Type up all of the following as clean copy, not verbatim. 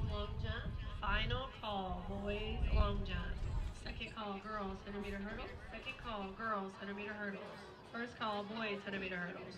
long jump. Final call, boys long jump. Second call, girls 100-meter hurdles. Second call, girls 100-meter hurdles. First call, boys 100-meter hurdles.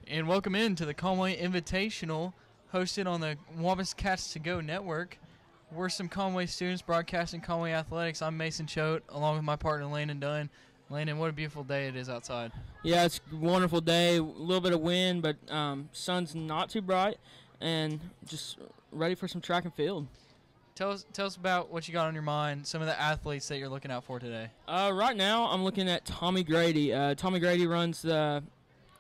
And welcome in to the Conway Invitational, hosted on the Wampus Cats to Go network. We're some Conway students broadcasting Conway athletics. I'm Mason Choate, along with my partner Landon Dunn. Landon, what a beautiful day it is outside. Yeah, it's a wonderful day. A little bit of wind, but sun's not too bright, and just ready for some track and field. Tell us about what you got on your mind, some of the athletes that you're looking out for today. Right now, I'm looking at Tommy Grady. Tommy Grady runs the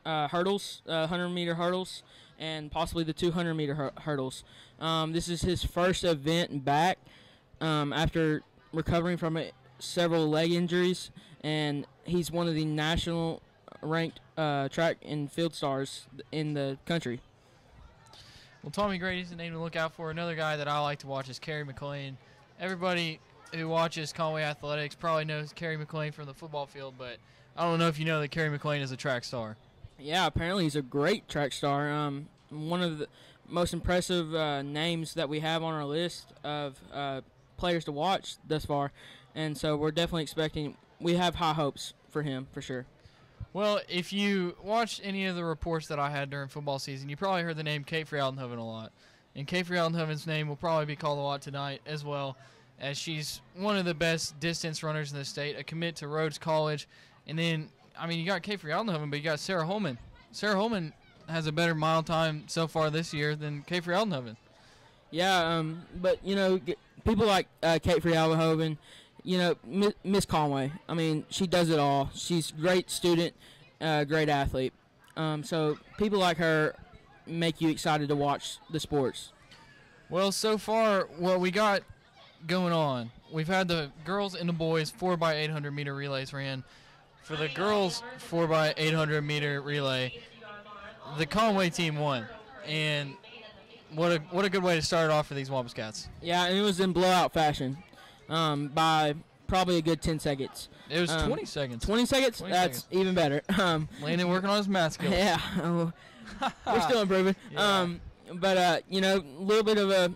hurdles, 100-meter hurdles, and possibly the 200-meter hurdles. This is his first event back after recovering from several leg injuries, and he's one of the national-ranked track and field stars in the country. Well, Tommy Grady's the name to look out for. Another guy that I like to watch is Carrie Mcclain. Everybody who watches Conway athletics probably knows Carrie Mcclain from the football field, but I don't know if you know that Carrie Mcclain is a track star. Yeah, apparently he's a great track star. One of the most impressive names that we have on our list of players to watch thus far, and so we're definitely expecting. We have high hopes for him for sure. Well, if you watched any of the reports that I had during football season, you probably heard the name Kate Aldenhoven a lot. And Kate Aldenhoven's name will probably be called a lot tonight as well, as she's one of the best distance runners in the state, a commit to Rhodes College. And then, I mean, you got Kate Aldenhoven, but you got Sarah Holman. Sarah Holman has a better mile time so far this year than Kate Aldenhoven. Yeah, but, you know, people like Kate Aldenhoven, you know, Miss Conway, I mean, she does it all. She's a great student, great athlete. So people like her make you excited to watch the sports. Well, so far, what we got going on, we've had the girls and the boys 4x800 meter relays ran. For the girls 4x800 meter relay, the Conway team won, and what a good way to start it off for these Wampus Cats. Yeah, and it was in blowout fashion by probably a good 10 seconds. It was 20 seconds. 20 seconds? 20 That's seconds. even better. Landon working on his math skills. Yeah. We're still improving. Yeah. But, a little bit of a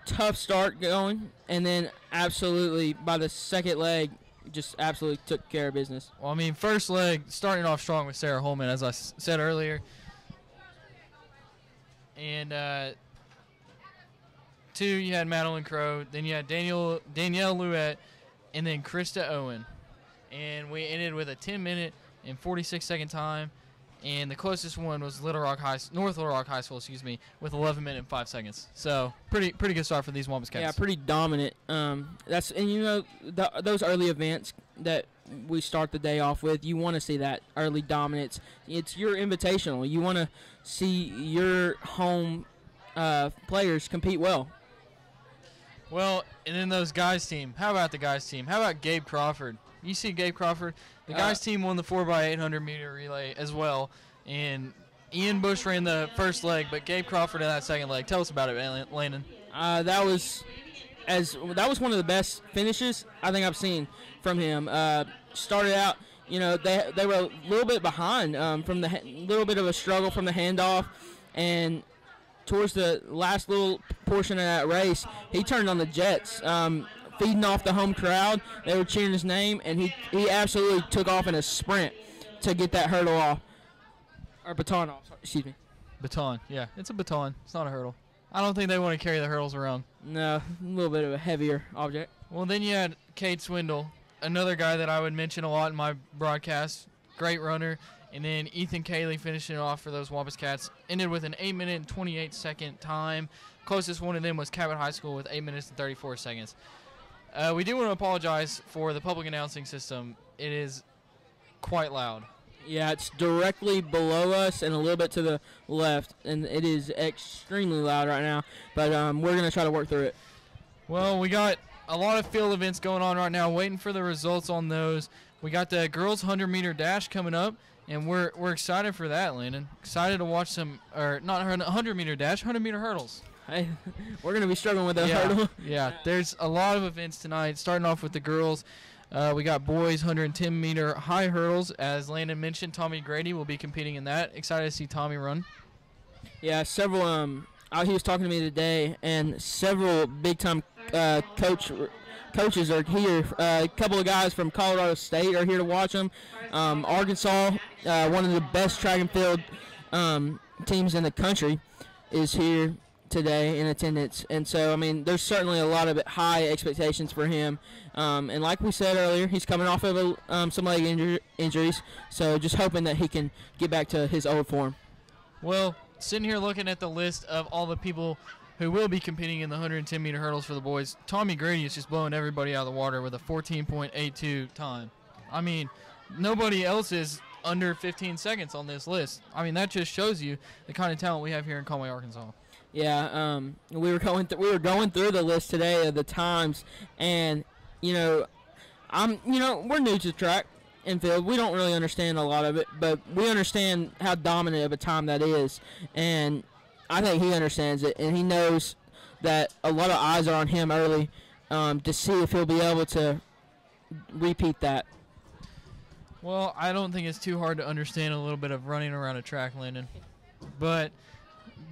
tough start going, and then absolutely by the second leg, just absolutely took care of business. Well, I mean, first leg, starting off strong with Sarah Holman, as I said earlier. And 2, you had Madeline Crow. Then you had Danielle Louette, and then Krista Owen. And we ended with a 10-minute and 46-second time. And the closest one was North Little Rock High School, with 11 minutes and 5 seconds. So pretty good start for these Wampus Cats. Yeah, pretty dominant. Those early events that we start the day off with, you want to see that early dominance. It's your invitational. You want to see your home players compete well. Well, and then those guys team. How about the guys team? How about Gabe Crawford? You see Gabe Crawford? The guys team won the 4x800 meter relay as well. And Ian Bush ran the first leg, but Gabe Crawford in that second leg. Tell us about it, Landon. That was one of the best finishes I think I've seen from him. Started out, they were a little bit behind from the little bit of a struggle from the handoff, and towards the last little portion of that race, he turned on the jets, feeding off the home crowd. They were cheering his name, and he absolutely took off in a sprint to get that hurdle off, or baton off. Excuse me. Baton, yeah, it's a baton. It's not a hurdle. I don't think they want to carry the hurdles around. No, a little bit of a heavier object. Well, then you had Cade Swindle, another guy that I would mention a lot in my broadcast. Great runner. And then Ethan Kaylee finishing it off for those Wampus Cats. Ended with an 8-minute and 28-second time. Closest one of them was Cabot High School with 8 minutes and 34 seconds. We do want to apologize for the public announcing system. It is quite loud. Yeah, it's directly below us and a little bit to the left, and it is extremely loud right now. But we're going to try to work through it. Well, we got a lot of field events going on right now, waiting for the results on those. We got the girls' 100-meter dash coming up, and we're excited for that, Landon. Excited to watch some, or not 100-meter dash, 100-meter hurdles. Hey, we're going to be struggling with that hurdle. Yeah, there's a lot of events tonight, starting off with the girls. We got boys 110-meter high hurdles. As Landon mentioned, Tommy Grady will be competing in that. Excited to see Tommy run. Yeah, several. He was talking to me today, and several big-time coaches are here. A couple of guys from Colorado State are here to watch them. Arkansas, one of the best track and field teams in the country, is here today in attendance. And so, I mean, there's certainly a lot of high expectations for him. And like we said earlier, he's coming off of some leg injuries, so just hoping that he can get back to his old form. Well, sitting here looking at the list of all the people who will be competing in the 110-meter hurdles for the boys, Tommy Grady is just blowing everybody out of the water with a 14.82 time. I mean, nobody else is under 15 seconds on this list. I mean, that just shows you the kind of talent we have here in Conway, Arkansas. Yeah, we were going through the list today of the times, and we're new to track and field. We don't really understand a lot of it, but we understand how dominant of a time that is, and I think he understands it, and he knows that a lot of eyes are on him early to see if he'll be able to repeat that. Well, I don't think it's too hard to understand a little bit of running around a track, Landon, but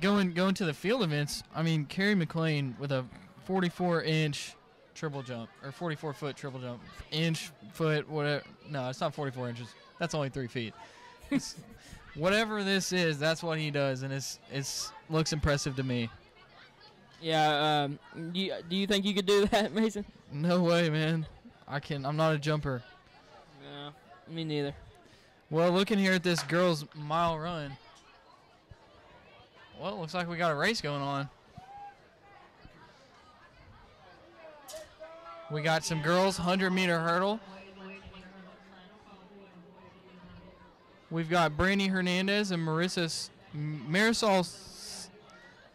going to the field events, I mean, Carrie Mcclain with a 44-inch triple jump, or 44-foot triple jump, inch, foot, whatever. No, it's not 44 inches. That's only 3 feet. Whatever this is, that's what he does, and it's looks impressive to me. Yeah. Do you think you could do that, Mason? No way, man. I'm not a jumper. No, me neither. Well, looking here at this girls' mile run. Well, it looks like we got a race going on. We got some girls 100-meter hurdle. We've got Brandy Hernandez and Marisol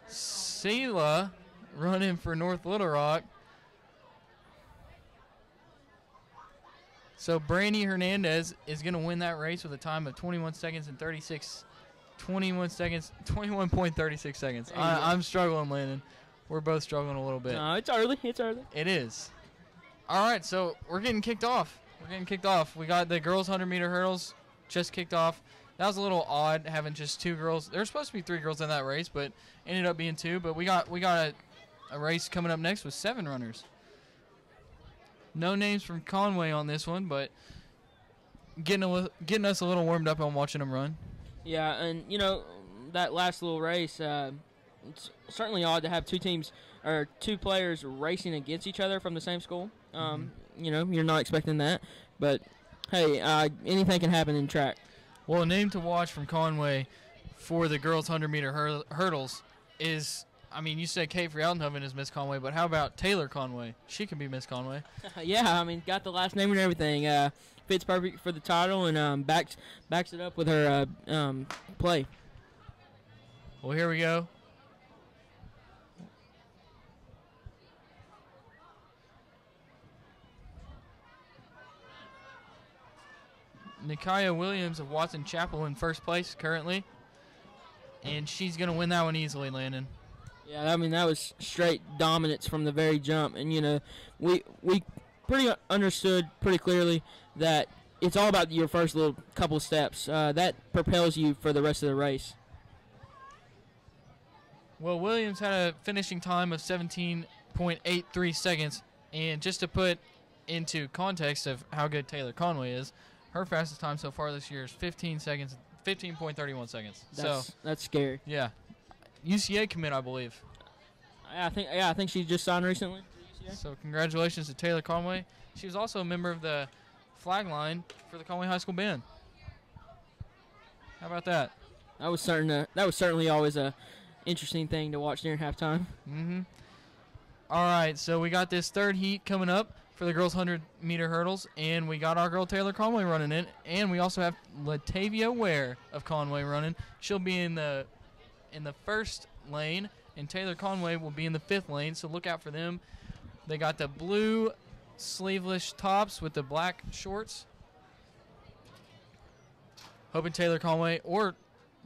Sela running for North Little Rock. So Brandy Hernandez is going to win that race with a time of 21 seconds and 36 21 seconds, 21.36 seconds. There you go. I'm struggling, Landon. We're both struggling a little bit. No, it's early. It's early. It is. All right, so we're getting kicked off. We got the girls' 100-meter hurdles just kicked off. That was a little odd having just 2 girls. There were supposed to be 3 girls in that race, but ended up being 2. But we got a race coming up next with 7 runners. No names from Conway on this one, but getting us a little warmed up on watching them run. Yeah, and that last little race, it's certainly odd to have 2 teams or 2 players racing against each other from the same school. You're not expecting that, but hey, anything can happen in track. Well, a name to watch from Conway for the girls' 100-meter hurdles is, you said Kate Frialdenhoven is Miss Conway, but how about Taylor Conway? She can be Miss Conway. Yeah, got the last name and everything. Fits perfect for the title and backs it up with her play. Well, here we go. Nikia Williams of Watson Chapel in first place currently. And she's going to win that one easily, Landon. Yeah, that was straight dominance from the very jump. And, we pretty understood pretty clearly that it's all about your first little couple steps. That propels you for the rest of the race. Well, Williams had a finishing time of 17.83 seconds. And just to put into context of how good Taylor Conway is, her fastest time so far this year is 15.31 seconds. That's scary. Yeah. UCA commit, I believe. I think she just signed recently. So congratulations to Taylor Conway. She was also a member of the flag line for the Conway High School band. How about that? That was certainly always a interesting thing to watch during halftime. Mm-hmm. All right, so we got this third heat coming up for the girls' 100-meter hurdles, and we got our girl Taylor Conway running in, and we also have Latavia Ware of Conway running. She'll be in the first lane, and Taylor Conway will be in the 5th lane, so look out for them. They got the blue sleeveless tops with the black shorts. Hoping Taylor Conway or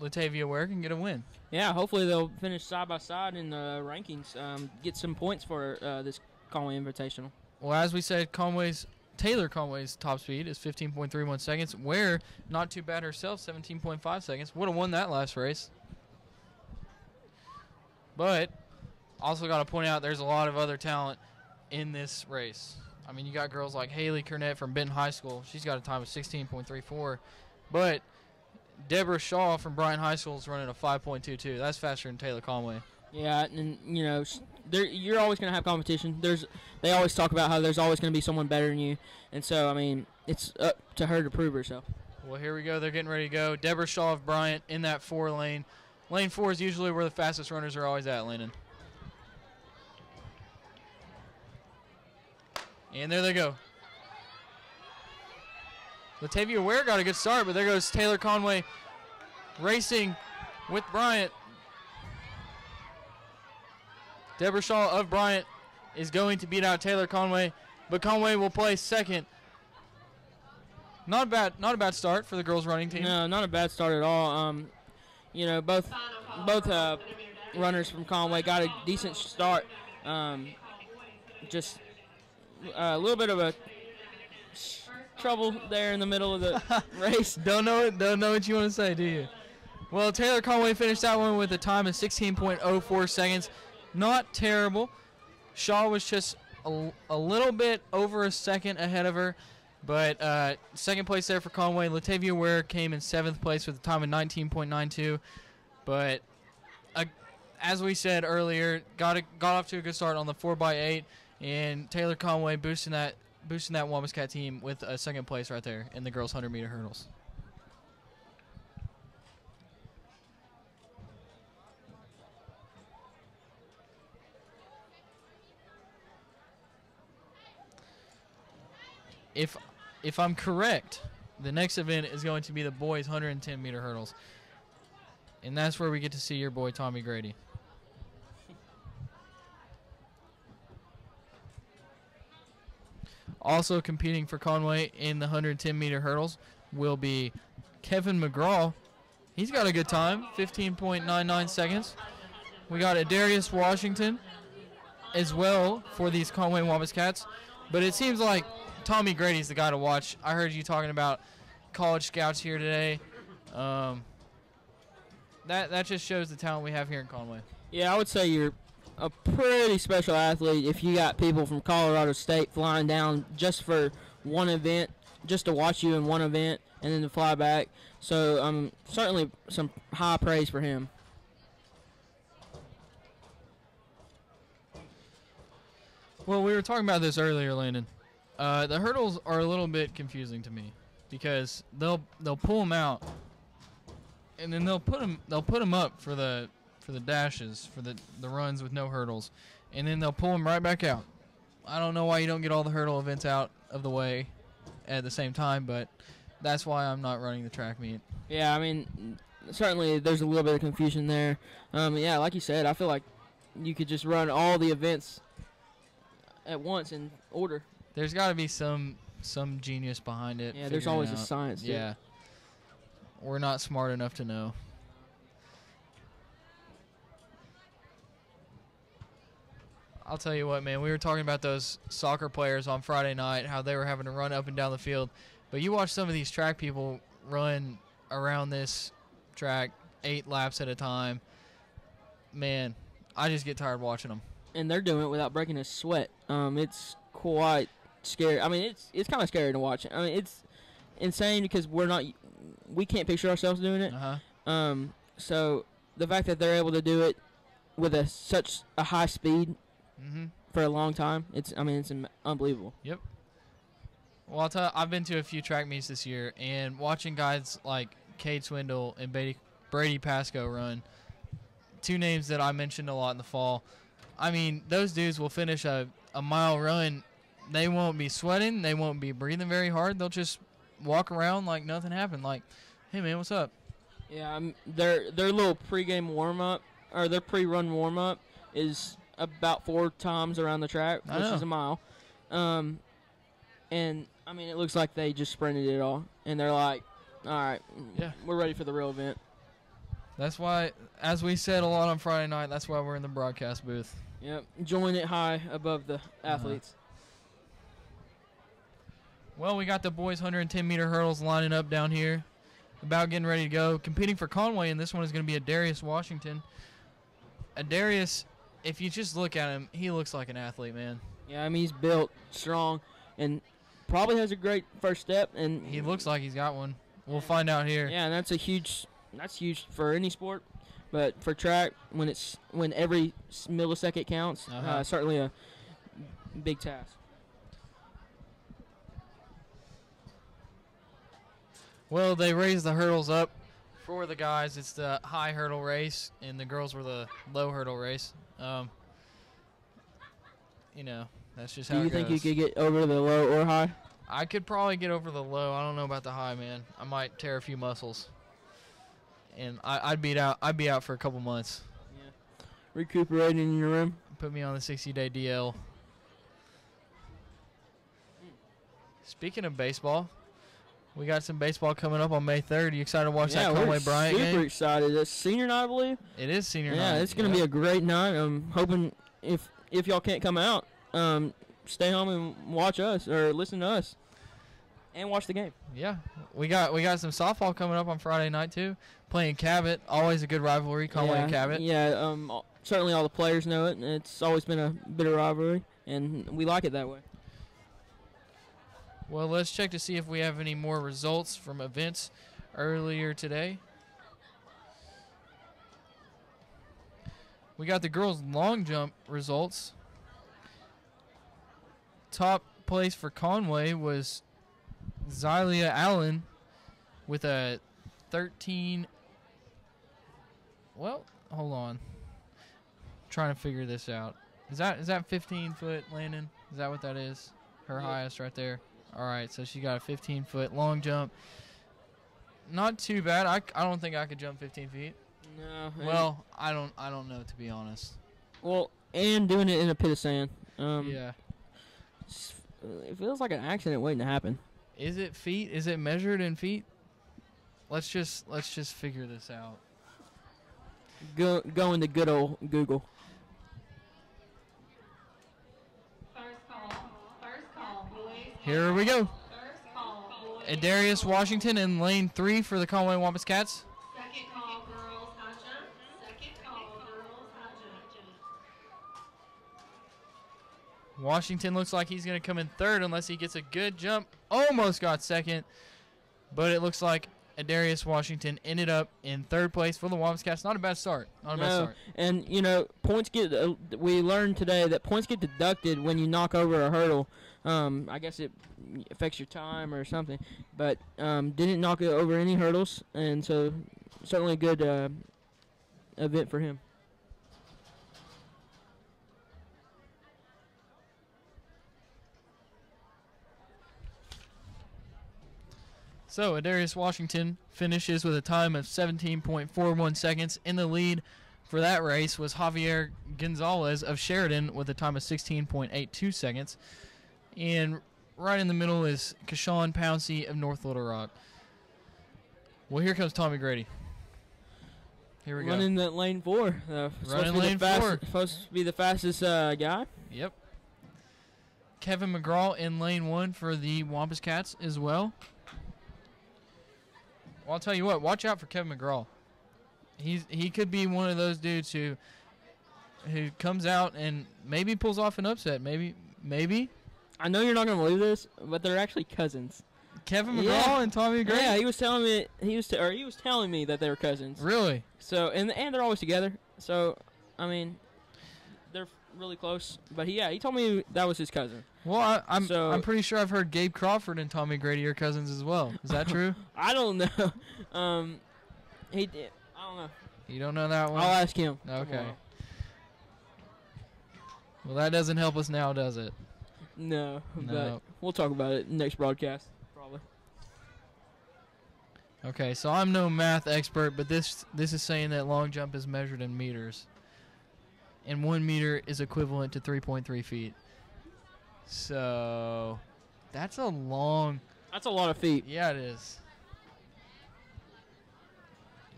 Latavia Ware can get a win. Yeah, hopefully they'll finish side by side in the rankings, get some points for this Conway Invitational. Well, as we said, Taylor Conway's top speed is 15.31 seconds. Ware, not too bad herself, 17.5 seconds. Would have won that last race. But also got to point out there's a lot of other talent in this race. You got girls like Haley Kernett from Benton High School. She's got a time of 16.34. But Deborah Shaw from Bryant High School is running a 5.22. That's faster than Taylor Conway. Yeah, and you're always going to have competition. They always talk about how there's always going to be someone better than you, and so it's up to her to prove herself. Well, here we go. They're getting ready to go. Deborah Shaw of Bryant in that 4 lane. Lane 4 is usually where the fastest runners are always at, Landon. And there they go. Latavia Ware got a good start, but there goes Taylor Conway racing with Bryant. Deborah Shaw of Bryant is going to beat out Taylor Conway, but Conway will play second. Not a bad start for the girls running team. No, not a bad start at all. Both runners from Conway got a decent start. Just a little bit of a trouble there in the middle of the race. Don't know what you want to say, do you? Well, Taylor Conway finished that one with a time of 16.04 seconds. Not terrible. Shaw was just a little bit over a second ahead of her, but second place there for Conway. Latavia Ware came in 7th place with a time of 19.92, but as we said earlier, got off to a good start on the 4x8, and Taylor Conway boosting that Wampus Cat team with a second place right there in the girls' 100-meter hurdles. If I'm correct, the next event is going to be the boys' 110-meter hurdles. And that's where we get to see your boy, Tommy Grady. Also competing for Conway in the 110-meter hurdles will be Kevin Mcgraw He's got a good time, 15.99 seconds. We got Adarius Washington as well for these Conway Wampus Cats. But it seems like Tommy Grady's the guy to watch. I heard you talking about college scouts here today. That just shows the talent we have here in Conway. Yeah, I would say you're a pretty special athlete if you got people from Colorado State flying down just for one event, just to watch you in one event, and then to fly back. So certainly some high praise for him. Well, we were talking about this earlier, Landon. The hurdles are a little bit confusing to me because they'll pull them out, and then they'll put them up for the dashes, for the runs with no hurdles, and then they'll pull them right back out. I don't know why you don't get all the hurdle events out of the way at the same time, but that's why I'm not running the track meet. Yeah, I mean, certainly there's a little bit of confusion there. Yeah, like you said, I feel like you could just run all the events at once in order. There's got to be some genius behind it. Yeah, there's always a science to it. Yeah. We're not smart enough to know. I'll tell you what, man. We were talking about those soccer players on Friday night, how they were having to run up and down the field. But you watch some of these track people run around this track 8 laps at a time. Man, I just get tired watching them. And they're doing it without breaking a sweat. It's quite scary. I mean, it's kind of scary to watch. I mean, it's insane because we can't picture ourselves doing it. So the fact that they're able to do it with such a high speed for a long time, it's unbelievable. Yep. Well, I'll tell you, I've been to a few track meets this year, and watching guys like Cade Swindle and Brady Pascoe run, 2 names that I mentioned a lot in the fall. I mean, those dudes will finish a mile run. They won't be sweating. They won't be breathing very hard. They'll just walk around like nothing happened. Like, hey, man, what's up? Yeah, their little pregame warm-up, or their pre-run warm-up is about 4 times around the track, which is a mile. And, I mean, it looks like they just sprinted it all. And they're like, all right, we're ready for the real event. That's why, as we said a lot on Friday night, that's why we're in the broadcast booth. Yep, join it high above the athletes. Well, we got the boys 110-meter hurdles lining up down here, about getting ready to go. Competing for Conway, and this one is going to be Adarius Washington. Adarius, if you just look at him, he looks like an athlete, man. Yeah, I mean, he's built strong and probably has a great first step. And he looks like he's got one. We'll find out here. Yeah, and that's huge for any sport. But for track, when every millisecond counts, certainly a big task. Well, they raised the hurdles up for the guys. It's the high hurdle race, and the girls were the low hurdle race. That's just how it goes. Do you think you could get over the low or high? I could probably get over the low. I don't know about the high, man. I might tear a few muscles. And I'd be out for a couple months. Yeah. Recuperating in your room. Put me on the 60-day DL. Speaking of baseball, we got some baseball coming up on May 3rd. You excited to watch that Conway Bryant game? Yeah, super excited. It's senior night, I believe. It is senior night. Yeah, it's going to be a great night. I'm hoping if y'all can't come out, stay home and watch us or listen to us and watch the game. Yeah, we got some softball coming up on Friday night too. Playing Cabot, always a good rivalry, Conway and Cabot. Yeah, certainly all the players know it. It's always been a bit of rivalry, and we like it that way. Well, let's check to see if we have any more results from events earlier today. We got the girls' long jump results. Top place for Conway was Zylia Allen with a 13. Well, hold on. Trying to figure this out. Is that 15-foot, Landon? Is that what that is? Her highest right there. All right, so she got a 15-foot long jump. Not too bad. I don't think I could jump 15 feet. No. Well, I don't know, to be honest. Well, and doing it in a pit of sand. Yeah. It feels like an accident waiting to happen. Is it feet? Is it measured in feet? let's just figure this out. Go into good old Google. First call, boys. Here we go. First call, boys. Adarius Washington in lane 3 for the Conway Wampus Cats. Second call, girls, high jump. Second call, girls, high jump. Washington looks like he's going to come in third unless he gets a good jump. Almost got second, but it looks like Adarius Washington ended up in third place for the Wampus Cats. Not a bad start. Not a bad start. And, points get we learned today that points get deducted when you knock over a hurdle. I guess it affects your time or something, but didn't knock it over any hurdles, and so certainly a good event for him. So Adarius Washington finishes with a time of 17.41 seconds. In the lead for that race was Javier Gonzalez of Sheridan with a time of 16.82 seconds. And right in the middle is Kashawn Pouncey of North Little Rock. Well, here comes Tommy Grady. Here we go. Running that lane 4. Running lane 4. Supposed to be the fastest guy. Yep. Kevin Mcgraw in lane 1 for the Wampus Cats as well. Well, I'll tell you what, watch out for Kevin Mcgraw. He could be one of those dudes who comes out and maybe pulls off an upset. Maybe. I know you're not gonna believe this, but they're actually cousins. Kevin Mcgraw and Tommy Grady. Yeah, he was telling me he was telling me that they were cousins. Really? So and they're always together. So I mean, they're really close. But he told me that was his cousin. Well, I'm pretty sure I've heard Gabe Crawford and Tommy Grady are cousins as well. Is that true? I don't know. He did. I don't know. You don't know that one? I'll ask him. Okay. Well, that doesn't help us now, does it? No. But we'll talk about it next broadcast, probably. Okay, so I'm no math expert, but this is saying that long jump is measured in meters. And 1 meter is equivalent to 3.3 feet. So that's a lot of feet. Yeah, it is.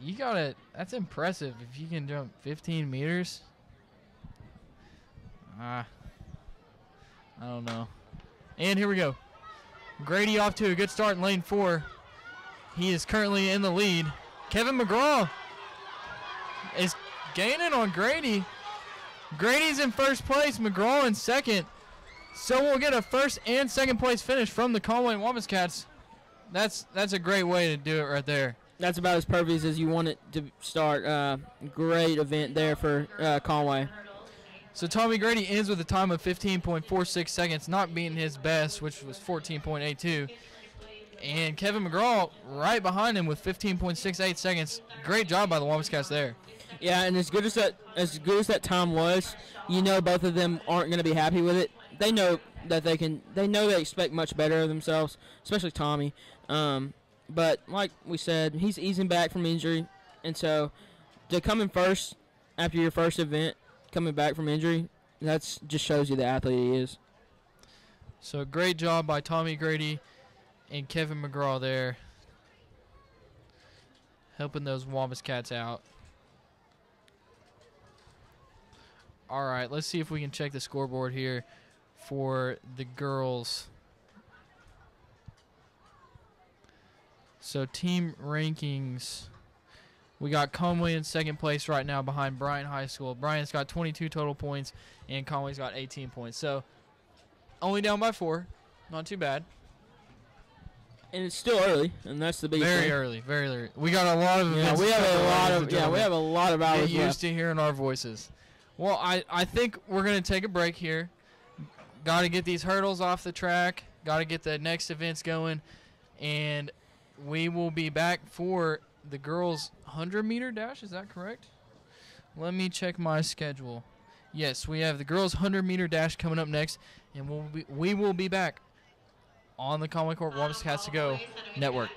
You got it. That's impressive if you can jump 15 meters. I don't know. And here we go. Grady off to a good start in lane 4. He is currently in the lead. Kevin Mcgraw is gaining on Grady. Grady's in first place, Mcgraw in second. So we'll get a first and second place finish from the Conway Wampus Cats. That's a great way to do it right there. That's about as perfect as you want it to start. Great event there for Conway. So Tommy Grady ends with a time of 15.46 seconds, not beating his best, which was 14.82. And Kevin Mcgraw right behind him with 15.68 seconds. Great job by the Wampus Cats there. Yeah, and as good as that time was, both of them aren't going to be happy with it. They know that they expect much better of themselves, especially Tommy. But like we said, he's easing back from injury, and so to come in first after your first event, coming back from injury, that's just shows you the athlete he is. So great job by Tommy Grady and Kevin Mcgraw there, helping those Wampus Cats out. All right, let's see if we can check the scoreboard here for the girls. So team rankings, we got Conway in second place right now behind Bryant High School. Bryant's got 22 total points, and Conway's got 18 points. So only down by 4, not too bad. And it's still early, and that's the biggest thing. Very early. We got a lot of events. We have a lot of hours Get used to hearing our voices. Well, I think we're going to take a break here. Got to get these hurdles off the track. Got to get the next events going. And we will be back for the girls' 100-meter dash. Is that correct? Let me check my schedule. Yes, we have the girls' 100-meter dash coming up next. And we will be back on the Conway Court Wampus Cats to Go Network.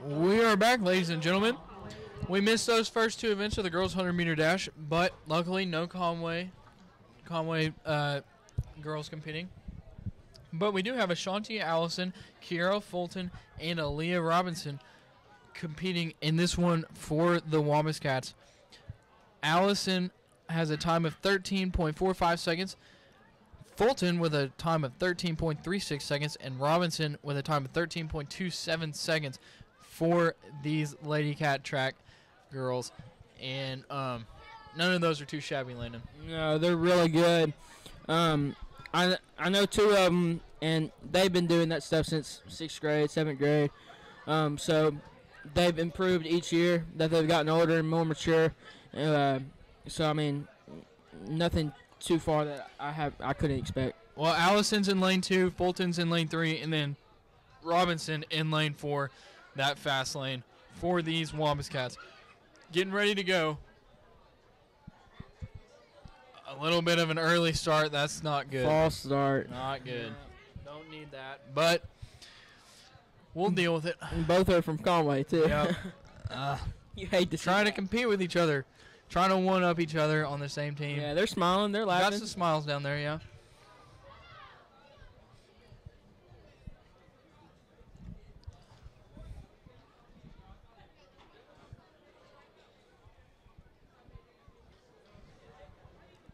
We are back, ladies and gentlemen. We missed those first two events of the girls' 100-meter dash, but luckily no Conway girls competing. But we do have Ashanti Allison, Kiara Fulton, and Aaliyah Robinson competing in this one for the Wampus Cats. Allison has a time of 13.45 seconds, Fulton with a time of 13.36 seconds, and Robinson with a time of 13.27 seconds for these Lady Cat track girls. And none of those are too shabby, Landon. No, they're really good. I know two of them, and they've been doing that stuff since 6th grade, 7th grade. So they've improved each year that they've gotten older and more mature. So, I mean, nothing too far that I couldn't expect. Well, Allison's in lane 2, Fulton's in lane 3, and then Robinson in lane 4, that fast lane for these Wampus Cats. Getting ready to go. A little bit of an early start. That's not good. False start. Not good. Don't need that. But we'll deal with it. And both are from Conway, too. Yep. You hate to see Trying to that. compete with each other. Trying to one-up each other on the same team. Yeah, they're smiling. They're laughing. Got some smiles down there, yeah.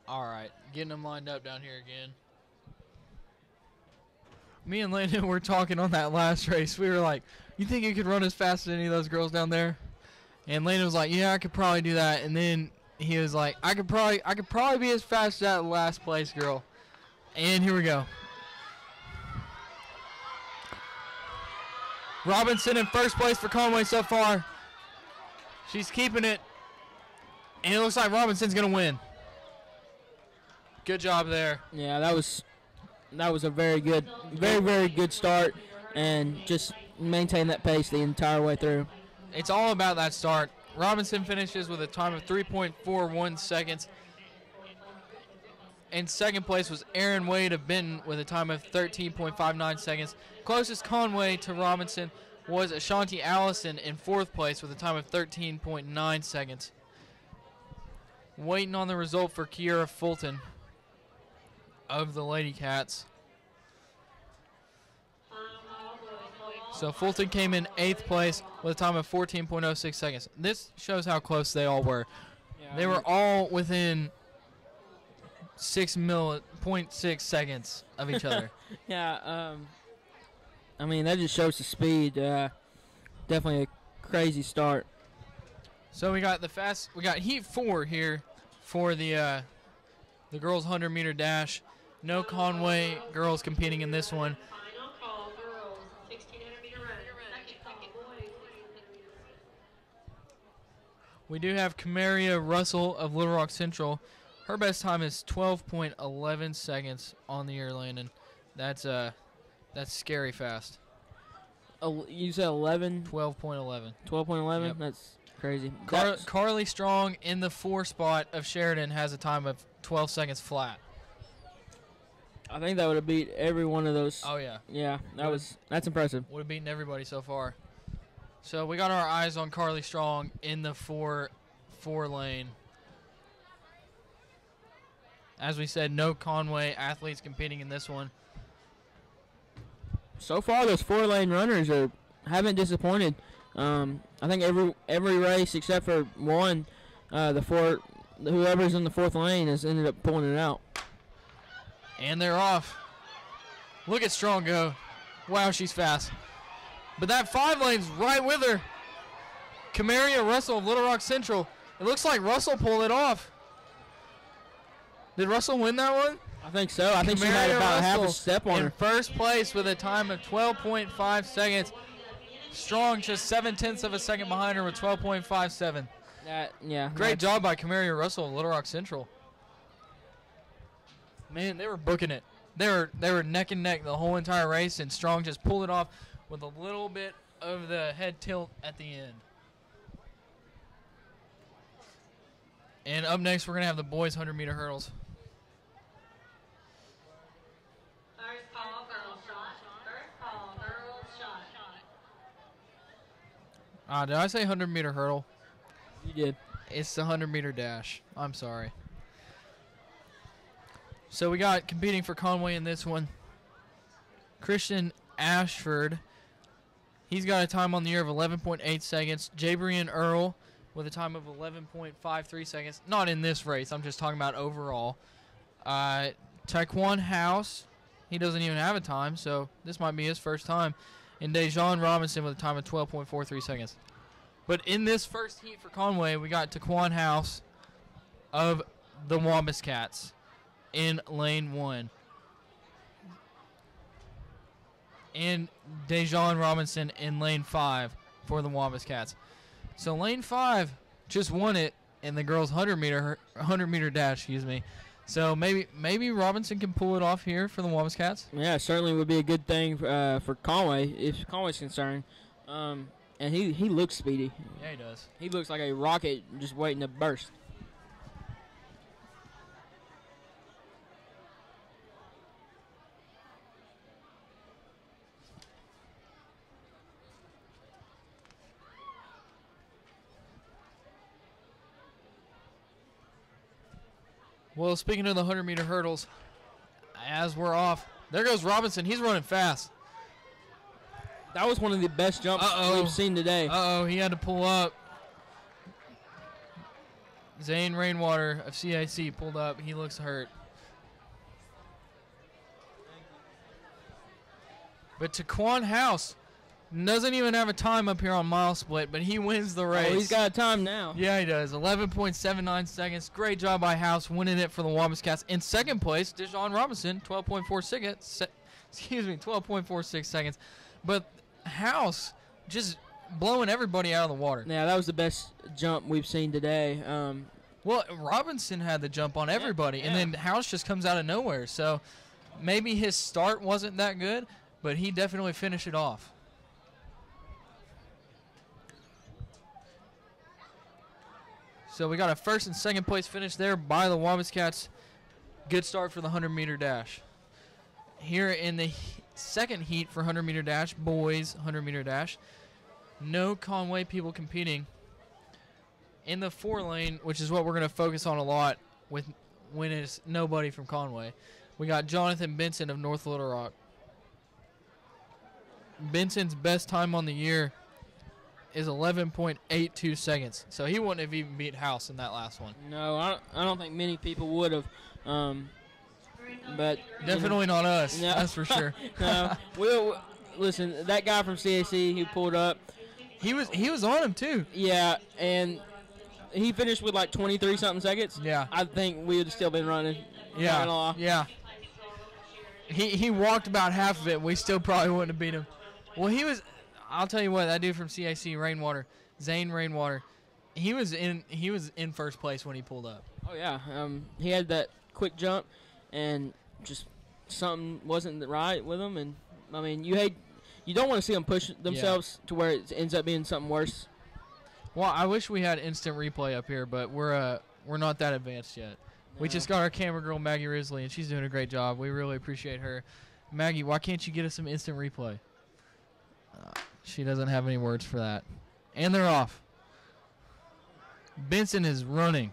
All right, getting them lined up down here again. Me and Landon were talking on that last race. We were like, you think you could run as fast as any of those girls down there? And Landon was like, yeah, I could probably do that. And then he was like, I could probably be as fast as that last place girl. And here we go. Robinson in first place for Conway so far. She's keeping it. And it looks like Robinson's going to win. Good job there. Yeah, that was a very good, very good start, and just maintain that pace the entire way through. It's all about that start. Robinson finishes with a time of 3.41 seconds. In second place was Aaron Wade of Benton with a time of 13.59 seconds. Closest Conway to Robinson was Ashanti Allison in fourth place with a time of 13.9 seconds. Waiting on the result for Kiara Fulton of the Lady Cats. So Fulton came in 8th place with a time of 14.06 seconds. This shows how close they all were. Yeah, They were all within 6.6 seconds of each other. Yeah, I mean, that just shows the speed. Definitely a crazy start. So we got heat 4 here for the girls 100-meter dash. No Conway girls competing in this one. Final call, girls, 1600-meter run. Second call, boys, 1600-meter run. We do have Kamaria Russell of Little Rock Central. Her best time is 12.11 seconds on the year, Landon. That's scary fast. You said 11? 12.11. 12.11? Yep. That's crazy. Carly Strong in the 4 spot of Sheridan has a time of 12 seconds flat. I think that would have beat every one of those. Oh, yeah. Yeah, that's impressive. Would have beaten everybody so far. So we got our eyes on Carly Strong in the 4 lane. As we said, no Conway athletes competing in this one. So far, those 4-lane runners haven't disappointed. I think every race except for one, whoever's in the 4th lane has ended up pulling it out. And they're off. Look at Strong go. Wow, she's fast. But that 5 lane's right with her. Kamaria Russell of Little Rock Central. It looks like Russell pulled it off. Did Russell win that one? I think so. I think she had about half a step on in her. first place with a time of 12.5 seconds. Strong just 0.7 of a second behind her with 12.57. Great job by Kamaria Russell of Little Rock Central. Man, they were booking it. They were neck and neck the whole entire race, and Strong just pulled it off with a little bit of the head tilt at the end. And up next, we're going to have the boys 100-meter hurdles. First call, girls shot. First call, girls shot. Did I say 100-meter hurdle? You did. It's the 100-meter dash. I'm sorry. So we got competing for Conway in this one, Christian Ashford. He's got a time on the year of 11.8 seconds. Jabrian Earl with a time of 11.53 seconds. Not in this race. I'm just talking about overall. Taekwon House, he doesn't even have a time, so this might be his first time. And Dejon Robinson with a time of 12.43 seconds. But in this first heat for Conway, we got Taekwon House of the Wampus Cats in lane 1. And Dejon Robinson in lane 5 for the Wampus Cats. So lane 5 just won it in the girls' 100-meter dash, excuse me. So maybe Robinson can pull it off here for the Wampus Cats. Yeah, certainly would be a good thing for Conway if Conway's concerned. And he looks speedy. Yeah, he does. He looks like a rocket just waiting to burst. Well, speaking of the 100-meter hurdles, as we're off, there goes Robinson. He's running fast. That was one of the best jumps we've seen today. He had to pull up. Zane Rainwater of CIC pulled up. He looks hurt. But Taekwon House doesn't even have a time up here on mile split, but he wins the race. Oh, he's got a time now. Yeah, he does. 11.79 seconds. Great job by House winning it for the Wampus Cats. In second place, Dejon Robinson, 12.46 seconds. But House just blowing everybody out of the water. Yeah, that was the best jump we've seen today. Well, Robinson had the jump on everybody, and then House just comes out of nowhere. So maybe his start wasn't that good, but he definitely finished it off. So we got a first and second place finish there by the Wampus Cats. Good start for the 100-meter dash. Here in the second heat for 100-meter dash, boys 100-meter dash, no Conway people competing. In the 4 lane, which is what we're going to focus on a lot with when it's nobody from Conway, we got Jonathan Benson of North Little Rock. Benson's best time on the year is 11.82 seconds. So he wouldn't have even beat House in that last one. No, I don't think many people would have. But definitely not us. No. That's for sure. No, listen, that guy from CAC who pulled up, he was on him too. Yeah, and he finished with like 23-something seconds. Yeah. I think we would have still been running. Yeah. Yeah. He walked about half of it. We still probably wouldn't have beat him. Well, he was. I'll tell you what, that dude from CIC, Rainwater, Zane Rainwater, he was in first place when he pulled up. Oh yeah, he had that quick jump, and just something wasn't right with him. And I mean, you don't want to see them push themselves to where it ends up being something worse. Well, I wish we had instant replay up here, but we're not that advanced yet. No. We just got our camera girl Maggie Risley, and she's doing a great job. We really appreciate her. Maggie, why can't you get us some instant replay? She doesn't have any words for that. And they're off. Benson is running.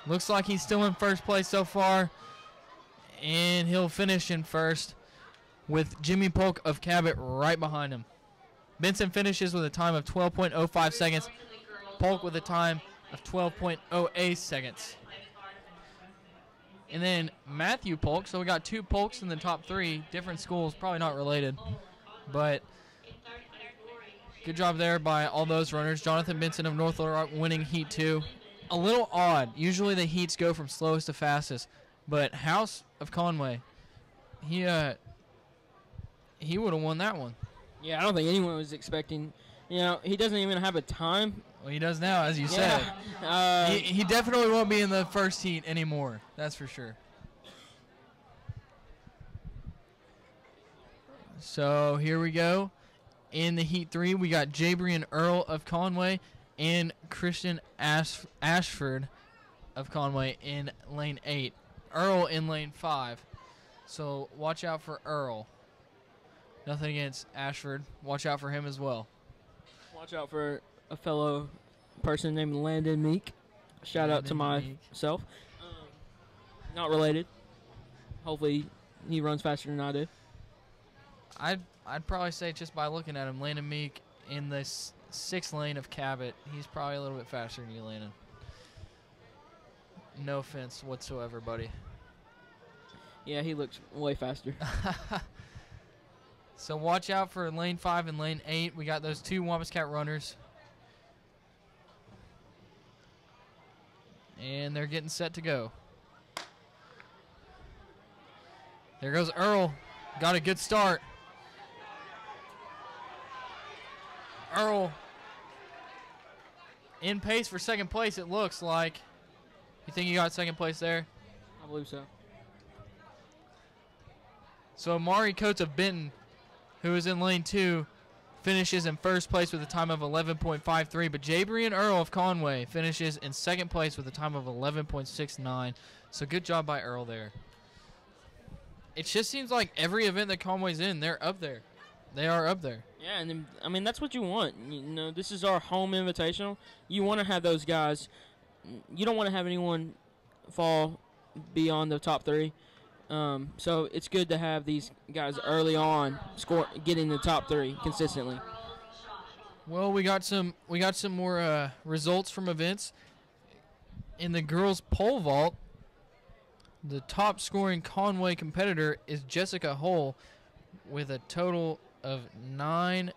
Looks like he's still in first place so far. And he'll finish in first with Jimmy Polk of Cabot right behind him. Benson finishes with a time of 12.05 seconds. Polk with a time of 12.08 seconds. And then Matthew Polk. So we got 2 Polks in the top 3. Different schools, probably not related. But good job there by all those runners. Jonathan Benson of North Little Rock winning Heat 2. A little odd. Usually the heats go from slowest to fastest. But House of Conway, he would have won that one. Yeah, I don't think anyone was expecting. He doesn't even have a time. Well, he does now, as you said. He definitely won't be in the first heat anymore. That's for sure. So here we go. In the Heat 3, we got Jabrian Earl of Conway and Christian Ashford of Conway in lane 8. Earl in lane 5. So watch out for Earl. Nothing against Ashford. Watch out for him as well. Watch out for a fellow person named Landon Meek. Shout out to myself. Not related. Hopefully he runs faster than I do. I'd probably say just by looking at him, Landon Meek in the 6th lane of Cabot, he's probably a little bit faster than you, Landon. No offense whatsoever, buddy. Yeah, he looks way faster. So watch out for lane 5 and lane 8. We got those 2 Wampus Cat runners. And they're getting set to go. There goes Earl. Got a good start. Earl in pace for 2nd place, it looks like. You think you got 2nd place there? I believe so. So Amari Coates of Benton, who is in lane 2, finishes in 1st place with a time of 11.53. But Jabrian Earl of Conway finishes in 2nd place with a time of 11.69. So good job by Earl there. It just seems like every event that Conway's in, they're up there. They are up there. Yeah, and I mean that's what you want. You know, this is our home invitational. You want to have those guys. You don't want to have anyone fall beyond the top 3. So it's good to have these guys early on getting the top 3 consistently. Well, we got some more results from events. In the girls pole vault, the top scoring Conway competitor is Jessica Hull with a total of 9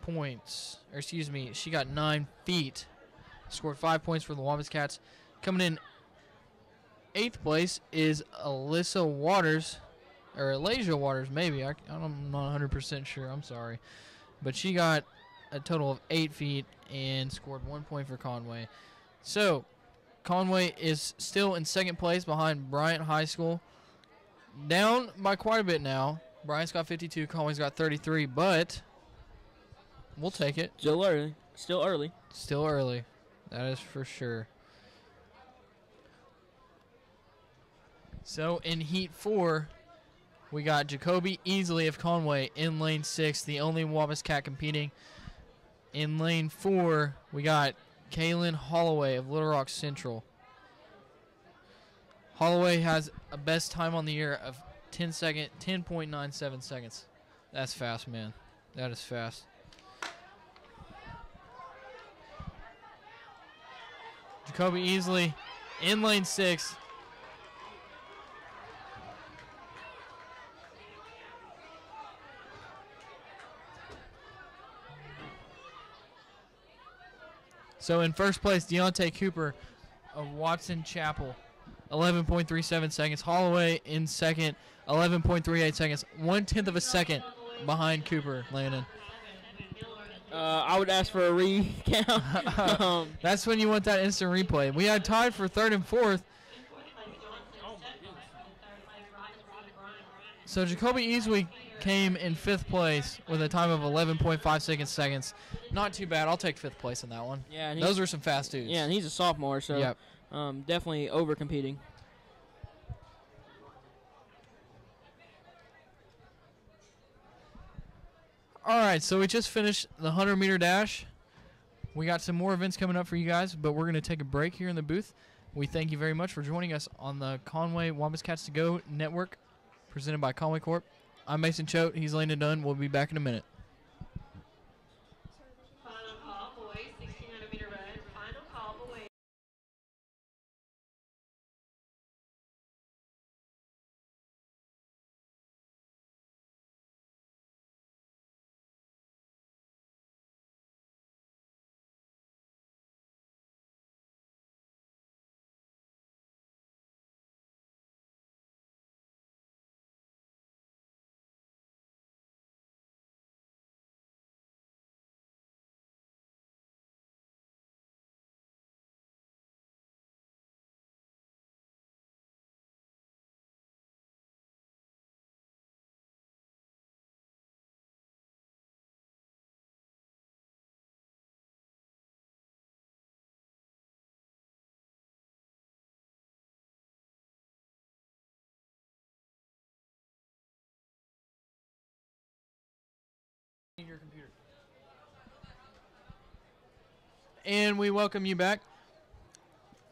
points. Or excuse me, she got 9 feet. Scored 5 points for the Wampus Cats. Coming in 8th place is Alyssa Waters, or Alasia Waters, maybe. I'm not 100% sure. I'm sorry. But she got a total of 8 feet and scored 1 point for Conway. So, Conway is still in 2nd place behind Bryant High School. Down by quite a bit now. Bryant's got 52, Conway's got 33, but we'll take it. Still early. Still early. Still early. That is for sure. So in Heat 4, we got Jacoby Easley of Conway in lane 6, the only Wampus Cat competing. In lane 4, we got Kalin Holloway of Little Rock Central. Holloway has a best time on the year of 10.97 seconds. That's fast, man. That is fast. Jacoby Easley in lane 6. So in 1st place, Deontay Cooper of Watson Chapel, 11.37 seconds. Holloway in 2nd, 11.38 seconds. 1/10 of a second behind Cooper, Landon. I would ask for a recount. That's when you want that instant replay. We had tied for 3rd and 4th. So Jacoby Easley came in 5th place with a time of 11.56 seconds. Not too bad. I'll take 5th place in that one. Yeah, and those were some fast dudes. Yeah, and he's a sophomore, so yep. Definitely over competing. All right, so we just finished the 100-meter dash. We got some more events coming up for you guys, but we're going to take a break here in the booth. We thank you very much for joining us on the Conway Wampus Cats to Go Network, presented by Conway Corp. I'm Mason Choate. He's Landon Dunn. We'll be back in a minute. running your computer. And we welcome you back.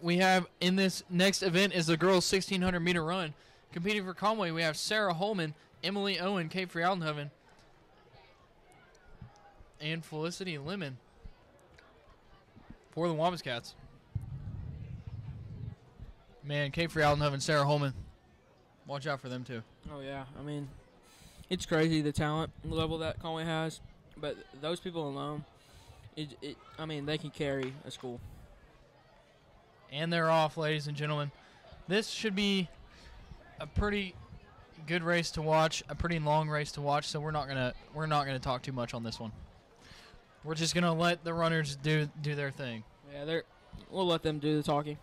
We have in this next event is the girls 1600 meter run. Competing for Conway, we have Sarah Holman, Emily Owen, Kate Frialdenhoven, and Felicity Lemon for the Wampus Cats. Man, Kate Frialdenhoven, Sarah Holman. Watch out for them too. Oh yeah, I mean, it's crazy the talent level that Conway has, but those people alone, I mean, they can carry a school. And they're off, ladies and gentlemen. This should be a pretty good race to watch, a pretty long race to watch. So we're not gonna talk too much on this one. We're just gonna let the runners do their thing. Yeah, we'll let them do the talking.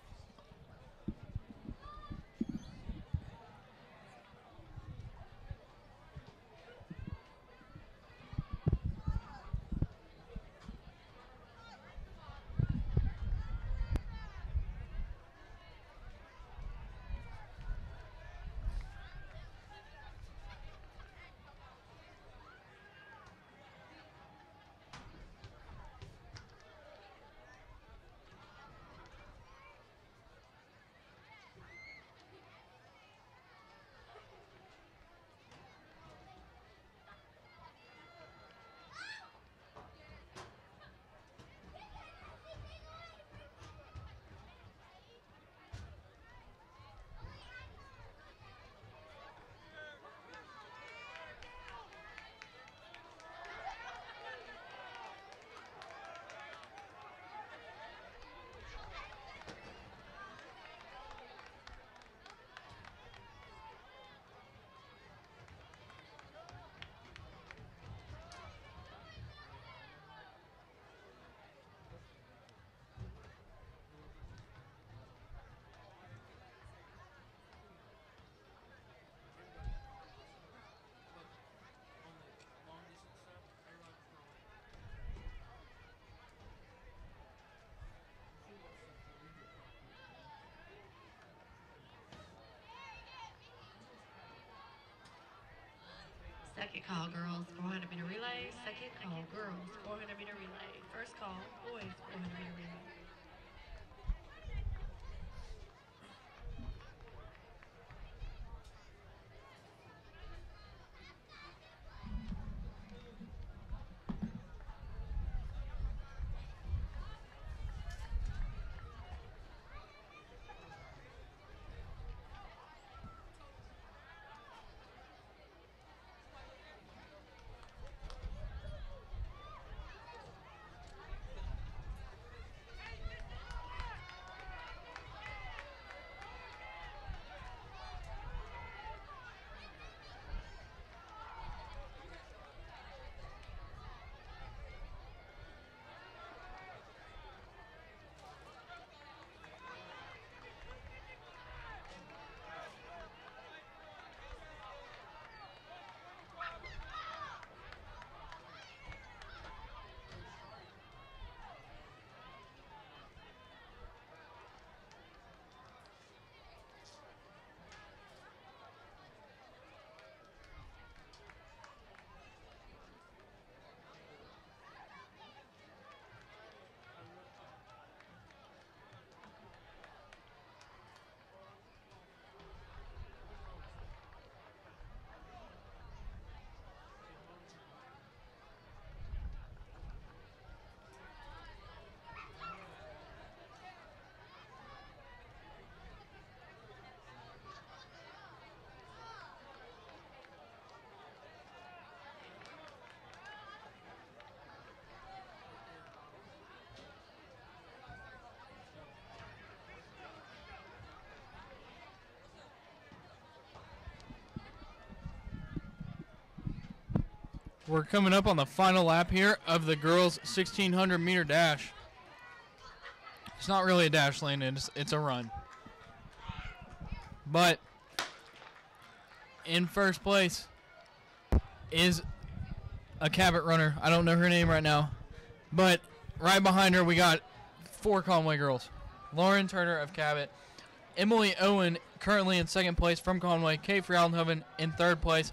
Second call, girls, 400 meter relay. Second call, girls, 400 meter relay. First call, boys, 400 meter relay. We're coming up on the final lap here of the girls' 1600 meter dash. It's not really a dash, Landon. It's a run. But in first place is a Cabot runner. I don't know her name right now. But right behind her, we got 4 Conway girls. Lauren Turner of Cabot. Emily Owen currently in second place from Conway. Kate Frialdenhoven in third place.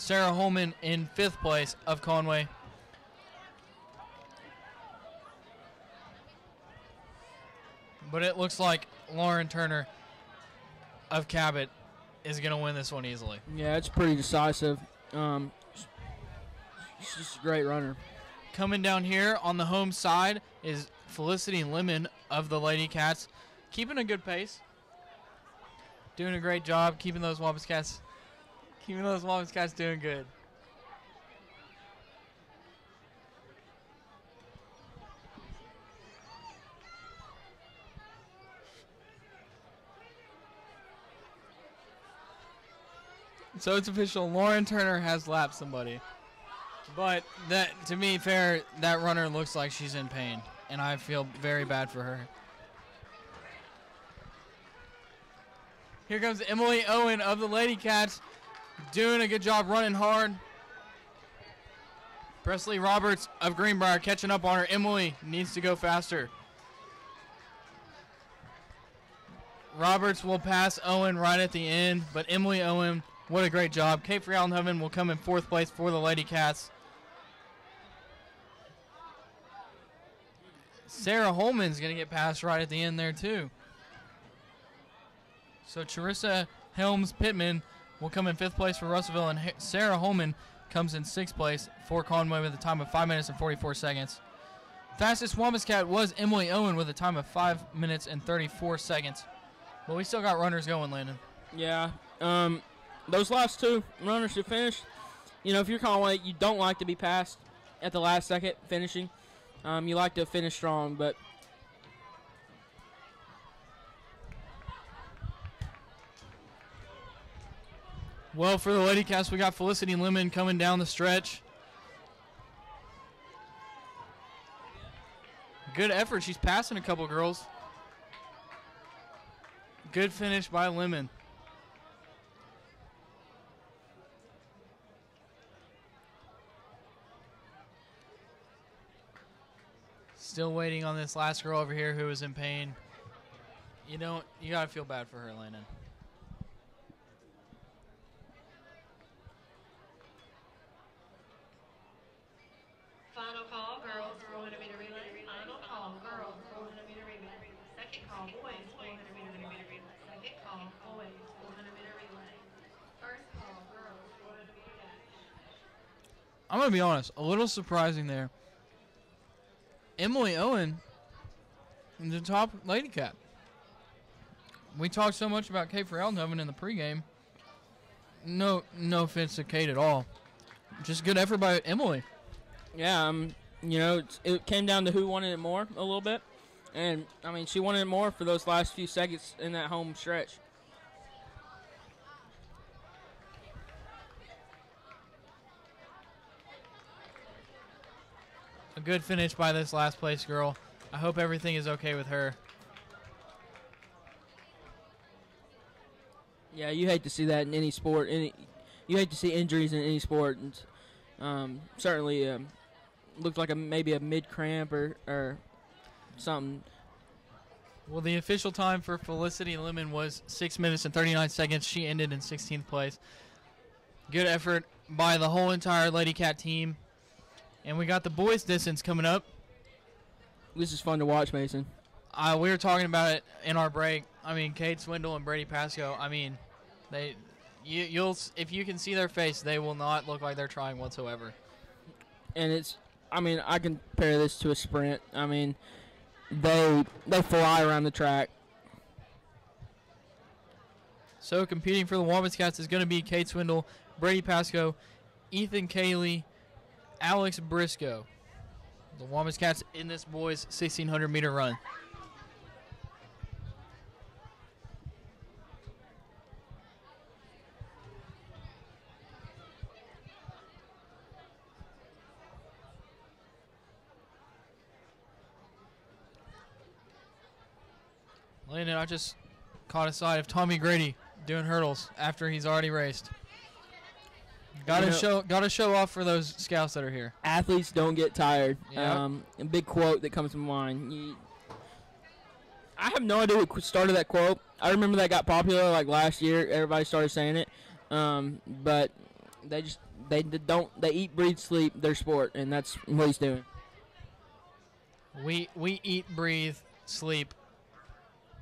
Sarah Holman in 5th place of Conway. But it looks like Lauren Turner of Cabot is going to win this one easily. Yeah, it's pretty decisive. She's just a great runner. Coming down here on the home side is Felicity Lemon of the Lady Cats, keeping a good pace. Doing a great job keeping those Wampus Cats doing good. So it's official. Lauren Turner has lapped somebody. But that, to be fair, that runner looks like she's in pain, and I feel very bad for her. Here comes Emily Owen of the Lady Cats, doing a good job running hard. Presley Roberts of Greenbrier catching up on her. Emily needs to go faster. Roberts will pass Owen right at the end, but Emily Owen, what a great job. Kate Allenhoven will come in 4th place for the Lady Cats. Sarah Holman's going to get passed right at the end there, too. So Charissa Helms Pittman will come in 5th place for Russellville, and Sarah Holman comes in 6th place for Conway with a time of 5 minutes and 44 seconds. Fastest Wampus Cat was Emily Owen with a time of 5 minutes and 34 seconds. But we still got runners going, Landon. Yeah. Those last 2 runners who finished, if you're Conway, you don't like to be passed at the last second finishing. You like to finish strong, but well, for the Lady Cats, we got Felicity Lemon coming down the stretch. Good effort. She's passing a couple girls. Good finish by Lemon. Still waiting on this last girl over here who is in pain. You gotta feel bad for her, Landon. Final call, girls, 400-meter relay. Final call, girls, 400-meter relay. Second call, boys, 400-meter relay. Second call, boys, 400-meter relay. First call, girls, 400-meter dash. I'm gonna be honest, a little surprising there. Emily Owen, the top Lady Cat. We talked so much about Kate Allenhoven in the pregame. No offense to Kate at all. Just good effort by Emily. yeah, it came down to who wanted it more a little bit. And, she wanted it more for those last few seconds in that home stretch. A good finish by this last place girl. I hope everything is okay with her. Yeah, you hate to see that in any sport. You hate to see injuries in any sport. And, certainly looked like maybe a mid-cramp or something. Well, the official time for Felicity Lemon was 6 minutes and 39 seconds. She ended in 16th place. Good effort by the whole entire Lady Cat team. And we got the boys' distance coming up. This is fun to watch, Mason. We were talking about it in our break. Kate Swindle and Brady Pasco. You'll if you can see their face, they will not look like they're trying whatsoever. And I compare this to a sprint. They fly around the track. So competing for the Wampus Cats is going to be Kate Swindle, Brady Pasco, Ethan Kaley, Alex Briscoe. The Wampus Cats in this boys' 1,600-meter run. Landon, I just caught a sight of Tommy Grady doing hurdles after he's already raced. Got to show off for those scouts that are here. Athletes don't get tired. Yep. A big quote that comes to mind. I have no idea what started that quote. I remember that got popular like last year. Everybody started saying it. But they eat, breathe, sleep their sport, and that's what he's doing. We eat, breathe, sleep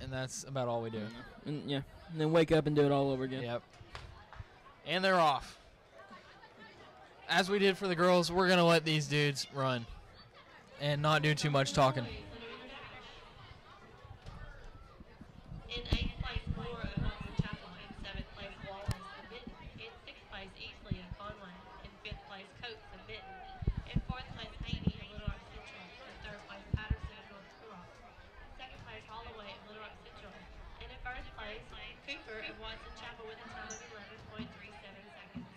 and that's about all we do. And then wake up and do it all over again. Yep. And they're off. As we did for the girls, we're going to let these dudes run and not do too much talking. In 8th place, Laura of Chapel. In 7th place, Warmest of Benton. In 6th place, Easley of Conway. In 5th place, Coates of Benton. In 4th place, Haney of Little Rock Central. In 3rd place, Patterson of North Mcgraw. In 2nd place, Holloway of Little Rock Central. And in 1st place, Cooper of Watson Chapel with a time of 11.37 seconds.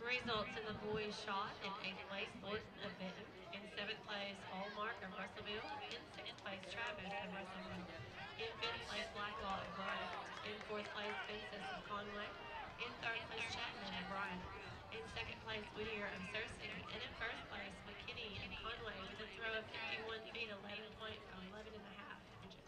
Results in the boys shot: in 8th place, Thornton of Benton. In 7th place, Hallmark of Russellville. In 6th place, Travis of Russellville. In 5th place, Blacklaw of Bryant. In 4th place, Benson of Conway. In 3rd place, Chapman of Bryant. In 2nd place, Whittier of Searcy. And in 1st place, McKinney of Conway with a throw of 51 feet, 11 and a half inches.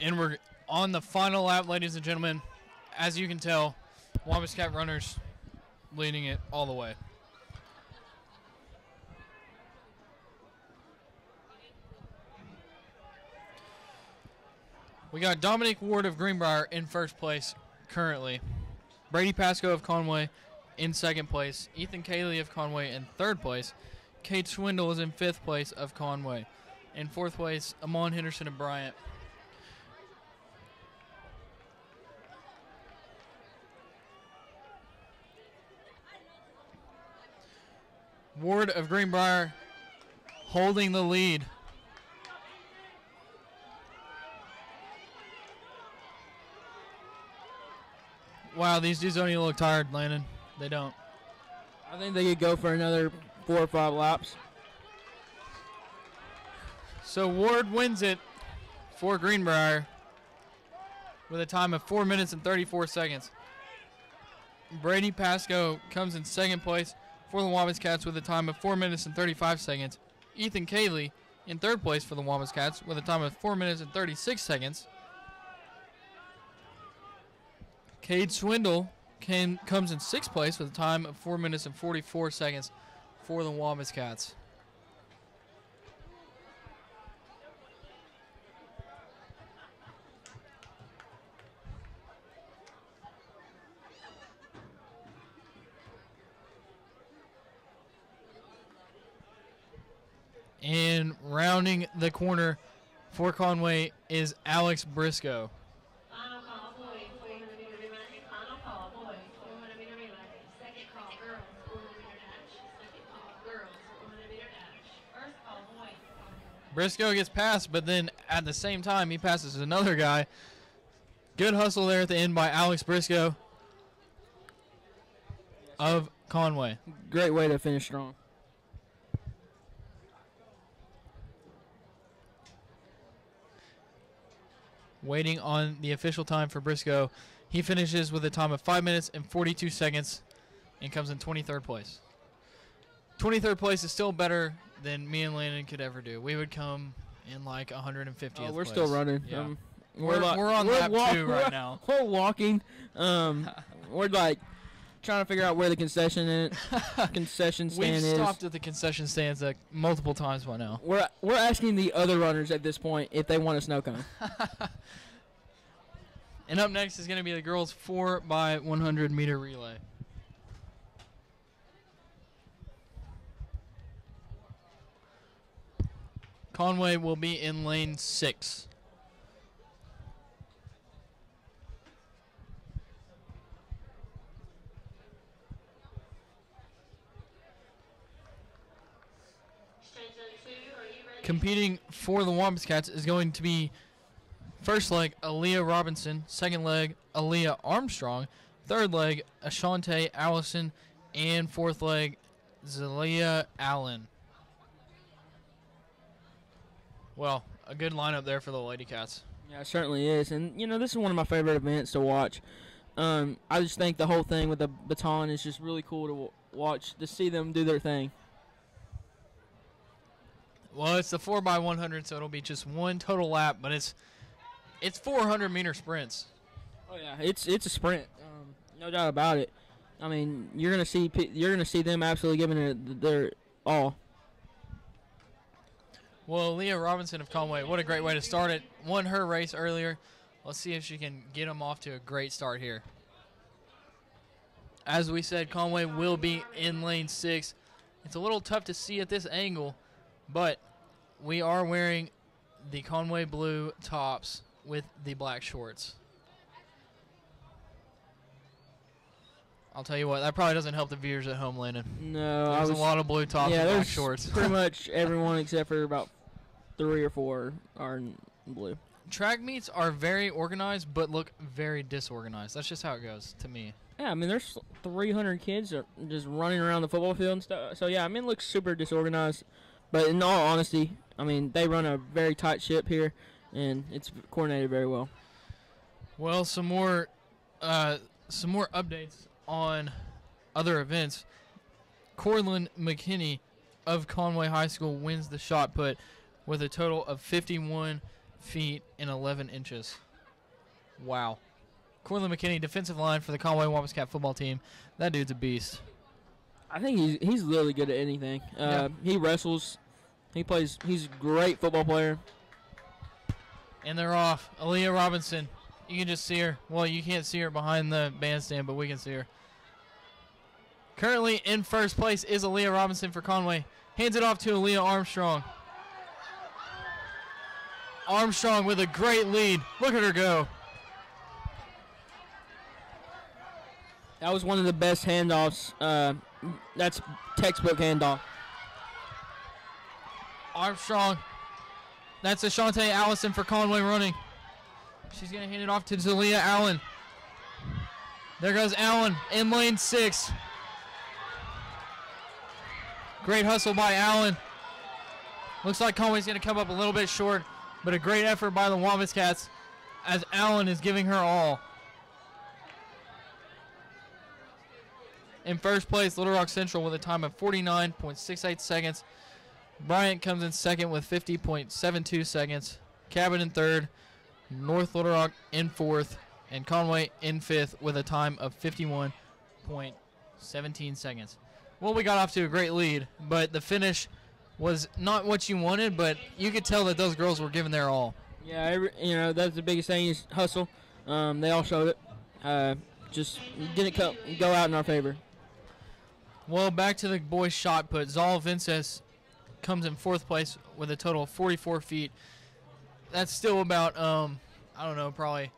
And we're on the final lap, ladies and gentlemen. As you can tell, Wampus Cat runners leading it all the way. We got Dominic Ward of Greenbrier in first place currently. Brady Pasco of Conway in second place. Ethan Kaley of Conway in third place. Kate Swindle is in fifth place of Conway. In fourth place, Amon Henderson of Bryant. Ward of Greenbrier holding the lead. Wow, these dudes don't even look tired, Landon. They don't. I think they could go for another 4 or 5 laps. So Ward wins it for Greenbrier with a time of 4 minutes and 34 seconds. Brady Pasco comes in second place for the Wampus Cats with a time of 4 minutes and 35 seconds. Ethan Kaley in third place for the Wampus Cats with a time of 4 minutes and 36 seconds. Cade Swindle comes in 6th place with a time of 4 minutes and 44 seconds for the Wampus Cats. And rounding the corner for Conway is Alex Briscoe. Final call, boys, 400-meter relay. Final call, boys, 400-meter relay. Second call, girls, 400-meter dash. Second call, girls, 400-meter dash. First call, boys. Briscoe gets passed, but then at the same time, he passes another guy. Good hustle there at the end by Alex Briscoe of Conway. Great way to finish strong. Waiting on the official time for Briscoe. He finishes with a time of 5 minutes and 42 seconds and comes in 23rd place. 23rd place is still better than me and Landon could ever do. We would come in like 150th We're place. still running. Yeah. We're on lap 2 right now. We're walking. We're like trying to figure out where the concession stand We've is. stopped at the concession stands like multiple times by now. We're asking the other runners at this point if they want a snow cone. And up next is going to be the girls 4x100 meter relay. Conway will be in lane 6. Competing for the Wampus Cats is going to be first leg Aaliyah Robinson, second leg Aaliyah Armstrong, third leg Ashante Allison, and fourth leg Zalia Allen. Well, a good lineup there for the Lady Cats. Yeah, it certainly is. And, you know, this is one of my favorite events to watch. I just think the whole thing with the baton is just really cool to watch, to see them do their thing. Well, it's the 4x100, so it'll be just one total lap, but it's 400-meter sprints. Oh yeah, it's a sprint, no doubt about it. I mean, you're gonna see them absolutely giving it their all. Well, Leah Robinson of Conway, what a great way to start it. Won her race earlier. Let's see if she can get them off to a great start here. As we said, Conway will be in lane 6. It's a little tough to see at this angle, but we are wearing the Conway blue tops with the black shorts. I'll tell you what, that probably doesn't help the viewers at home, Landon. No, there's a lot of blue tops and black shorts. Pretty much everyone except for about 3 or 4 are in blue. Track meets are very organized, but look very disorganized. That's just how it goes to me. Yeah, I mean, there's 300 kids just running around the football field and stuff. So, yeah, I mean, it looks super disorganized. But in all honesty, I mean, they run a very tight ship here, and it's coordinated very well. Well, some more updates on other events. Courtland McKinney of Conway High School wins the shot put with a total of 51 feet and 11 inches. Wow. Courtland McKinney, defensive line for the Conway Wampus Cat football team. That dude's a beast. I think he's really good at anything. He wrestles. He's a great football player. And they're off. Aaliyah Robinson. You can just see her. Well, you can't see her behind the bandstand, but we can see her. Currently in first place is Aaliyah Robinson for Conway. Hands it off to Aaliyah Armstrong. Armstrong with a great lead. Look at her go. That was one of the best handoffs. That's textbook handoff. Armstrong. That's Ashante Allison for Conway running. She's going to hand it off to Zalia Allen. There goes Allen in lane 6. Great hustle by Allen. Looks like Conway's going to come up a little bit short, but a great effort by the Wampus Cats as Allen is giving her all. In first place, Little Rock Central with a time of 49.68 seconds. Bryant comes in second with 50.72 seconds. Cabot in third. North Little Rock in fourth and Conway in 5th with a time of 51.17 seconds. Well, we got off to a great lead, but the finish was not what you wanted, but you could tell that those girls were giving their all. Yeah, that's the biggest thing is hustle. They all showed it. Just didn't go out in our favor. Well, back to the boys' shot put. Zal Vinces comes in 4th place with a total of 44 feet. That's still about, I don't know, probably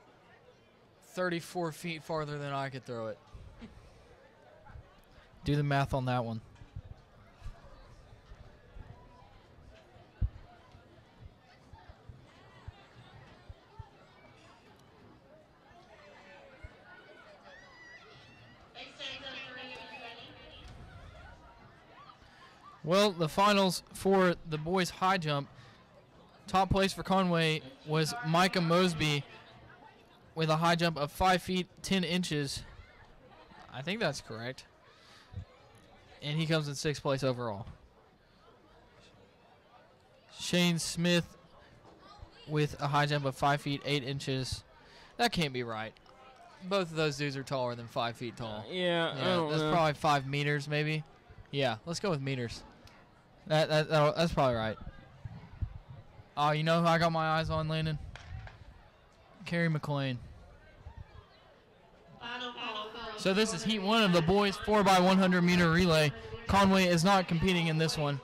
34 feet farther than I could throw it. Do the math on that one. Well, the finals for the boys' high jump, top place for Conway was Micah Mosby with a high jump of 5 feet 10 inches. I think that's correct. And he comes in 6th place overall. Shane Smith with a high jump of 5 feet 8 inches. That can't be right. Both of those dudes are taller than 5 feet tall. Yeah, I don't that's know. probably 5 meters maybe. Yeah, let's go with meters. That's probably right. Oh, you know who I got my eyes on, Landon? Carrie Mcclain. So this is heat 1 of the boys 4x100 meter relay. Conway is not competing in this one,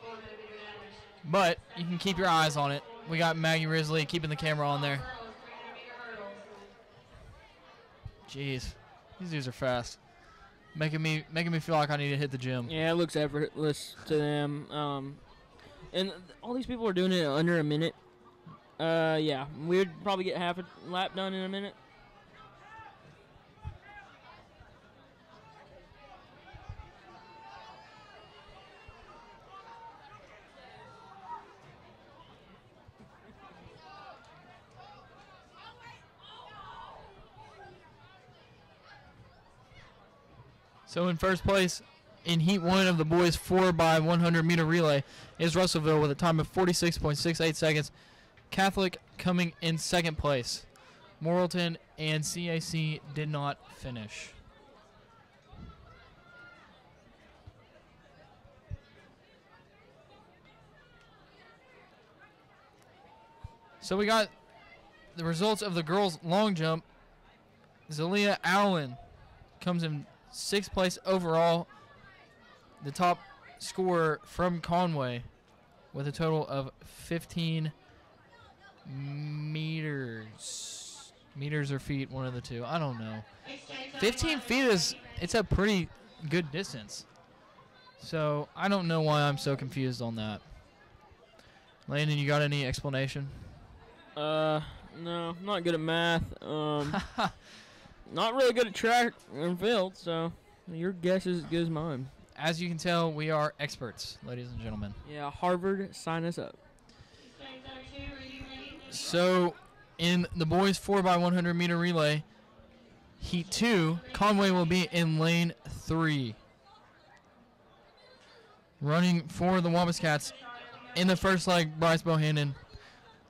but you can keep your eyes on it. We got Maggie Risley keeping the camera on there. Jeez, these dudes are fast, making me feel like I need to hit the gym. Yeah, it looks effortless to them. And all these people are doing it under a minute. Yeah, we'd probably get half a lap done in a minute. So in first place in heat 1 of the boys 4x100 meter relay is Russellville with a time of 46.68 seconds. Catholic coming in 2nd place. Morrilton and CAC did not finish. So we got the results of the girls' long jump. Zalia Allen comes in 6th place overall, the top scorer from Conway with a total of 15 meters. Meters or feet, one of the two. I don't know. 15 feet it's a pretty good distance. So I don't know why I'm so confused on that. Landon, you got any explanation? No, not good at math. Not really good at track and field, so your guess is as good as mine. As you can tell, we are experts, ladies and gentlemen. Yeah, Harvard, sign us up. So, in the boys 4x100 meter relay, heat 2, Conway will be in lane 3. Running for the Wampus Cats. In the first leg, Bryce Bohannon,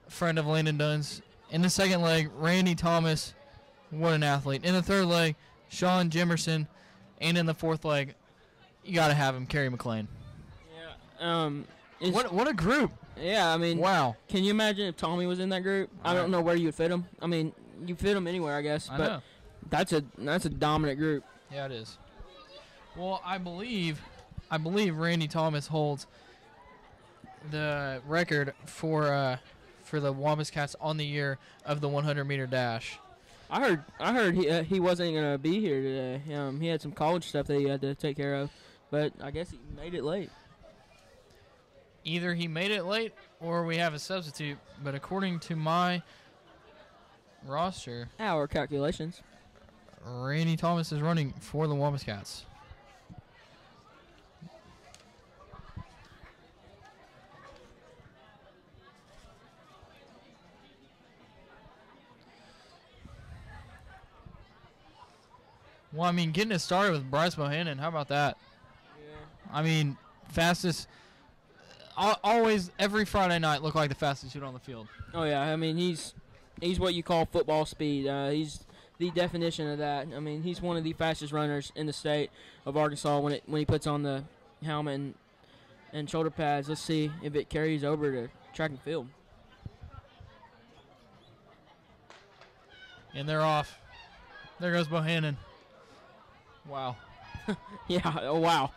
friend of Landon Dunn's. In the second leg, Randy Thomas. What an athlete. In the third leg, Sean Jimerson. And in the fourth leg, you got to have him, Carrie Mcclain. Yeah. What a group. Yeah, I mean. Wow. Can you imagine if Tommy was in that group? I don't know where you would fit him. I mean, you fit him anywhere, I guess. I but know. That's a dominant group. Yeah, it is. Well, I believe Randy Thomas holds the record for the Wampus Cats on the year of the 100-meter dash. I heard he wasn't gonna be here today. He had some college stuff that he had to take care of, but I guess he made it late. Either he made it late or we have a substitute, but according to my roster, Our calculations. Randy Thomas is running for the Wampus Cats. Well, I mean, getting it started with Bryce Bohannon, how about that? Yeah. I mean, fastest, always, every Friday night look like the fastest dude on the field. Oh yeah, I mean he's what you call football speed. He's the definition of that. I mean, he's one of the fastest runners in the state of Arkansas when he puts on the helmet and shoulder pads. Let's see if it carries over to track and field. And they're off. There goes Bohannon. Wow. Yeah, oh, wow.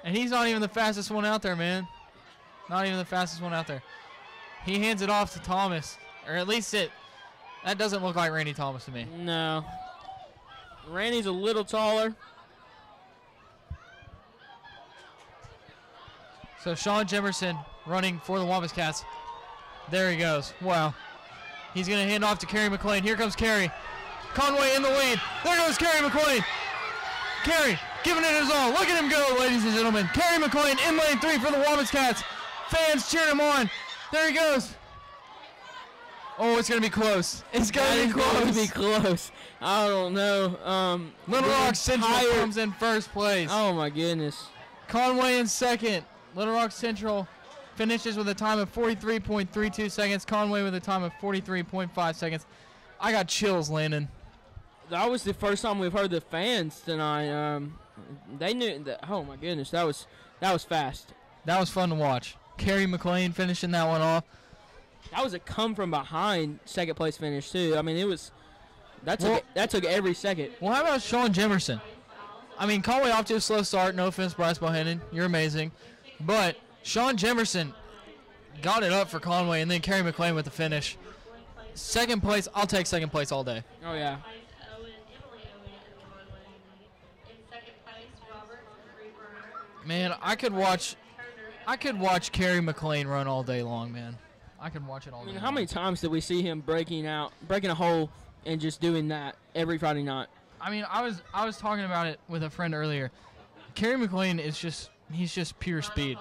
And he's not even the fastest one out there, man. Not even the fastest one out there. He hands it off to Thomas. Or at least that doesn't look like Randy Thomas to me. No. Randy's a little taller. So Sean Jimerson running for the Wampus Cats. There he goes. Wow. He's going to hand off to Carrie Mcclain. Here comes Carrie. Conway in the lead. There goes Carrie Mcclain. Carrie giving it his all. Look at him go, ladies and gentlemen. Carrie Mcclain in lane 3 for the Wampus Cats. Fans cheering him on. There he goes. Oh, it's going to be close. It's going to be close. It's going to be close. I don't know. Little Rock Central comes in first place. Oh, my goodness. Conway in second. Little Rock Central finishes with a time of 43.32 seconds. Conway with a time of 43.5 seconds. I got chills, Landon. That was the first time we've heard the fans tonight. They knew that. Oh my goodness, that was fast. That was fun to watch. Carrie Mcclain finishing that one off. That was a come from behind second place finish too. I mean, that took every second. Well, how about Sean Jimerson? I mean, Conway off to a slow start. No offense, Bryce Bohannon. You're amazing. But Sean Jimerson got it up for Conway, and then Carrie Mcclain with the finish. Second place, I'll take second place all day. Oh, yeah. Man, I could watch Carrie Mcclain run all day long, man. I could watch it all day long. How many times did we see him breaking a hole and just doing that every Friday night? I mean, I was talking about it with a friend earlier. Carrie Mcclain he's just pure speed.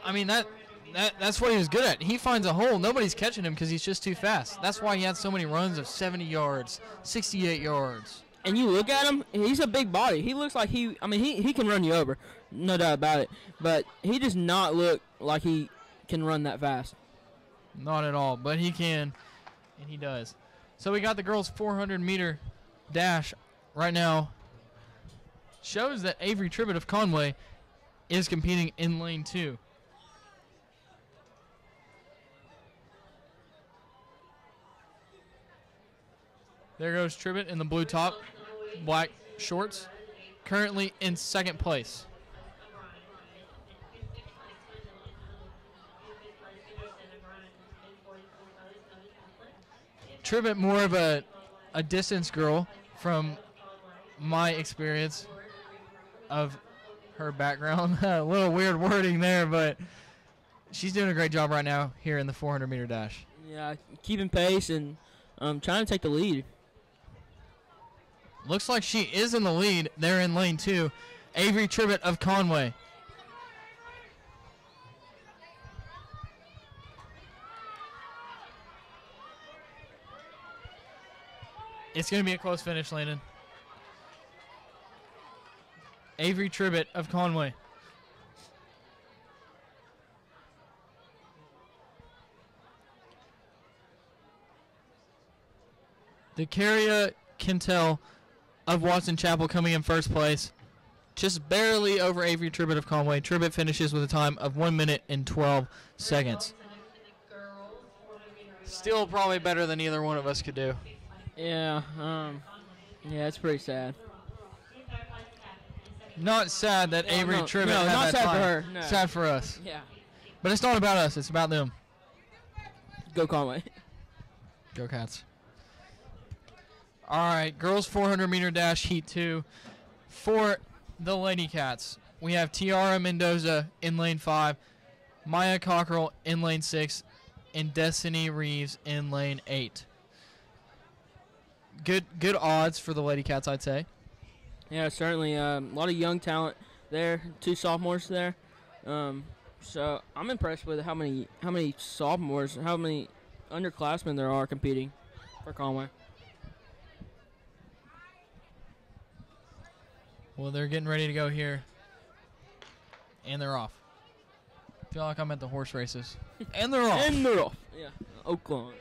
I mean, that's what he was good at. He finds a hole. Nobody's catching him because he's just too fast. That's why he had so many runs of 70 yards, 68 yards. And you look at him, he's a big body. He looks like he can run you over, no doubt about it. But he does not look like he can run that fast. Not at all, but he can, and he does. So we got the girls' 400-meter dash right now. Shows that Avery Tribbett of Conway is competing in lane 2. There goes Tribbett in the blue top, black shorts, currently in second place. Tribbett more of a distance girl from my experience of her background. A little weird wording there, but she's doing a great job right now here in the 400-meter dash. Yeah, keeping pace and trying to take the lead. Looks like she is in the lead there in lane 2. Avery Tribbett of Conway. It's going to be a close finish, Landon. Avery Tribbett of Conway. Dekaria Quintel of Watson Chapel coming in first place. Just barely over Avery Tribbett of Conway. Tribbett finishes with a time of 1 minute and 12 seconds. Still probably better than either one of us could do. Yeah, it's pretty sad. Not sad that Avery Tribbett had not that sad time. for her. No. Sad for us. Yeah. But it's not about us. It's about them. Go Conway. Go Cats. All right, girls 400-meter dash heat 2. For the Lady Cats, we have Tiara Mendoza in lane 5, Maya Cockrell in lane 6, and Destiny Reeves in lane 8. Good odds for the Lady Cats, I'd say. Yeah, certainly. A lot of young talent there. 2 sophomores there. So I'm impressed with how many sophomores, how many underclassmen there are competing for Conway. Well, they're getting ready to go here, and they're off. I feel like I'm at the horse races. And they're off. And they're off. Yeah, Oakland.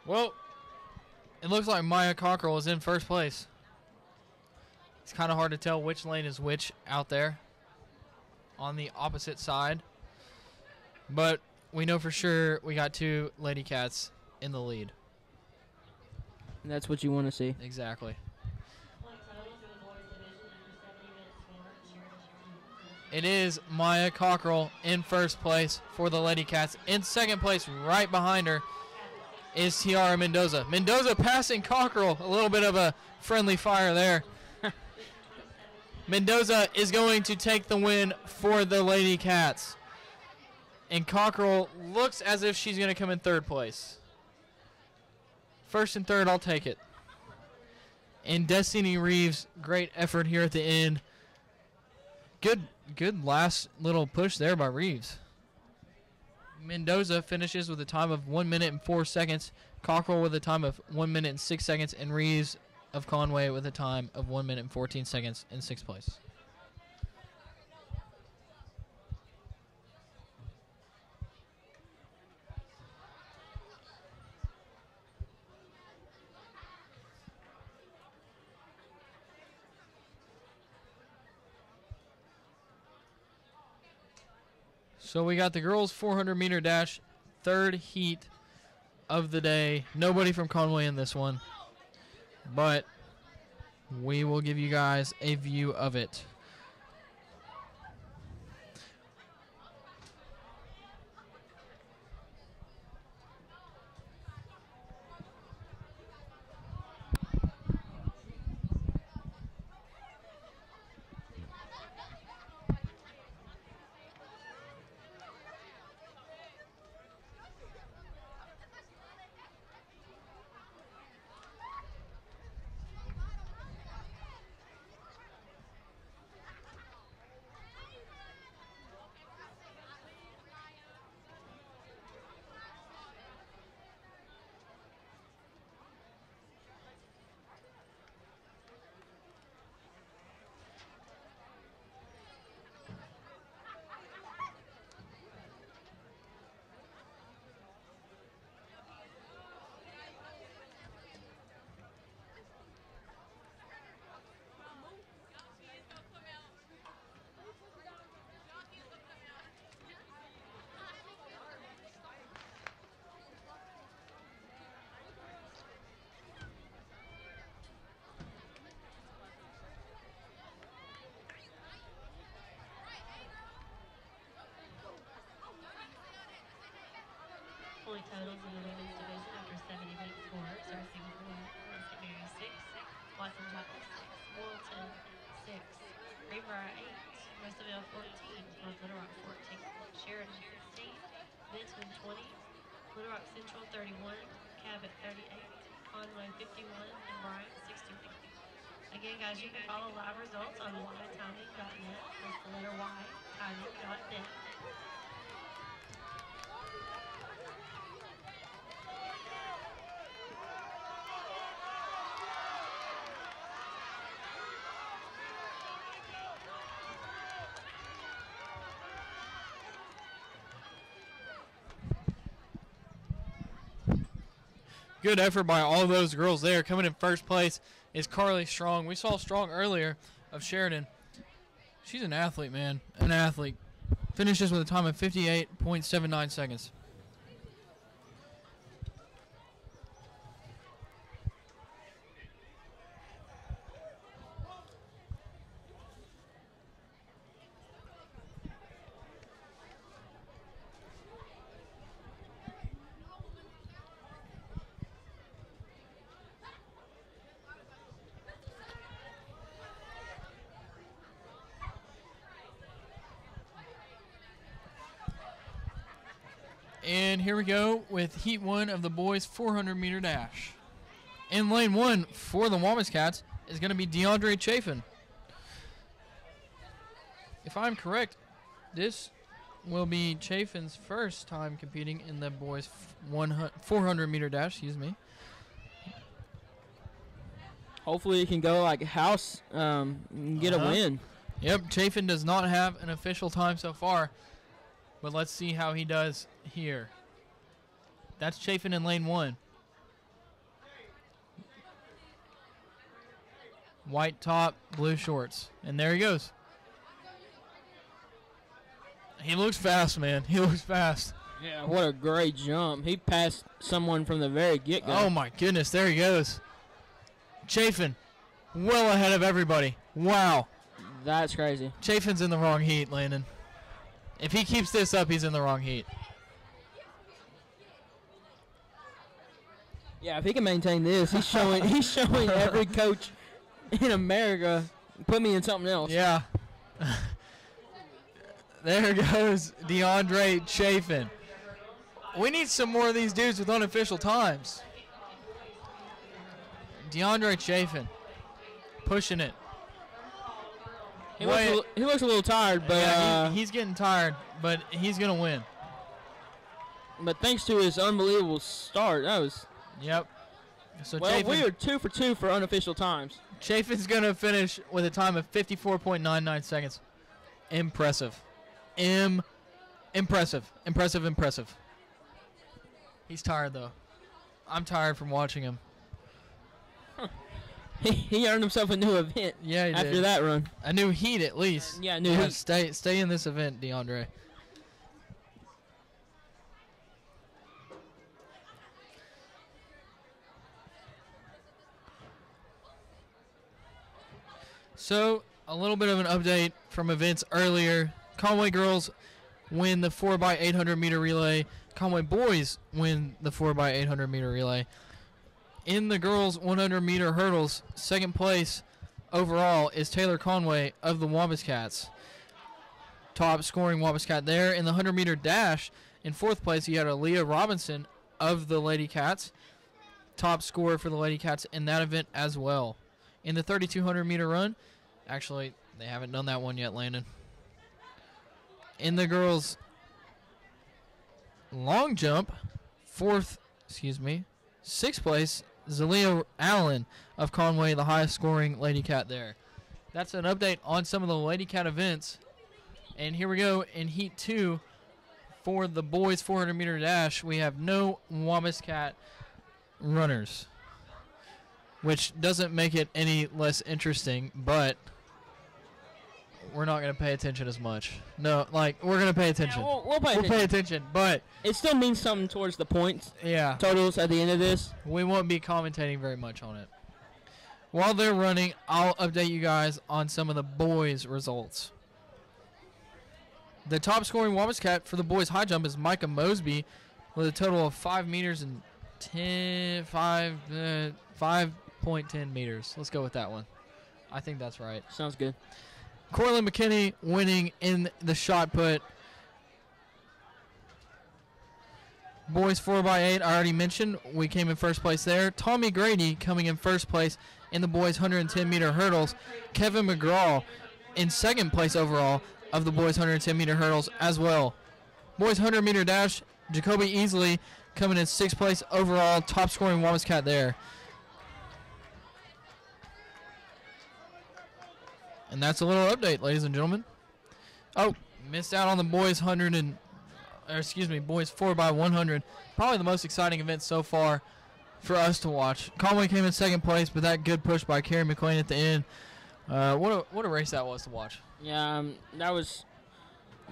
Well, it looks like Maya Cockrell is in first place. It's kind of hard to tell which lane is which out there on the opposite side. But we know for sure we got 2 Lady Cats in the lead. And that's what you want to see. Exactly. It is Maya Cockrell in first place for the Lady Cats. In second place, right behind her, is Tiara Mendoza. Mendoza passing Cockrell. A little bit of a friendly fire there. Mendoza is going to take the win for the Lady Cats. And Cockrell looks as if she's going to come in third place. First and third, I'll take it. And Destiny Reeves, great effort here at the end. Good last little push there by Reeves. Mendoza finishes with a time of 1 minute and 4 seconds. Cockrell with a time of 1 minute and 6 seconds. And Reeves of Conway with a time of 1 minute and 14 seconds in sixth place. So we got the girls 400-meter dash, third heat of the day. Nobody from Conway in this one, but we will give you guys a view of it. Point totals in the women's division after 70 meet scores are St. Mary 6, Watson Chapel 6, Wilton 6, Greenbrier 8, Russellville 14, North Little Rock 14, Sheridan 16, Benton 20, Little Rock Central 31, Cabot 38, Conway 51, and Bryant 61. Again, guys, you can follow live results on ytiming.net. That's the letter Y, timing.net. Good effort by all those girls there. Coming in first place is Carly Strong. We saw Strong earlier of Sheridan. She's an athlete, man. An athlete. Finishes with a time of 58.79 seconds. And here we go with Heat 1 of the boys 400-meter dash. In lane 1 for the Wampus Cats is going to be DeAndre Chafin. If I'm correct, this will be Chafin's first time competing in the boys 400-meter dash. Excuse me. Hopefully, it can go like house and get a win. Yep, Chafin does not have an official time so far, but let's see how he does here. That's Chafin in lane 1. White top, blue shorts. And there he goes. He looks fast, man. He looks fast. Yeah, what a great jump. He passed someone from the very get-go. Oh, my goodness. There he goes. Chafin, well ahead of everybody. Wow. That's crazy. Chafin's in the wrong heat, Landon. If he keeps this up, he's in the wrong heat. Yeah, if he can maintain this, he's showing every coach in America, put me in something else. Yeah. There goes DeAndre Chafin. We need some more of these dudes with unofficial times. DeAndre Chafin pushing it. He looks a little tired, but yeah, he's getting tired, but he's going to win. But thanks to his unbelievable start, that was... Yep. So well, Chafin, we are 2 for 2 for unofficial times. Chafin's going to finish with a time of 54.99 seconds. Impressive. Impressive. He's tired, though. I'm tired from watching him. He earned himself a new event after that run. A new heat, at least. Yeah, new heat. Stay in this event, DeAndre. So, a little bit of an update from events earlier. Conway girls win the 4x800 meter relay. Conway boys win the 4x800 meter relay. In the girls 100 meter hurdles, second place overall is Taylor Conway of the Wampus Cats. Top scoring Wampus Cat there. In the 100 meter dash, in fourth place, you had Aaliyah Robinson of the Lady Cats. Top scorer for the Lady Cats in that event as well. In the 3,200 meter run, actually, they haven't done that one yet, Landon. In the girls' long jump, sixth place, Zalia Allen of Conway, the highest scoring Lady Cat there. That's an update on some of the Lady Cat events. And here we go in Heat 2 for the boys 400 meter dash. We have no Wampus Cat runners, which doesn't make it any less interesting, but we're not going to pay attention as much. No, like, we're going to pay attention. Yeah, we'll pay attention, but it still means something towards the points. Yeah. Totals at the end of this. We won't be commentating very much on it. While they're running, I'll update you guys on some of the boys' results. The top scoring Wampus Cat for the boys' high jump is Micah Mosby with a total of 5 meters and 5.10 meters. Let's go with that one. I think that's right. Sounds good. Courtland McKinney winning in the shot put. Boys 4x8, I already mentioned. We came in first place there. Tommy Grady coming in first place in the boys 110 meter hurdles. Kevin Mcgraw in second place overall of the boys 110 meter hurdles as well. Boys 100 meter dash, Jacoby easily coming in sixth place overall, top scoring Wampus Cat there. And that's a little update, ladies and gentlemen. Oh, missed out on the boys boys 4x100. Probably the most exciting event so far for us to watch. Conway came in second place, but that good push by Carrie Mcclain at the end. What a race that was to watch. Yeah, that was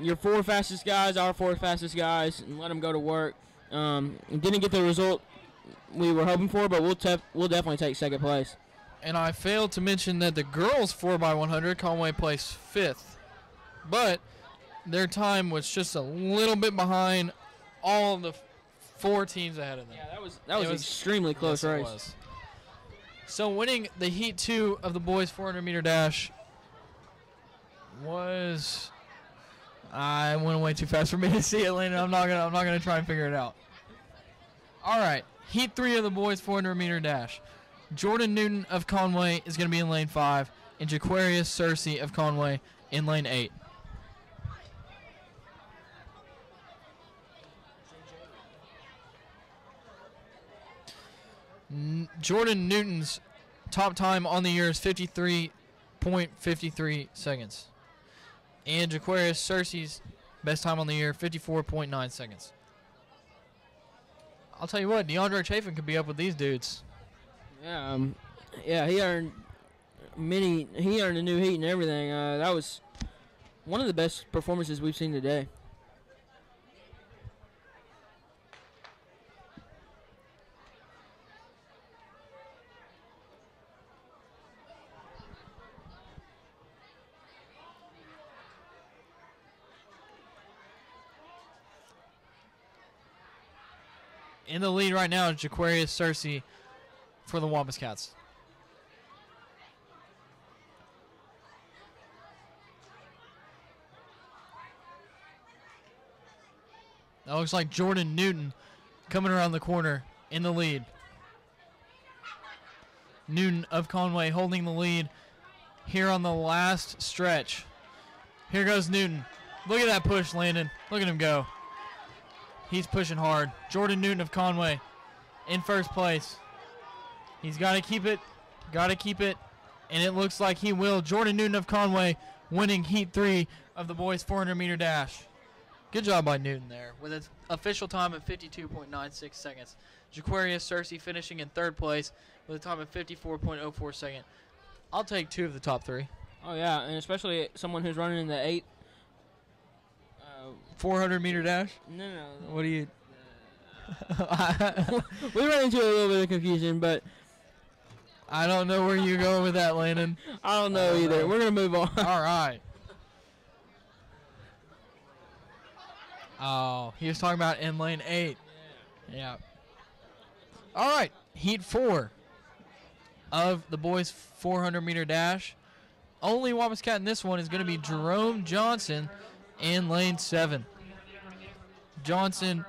your 4 fastest guys, our 4 fastest guys, and let them go to work. Didn't get the result we were hoping for, but we'll definitely take second place. And I failed to mention that the girls 4x100, Conway placed 5th. But their time was just a little bit behind all of the 4 teams ahead of them. Yeah, that was extremely close race. It was. So winning the Heat 2 of the boys 400 meter dash was... I went way too fast for me to see it, Landon. I'm not gonna try and figure it out. All right, Heat 3 of the boys 400 meter dash. Jordan Newton of Conway is going to be in lane 5, and Jaquarius Searcy of Conway in lane 8. Jordan Newton's top time on the year is 53.53 seconds. And Jaquarius Searcy's best time on the year, 54.9 seconds. I'll tell you what, DeAndre Chafin could be up with these dudes. Yeah, he earned he earned a new heat and everything. That was one of the best performances we've seen today. In the lead right now is Jaquarius Cersei for the Wampus Cats. That looks like Jordan Newton coming around the corner in the lead. Newton of Conway holding the lead here on the last stretch. Here goes Newton. Look at that push, Landon. Look at him go. He's pushing hard. Jordan Newton of Conway in first place. He's got to keep it. Got to keep it. And it looks like he will. Jordan Newton of Conway winning Heat 3 of the boys' 400-meter dash. Good job by Newton there with an official time of 52.96 seconds. Jaquarius Cersei finishing in third place with a time of 54.04 seconds. I'll take 2 of the top 3. Oh, yeah, and especially someone who's running in the 8. 400-meter dash? No. What do you... We ran into a little bit of confusion, but... I don't know where you're going with that, Landon. I don't know either. We're going to move on. All right. Oh, he was talking about in lane 8. Yeah. All right. Heat 4 of the boys' 400-meter dash. Only Wampus Cat in this one is going to be Jerome Johnson in lane 7. Johnson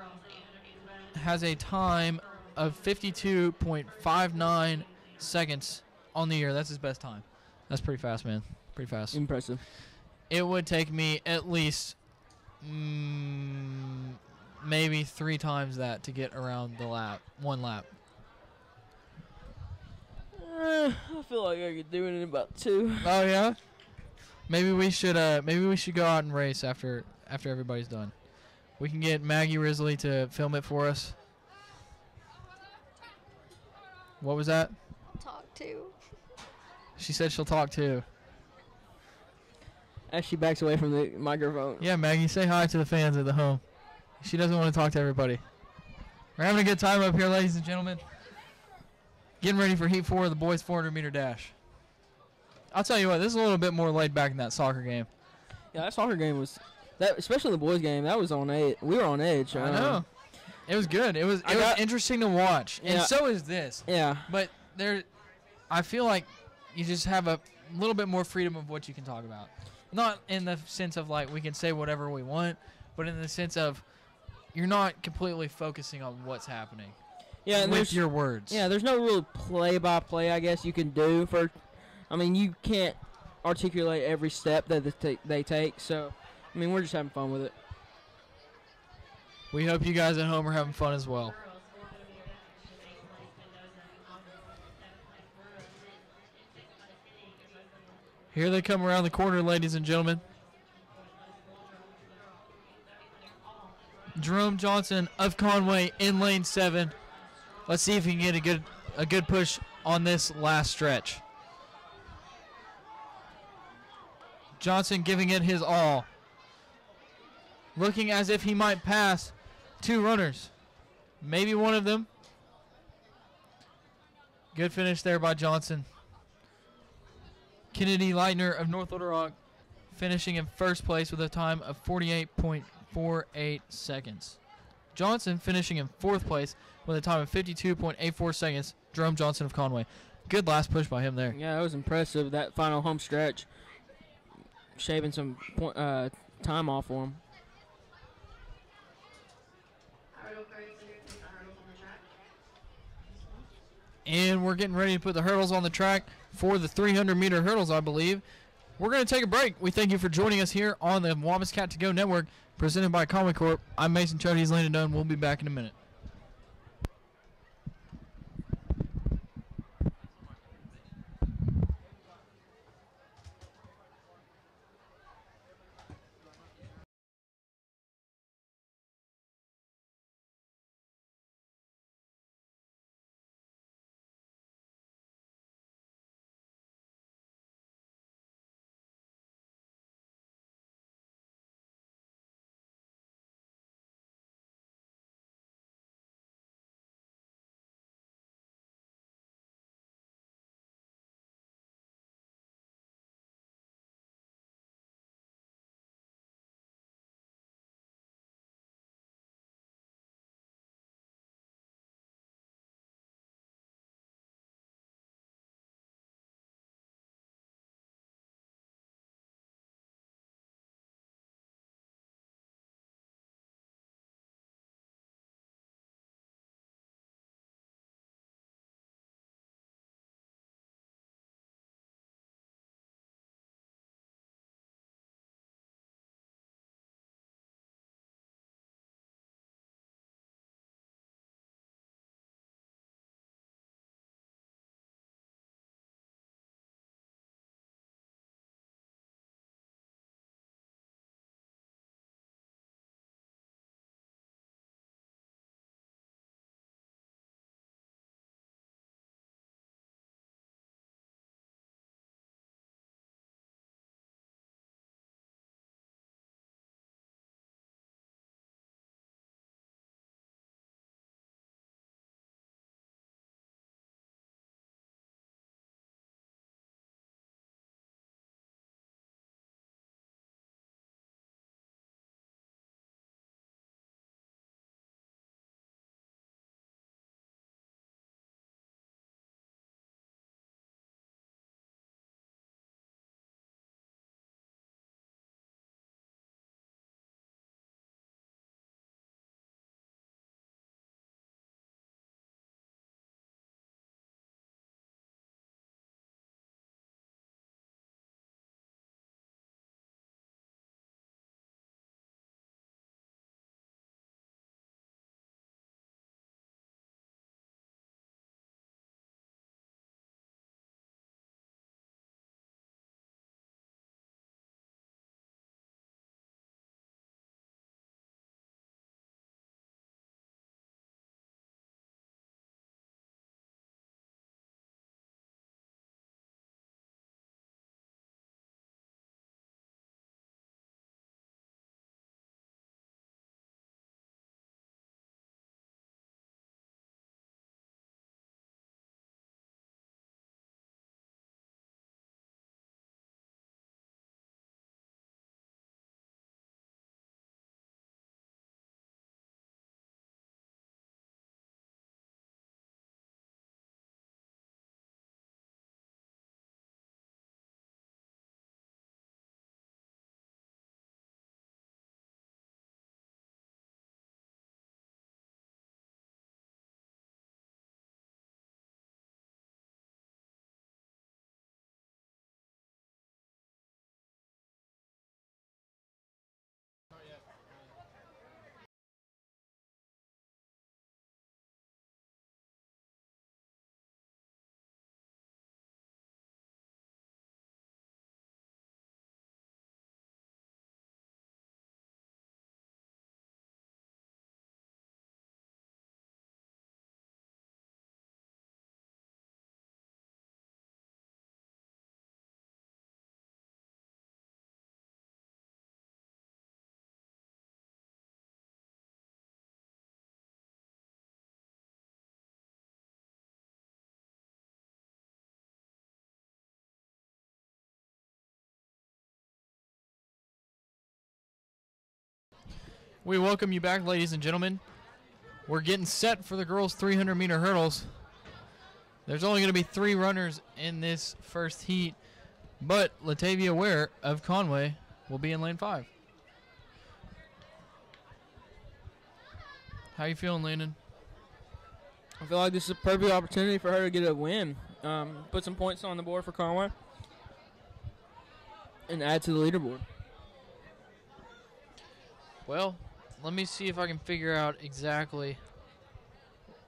has a time of 52.59 seconds on the year. That's his best time. That's pretty fast, man. Pretty fast. Impressive. It would take me at least maybe 3 times that to get around the lap, 1 lap. I feel like I could do it in about 2. Oh yeah. Maybe we should go out and race after everybody's done. We can get Maggie Risley to film it for us. What was that? Talk to. She said she'll talk too. As she backs away from the microphone. Yeah, Maggie, say hi to the fans at the home. She doesn't want to talk to everybody. We're having a good time up here, ladies and gentlemen. Getting ready for Heat 4 of the boys' 400-meter dash. I'll tell you what, this is a little bit more laid back than that soccer game. Yeah, that soccer game was, especially the boys' game, that was on edge. We were on edge. I know. It was good. It was interesting to watch. Yeah. And so is this. Yeah. But I feel like you just have a little bit more freedom of what you can talk about. Not in the sense of like we can say whatever we want, but in the sense of you're not completely focusing on what's happening. Yeah, and with your words. Yeah, there's no real play-by-play, I guess, you can do for. I mean, you can't articulate every step that they take. So, I mean, we're just having fun with it. We hope you guys at home are having fun as well. Here they come around the corner, ladies and gentlemen. Jerome Johnson of Conway in lane 7. Let's see if he can get a good push on this last stretch. Johnson giving it his all. Looking as if he might pass 2 runners. Maybe one of them. Good finish there by Johnson. Kennedy Leitner of North Little Rock finishing in first place with a time of 48.48 seconds. Johnson finishing in 4th place with a time of 52.84 seconds. Jerome Johnson of Conway. Good last push by him there. Yeah, that was impressive, that final home stretch. Shaving some time off for him. And we're getting ready to put the hurdles on the track for the 300-meter hurdles, I believe. We're going to take a break. We thank you for joining us here on the Wampus Cat to Go Network, presented by Conway Corp. I'm Mason Choate. He's Landon Dunn. We'll be back in a minute. We welcome you back, ladies and gentlemen. We're getting set for the girls' 300-meter hurdles. There's only going to be 3 runners in this first heat, but Latavia Ware of Conway will be in lane 5. How you feeling, Landon? I feel like this is a perfect opportunity for her to get a win. Put some points on the board for Conway and add to the leaderboard. Well, let me see if I can figure out exactly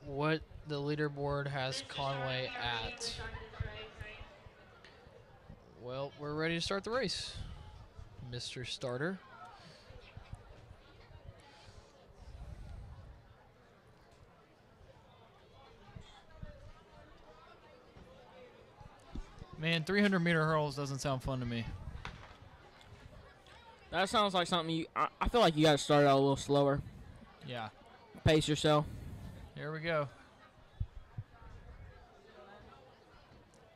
what the leaderboard has Conway at. Well, we're ready to start the race, Mr. Starter. Man, 300-meter hurdles doesn't sound fun to me. That sounds like something I feel like you got to start out a little slower. Yeah. Pace yourself. Here we go.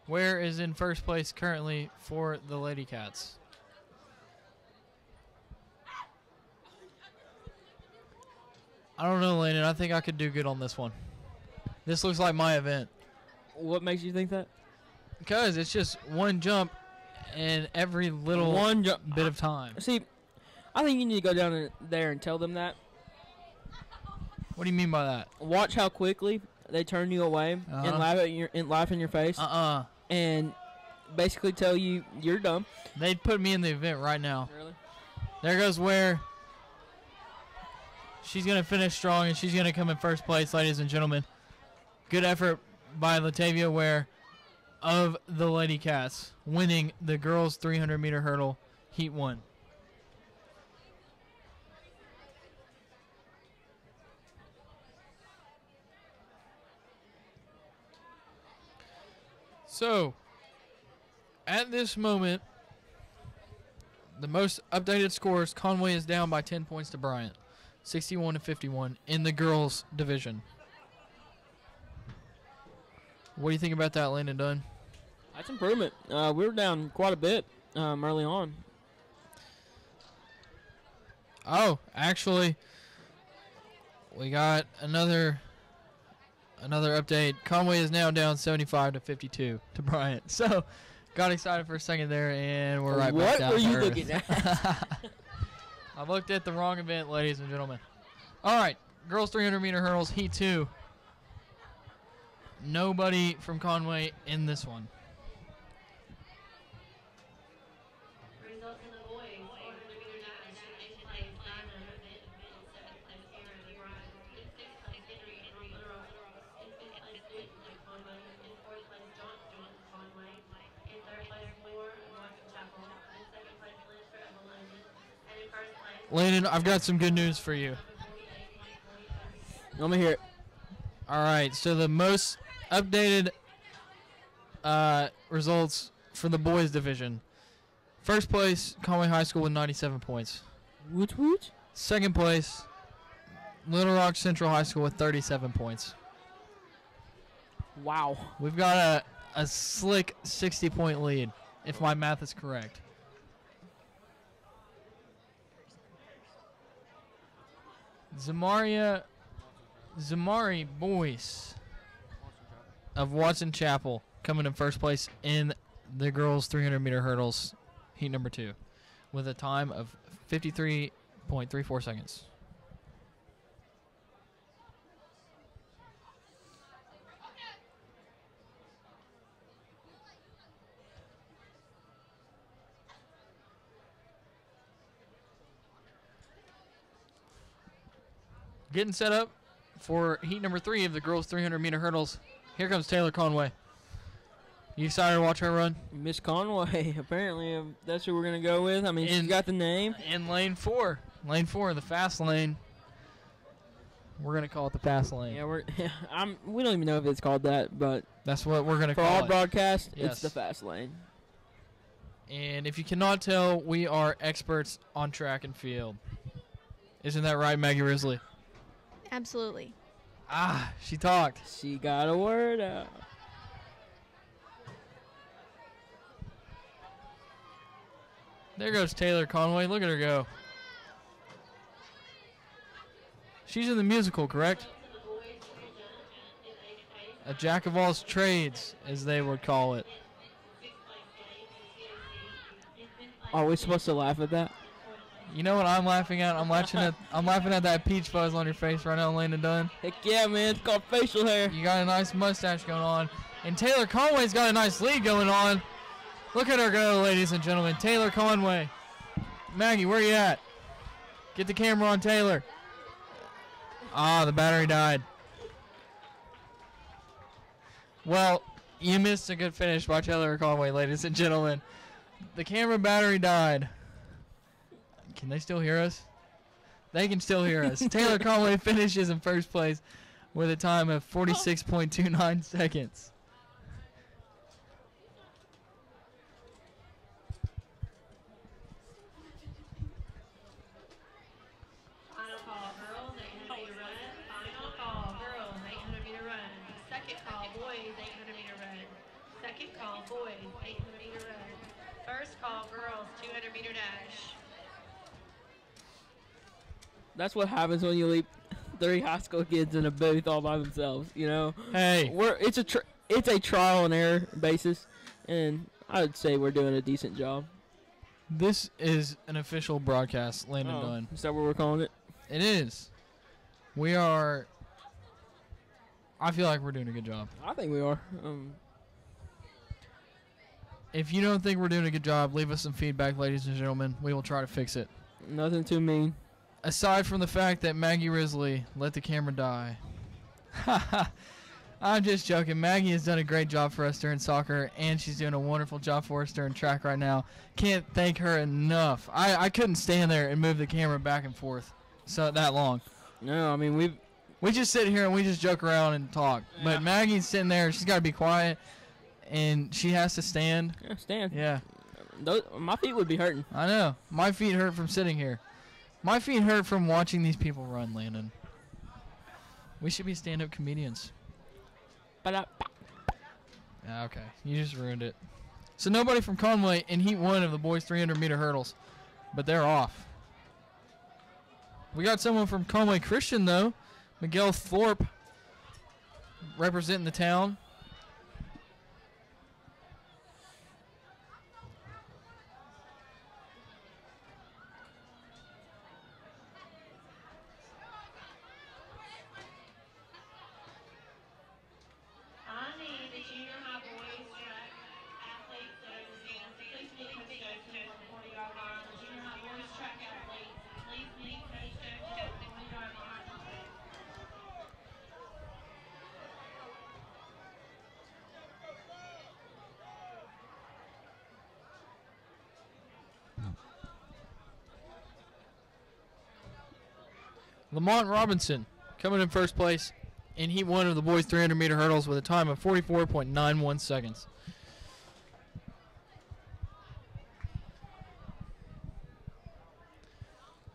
Where is in first place currently for the Lady Cats? I don't know, Landon. I think I could do good on this one. This looks like my event. What makes you think that? Because it's just one jump and every little bit of time. See, I think you need to go down there and tell them that. What do you mean by that? Watch how quickly they turn you away and laugh in your face. And basically tell you you're dumb. They'd put me in the event right now. Really? There goes Ware. She's going to finish strong, and she's going to come in first place, ladies and gentlemen. Good effort by Latavia Ware of the Lady Cats, winning the girls' 300-meter hurdle, Heat 1. So, at this moment, the most updated scores, Conway is down by 10 points to Bryant, 61-51 in the girls' division. What do you think about that, Landon Dunn? That's improvement. We were down quite a bit early on. Oh, actually, we got another update. Conway is now down 75-52 to Bryant. So, got excited for a second there, and we're right back down. What were you earth. looking at? I looked at the wrong event, ladies and gentlemen. All right, girls 300-meter hurdles, Heat 2. Nobody from Conway in this one. Results in the boys, 400-meter dash, in 8th place, Diamond, in 7th place, Aaron, Bryant, in 6th place, Henry, and Ross, in 5th place, Whitney, Conway, in 4th place, John, Conway, in 3rd place, Moore, Washington Chapel, in 2nd place, Lancer of Landon, and in 1st place, Landon, I've got some good news for you. Let me hear it. All right, so the most updated results for the boys division. First place, Conway High School with 97 points. Woot. Second place, Little Rock Central High School with 37 points. Wow. We've got a slick 60-point lead, if my math is correct. Zamari Boyce of Watson Chapel coming in first place in the girls 300-meter hurdles, heat number 2, with a time of 53.34 seconds. Getting set up for heat number 3 of the girls 300-meter hurdles. Here comes Taylor Conway. You excited to watch her run? Miss Conway, apparently. That's who we're going to go with. I mean, she's got the name. In lane 4. Lane 4, the fast lane. We're going to call it the fast lane. Yeah, we don't even know if it's called that, but that's what we're going to call it. For our broadcast, yes. It's the fast lane. And if you cannot tell, we are experts on track and field. Isn't that right, Maggie Risley? Absolutely. Ah, she talked. She got a word out. There goes Taylor Conway. Look at her go. She's in the musical, correct? A jack of all trades, as they would call it. Are we supposed to laugh at that? You know what I'm laughing at? I'm laughing at that peach fuzz on your face right now, Landon Dunn. Heck yeah, man. It's called facial hair. You got a nice mustache going on. And Taylor Conway's got a nice lead going on. Look at her go, ladies and gentlemen. Taylor Conway. Maggie, where you at? Get the camera on Taylor. Ah, the battery died. Well, you missed a good finish by Taylor Conway, ladies and gentlemen. The camera battery died. Can they still hear us? They can still hear us. Taylor Conway finishes in first place with a time of 46.29 seconds. Final call, girls, 800 meter run. Final call, girls, 800 meter run. Second call, boys, 800 meter run. Second call, boys, 800 meter run. First call, girls, 200 meter dash. That's what happens when you leave 3 high school kids in a booth all by themselves, you know? Hey. It's a trial and error basis, and I would say we're doing a decent job. This is an official broadcast, Landon Dunn. Is that what we're calling it? It is. We are. I feel like we're doing a good job. I think we are. If you don't think we're doing a good job, leave us some feedback, ladies and gentlemen. We will try to fix it. Nothing too mean. Aside from the fact that Maggie Risley let the camera die. I'm just joking. Maggie has done a great job for us during soccer, and she's doing a wonderful job for us during track right now. Can't thank her enough. I couldn't stand there and move the camera back and forth that long. No, I mean, we just sit here and we just joke around and talk. Yeah. But Maggie's sitting there. She's got to be quiet, and she has to stand. Yeah, stand. Yeah. My feet would be hurting. I know. My feet hurt from sitting here. My feet hurt from watching these people run, Landon. We should be stand-up comedians. Okay, you just ruined it. So nobody from Conway in Heat 1 of the boys 300-meter hurdles, but they're off. We got someone from Conway Christian, though. Miguel Thorpe representing the town. Lamont Robinson coming in first place in Heat 1 of the boys 300-meter hurdles with a time of 44.91 seconds.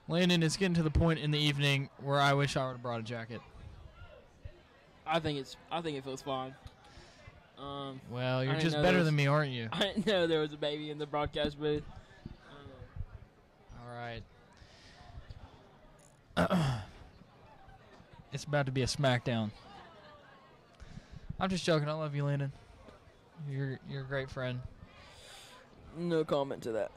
Landon, it's getting to the point in the evening where I wish I would have brought a jacket. I think it feels fine. Well, you're just better than me, aren't you? I didn't know there was a baby in the broadcast booth. All right. It's about to be a smackdown. I'm just joking. I love you, Landon. You're a great friend. No comment to that.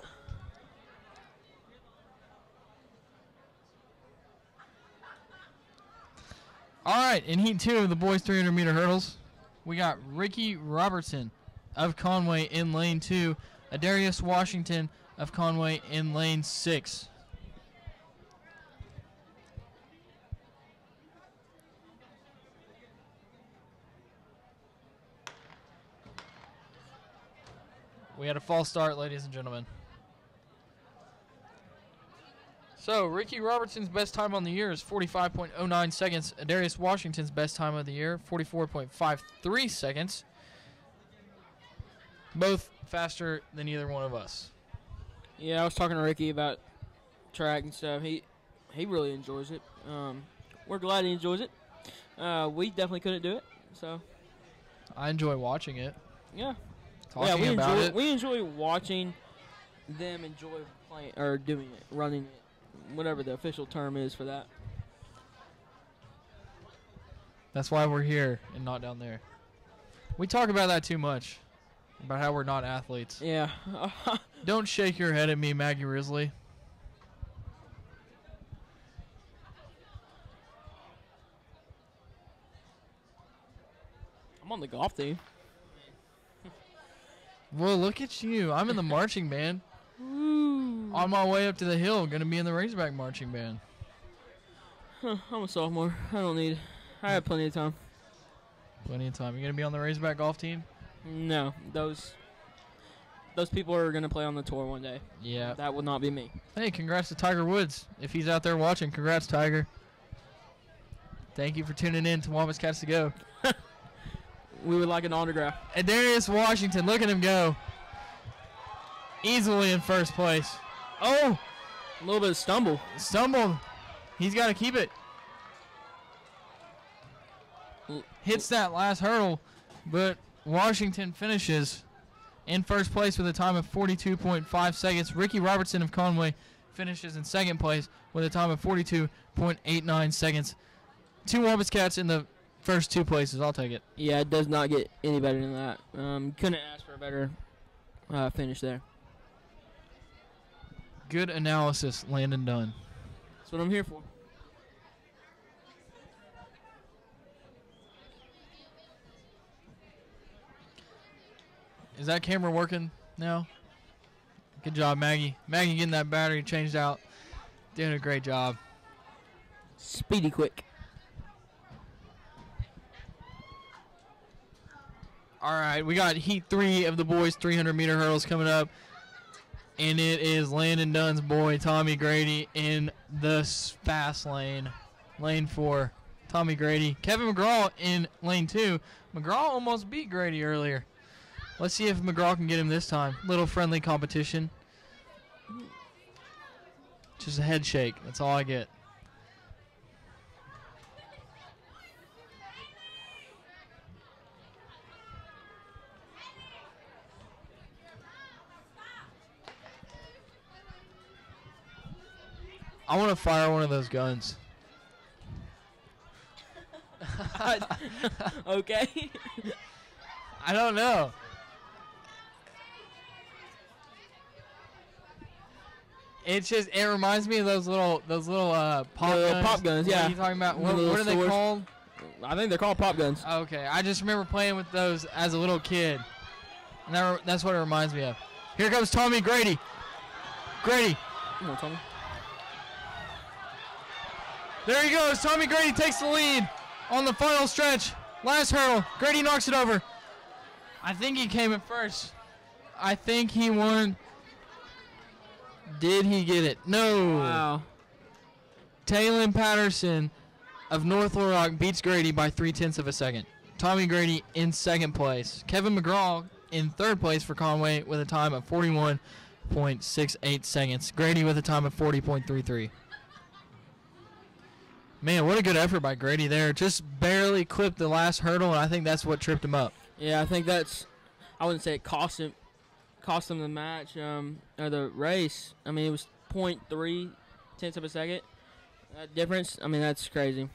All right, in Heat 2 of the boys 300-meter hurdles, we got Ricky Robertson of Conway in lane 2, Adarius Washington of Conway in lane 6. We had a false start, ladies and gentlemen. So, Ricky Robertson's best time on the year is 45.09 seconds. Adarius Washington's best time of the year, 44.53 seconds. Both faster than either one of us. Yeah, I was talking to Ricky about track and stuff. He really enjoys it. We're glad he enjoys it. We definitely couldn't do it, so. I enjoy watching it. Yeah. We enjoy watching them enjoy playing or doing it, running it, whatever the official term is for that. That's why we're here and not down there. We talk about that too much, about how we're not athletes. Yeah. Don't shake your head at me, Maggie Risley. I'm on the golf team. Well, look at you. I'm in the marching band. On my way up to the hill, going to be in the Razorback marching band. Huh, I'm a sophomore. I have plenty of time. Plenty of time. You going to be on the Razorback golf team? No, those people are going to play on the tour one day. Yeah. That will not be me. Hey, congrats to Tiger Woods. If he's out there watching, congrats, Tiger. Thank you for tuning in to Wampus Cats to Go. We would like an autograph. And Darius Washington, look at him go. Easily in first place. Oh! A little bit of stumble. Stumbled. He's got to keep it. Hits that last hurdle, but Washington finishes in first place with a time of 42.5 seconds. Ricky Robertson of Conway finishes in second place with a time of 42.89 seconds. 2 Wampus Cats in the first 2 places. I'll take it. Yeah, it does not get any better than that. Couldn't ask for a better finish there. Good analysis, Landon Dunn. That's what I'm here for. Is that camera working now? Good job, Maggie. Maggie getting that battery changed out. Doing a great job. Speedy quick. All right, we got heat 3 of the boys 300-meter hurdles coming up. And it is Landon Dunn's boy, Tommy Grady, in the fast lane. Lane 4, Tommy Grady. Kevin Mcgraw in lane 2. Mcgraw almost beat Grady earlier. Let's see if Mcgraw can get him this time. Little friendly competition. Just a head shake. That's all I get. I want to fire one of those guns. Okay. I don't know. It reminds me of those little pop guns. Pop guns, What yeah. are you talking about? What Little are they swords. called? I think they're called pop guns. Okay, I just remember playing with those as a little kid. And that's what it reminds me of. Here comes Tommy Grady. Grady. Come on, Tommy. There he goes. Tommy Grady takes the lead on the final stretch. Last hurdle. Grady knocks it over. I think he came in first. I think he won. Did he get it? No. Wow. Talon Patterson of North Little Rock beats Grady by 0.3 of a second. Tommy Grady in second place. Kevin Mcgraw in third place for Conway with a time of 41.68 seconds. Grady with a time of 40.33. Man, what a good effort by Grady there. Just barely clipped the last hurdle, and I think that's what tripped him up. Yeah, I think I wouldn't say it cost him the match or the race. I mean, it was 0.3 of a second. That difference, I mean, that's crazy.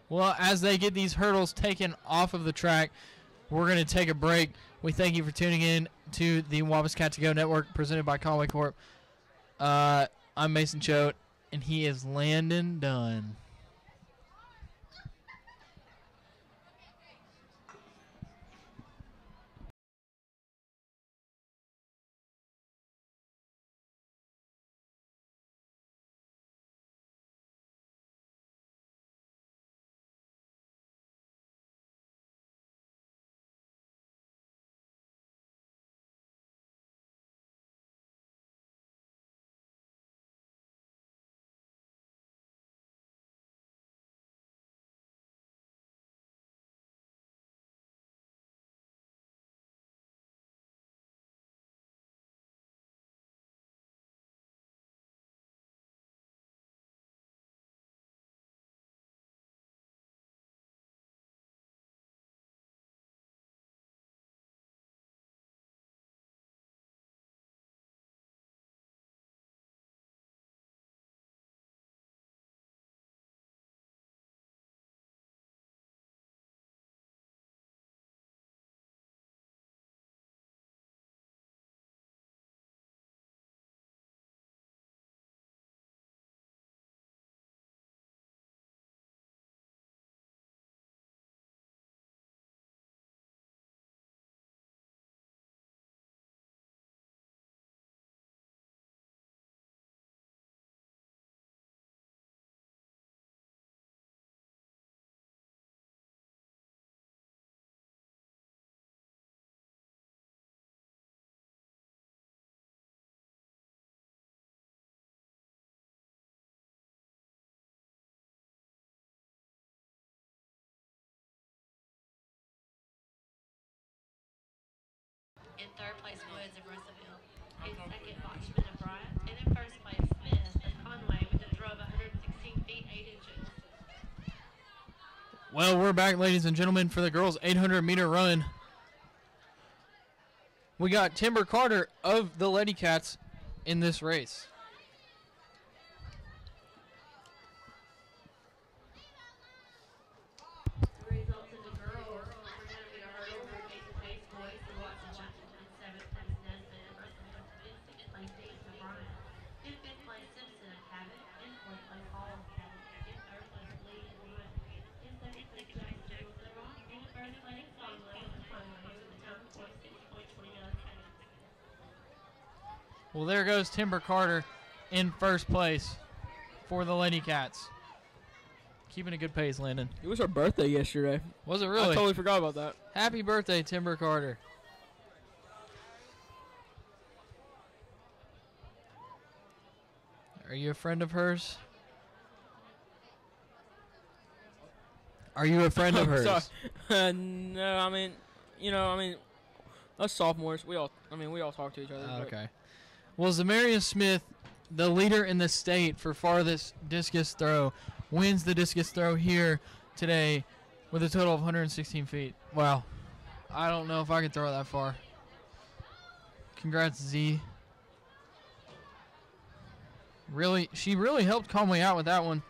Well, as they get these hurdles taken off of the track, we're going to take a break. We thank you for tuning in to the Wampus Cat to Go Network presented by Conway Corp. I'm Mason Choate, and he is Landon Dunn. In third place, Woods of Russellville. In second, Botchman of Bryant. And in first place, Smith of Conway with a throw of 116 feet 8 inches. Well, we're back, ladies and gentlemen, for the girls' 800-meter run. We got Timber Carter of the Lady Cats in this race. The results in the girls' 400-meter hurdle were eighth place boys for Watson Washington, seventh place Nesbitt of Russellville, in second place Davis of Bryant, in fifth place Simpson of Cabot, in fourth place Hall of Cabot, in third place Lee of Bryant, in second place James Jones of Rock, and in first place Conway of Conway with a time of 46.29 seconds. Well, there goes Timber Carter in first place for the Lady Cats. Keeping a good pace, Landon. It was her birthday yesterday. Was it I really? totally forgot about that. Happy birthday, Timber Carter. Are you a friend of hers? Are you a friend of hers? No, I mean, us sophomores, we all talk to each other. but- Okay. Well, Zamaria Smith, the leader in the state for farthest discus throw, wins the discus throw here today with a total of 116 feet. Wow. I don't know if I could throw it that far. Congrats, Z. She really helped Conway out with that one.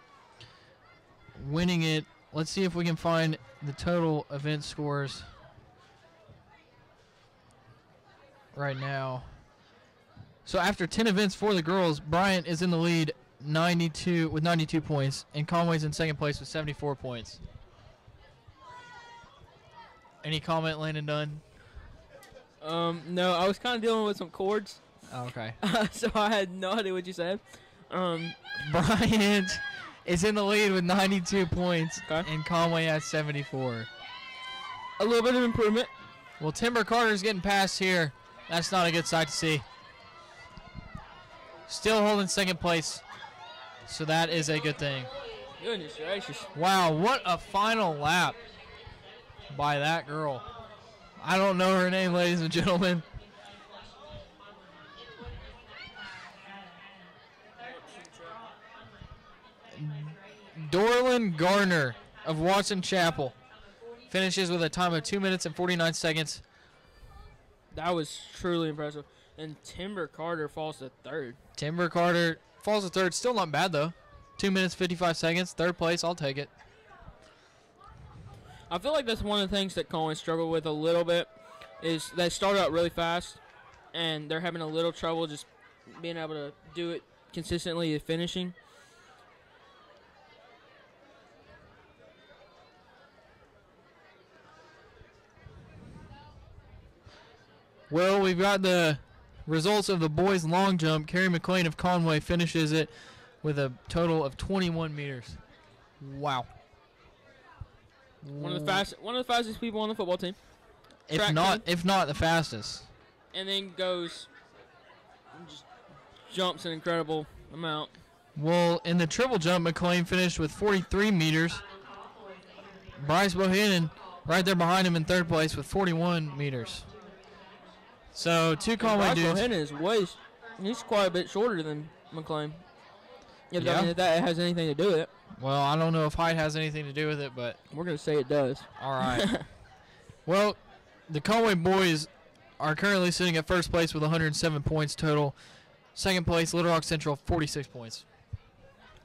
Winning it. Let's see if we can find the total event scores right now. So after 10 events for the girls, Bryant is in the lead 92 points, and Conway's in second place with 74 points. Any comment, Landon Dunn? No, I was kind of dealing with some chords, Oh, okay. so I had no idea what you said. Bryant is in the lead with 92 points, Okay. and Conway has 74. A little bit of improvement. Well, Timber Carter's getting past here. That's not a good sight to see. Still holding second place, so that is a good thing. Goodness gracious. Wow, what a final lap by that girl. I don't know her name, ladies and gentlemen. Dorlin Garner of Watson Chapel finishes with a time of 2 minutes and 49 seconds. That was truly impressive. And Timber Carter falls to third. Timber Carter falls to third. Still not bad, though. 2 minutes, 55 seconds. Third place. I'll take it. I feel like that's one of the things that Conway struggled with a little bit is they started out really fast, and they're having a little trouble just being able to do it consistently at finishing. Well, we've got the results of the boys' long jump. Carrie Mcclain of Conway finishes it with a total of 21 meters. Wow. One of the fastest people on the football team. If not the fastest. And then just jumps an incredible amount. Well, in the triple jump, McClain finished with 43 meters. Bryce Bohannon right there behind him in third place with 41 meters. So two Conway dudes. He's quite a bit shorter than McClain. If Yeah. if that has anything to do with it. Well, I don't know if height has anything to do with it, but We're going to say it does. all right. Well, the Conway boys are currently sitting at first place with 107 points total. Second place, Little Rock Central, 46 points.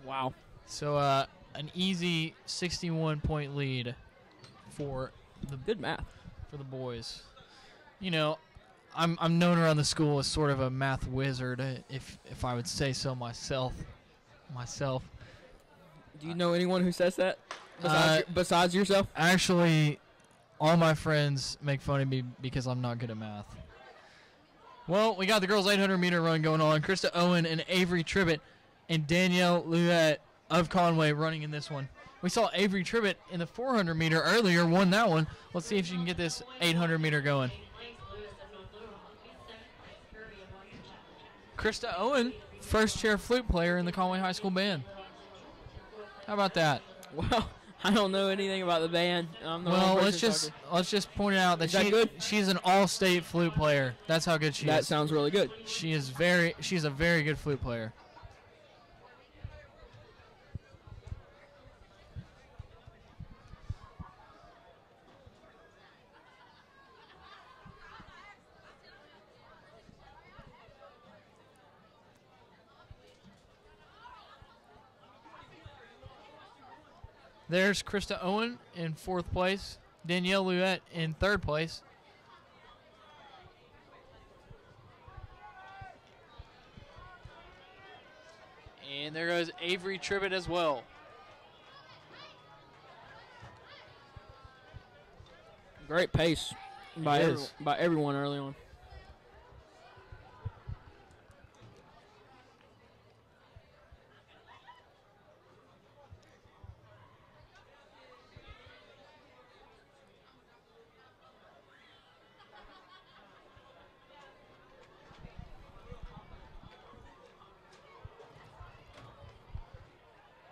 Wow. So an easy 61-point lead for Good math. for the boys. You know, I'm known around the school as sort of a math wizard, if I would say so myself. Do you know anyone who says that Uh, besides yourself? Actually, all my friends make fun of me because I'm not good at math. Well, we got the girls' 800-meter run going on. Krista Owen and Avery Tribbett and Danielle Luette of Conway running in this one. We saw Avery Tribbett in the 400-meter earlier, won that one. Let's see if she can get this 800-meter going. Krista Owen, first chair flute player in the Conway High School band. How about that? Wow. I don't know anything about the band. Well, let's just point out that she's an all-state flute player. That's how good she is. That sounds really good. She's a very good flute player. There's Krista Owen in 4th place. Danielle Louette in 3rd place. And there goes Avery Tribbett as well. Great pace by everyone early on.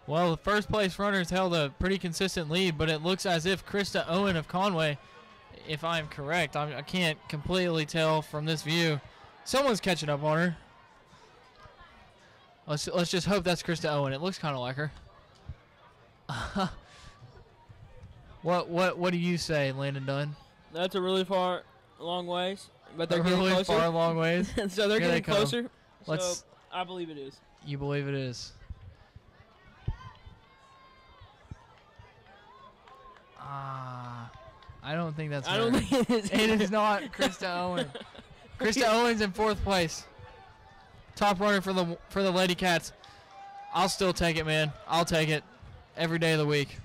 Well, the first place runners held a pretty consistent lead, but it looks as if Krista Owen of Conway, if I'm correct, I can't completely tell from this view, someone's catching up on her. Let's just hope that's Krista Owen. It looks kind of like her. What do you say, Landon Dunn? That's a really long ways, but they're getting really closer. Far, long ways. So they're getting closer. Let's. So I believe it is. You believe it is. I don't think that's her. I don't think it is. It is not Krista Owen. Krista Owen's in 4th place. Top runner for the Lady Cats. I'll still take it, man. I'll take it every day of the week.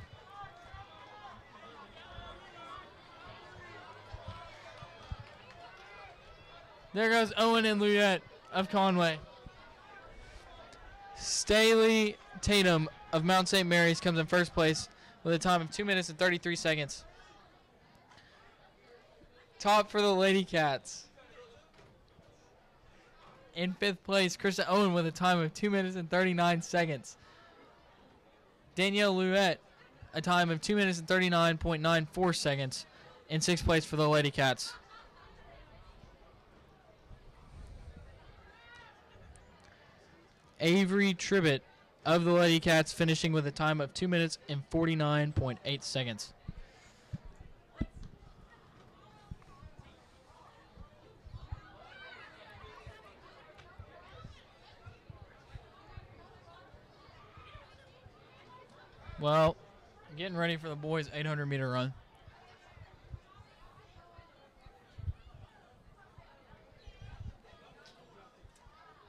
There goes Owen and Louette of Conway. Staley Tatum of Mount St. Mary's comes in 1st place with a time of 2 minutes and 33 seconds. Top for the Lady Cats. In 5th place, Krista Owen with a time of 2 minutes and 39 seconds. Danielle Louette, a time of 2 minutes and 39.94 seconds. In 6th place for the Lady Cats. Avery Tribbett of the Lady Cats finishing with a time of 2 minutes and 49.8 seconds. Well, getting ready for the boys' 800-meter run.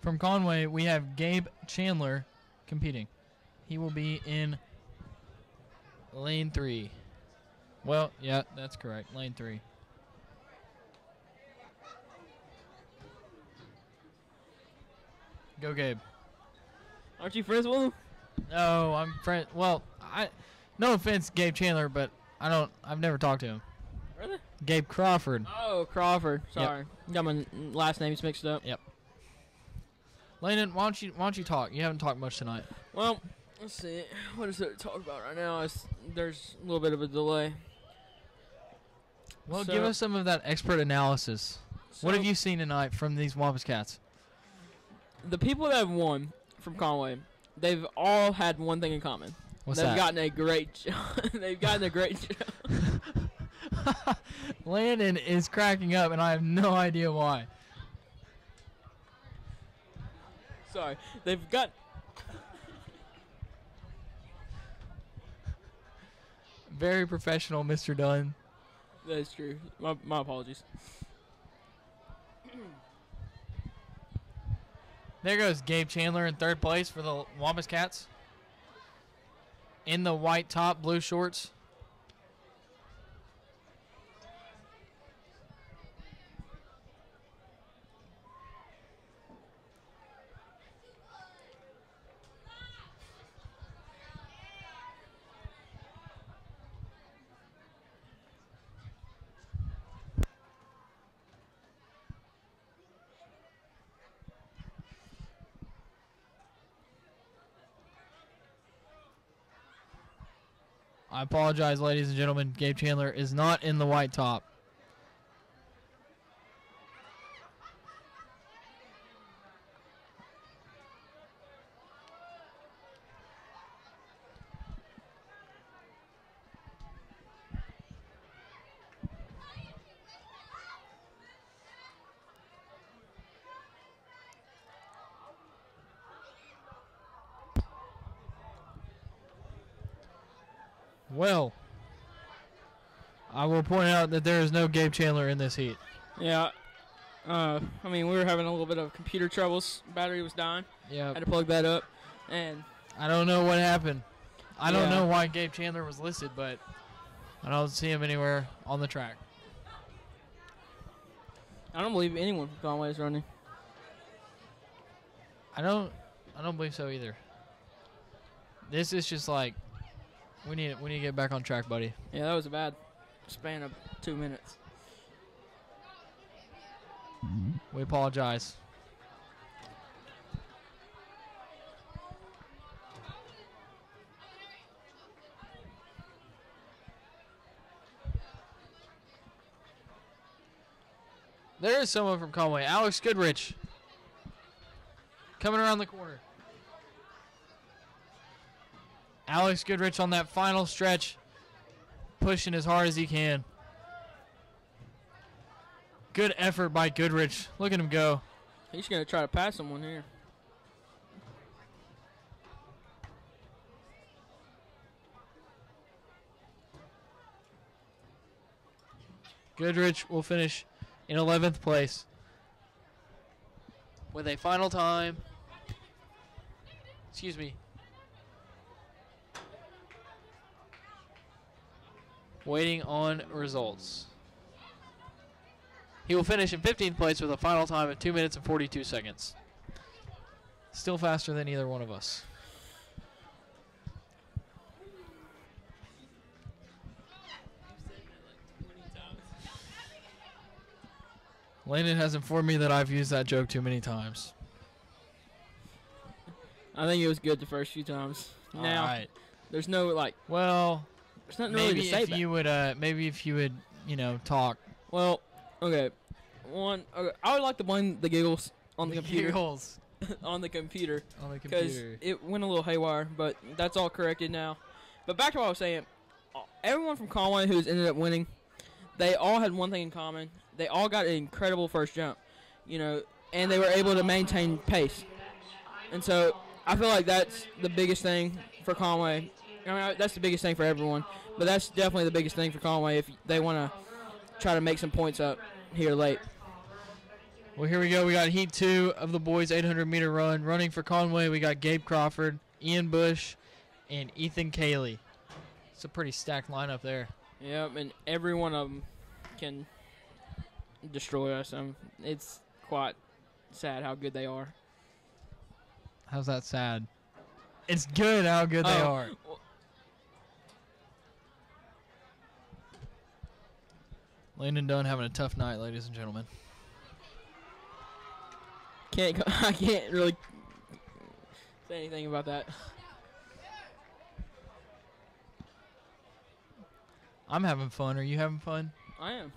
From Conway, we have Gabe Chandler competing. He will be in lane 3. Well, yeah, that's correct. Lane 3. Go, Gabe. Aren't you friends with him? No, I'm friend. Well, no offense, Gabe Chandler, but I've never talked to him. Really? Gabe Crawford. Oh, Crawford. Sorry, got my last names mixed up. Yep. Landon, why don't you talk? You haven't talked much tonight. Well, let's see. What is there to talk about right now? There's a little bit of a delay. Well, give us some of that expert analysis. What have you seen tonight from these Wampus Cats? The people that have won from Conway, they've all had one thing in common. What's They've that? gotten a great they've gotten a great job. Landon is cracking up, and I have no idea why. Sorry. They've got... Very professional, Mr. Dunn. That is true. My apologies. There goes Gabe Chandler in 3rd place for the Wampus Cats. In the white top, blue shorts. I apologize, ladies and gentlemen. Gabe Chandler is not in the white top. Well, I will point out that there is no Gabe Chandler in this heat. Yeah. I mean, we were having a little bit of computer troubles. Battery was dying. Yeah. Had to plug that up. And I don't know what happened. I don't know why Gabe Chandler was listed, but I don't see him anywhere on the track. I don't believe anyone from Conway is running. I don't believe so either. This is just like we need to get back on track, buddy. Yeah, that was a bad span of 2 minutes. We apologize. There is someone from Conway. Alex Goodrich. Coming around the corner. Alex Goodrich on that final stretch. Pushing as hard as he can. Good effort by Goodrich. Look at him go. He's going to try to pass someone here. Goodrich will finish in 11th place with a final time. Excuse me. Waiting on results. He will finish in 15th place with a final time of 2 minutes and 42 seconds. Still faster than either one of us. Landon has informed me that I've used that joke too many times. I think it was good the first few times. Now, right. There's no, like... Well, there's nothing really to say if you would, maybe if you would, talk. Well, okay. I would like to blame the giggles on the computer. Giggles. On the computer. On the Because computer. it went a little haywire, but that's all corrected now. But back to what I was saying. Everyone from Conway who's ended up winning, they all had one thing in common. They all got an incredible first jump, and they were able to maintain pace. And so I feel like that's the biggest thing for Conway. I mean, that's the biggest thing for everyone, but that's definitely the biggest thing for Conway if they want to try to make some points up here late. Well, here we go. We got Heat 2 of the boys' 800-meter run. Running for Conway, we got Gabe Crawford, Ian Bush, and Ethan Kaley. It's a pretty stacked lineup there. Yep, and every one of them can destroy us. It's quite sad how good they are. How's that sad? It's good how good they are. Well, Landon Dunn having a tough night, ladies and gentlemen. I can't really say anything about that. I'm having fun. Are you having fun? I am.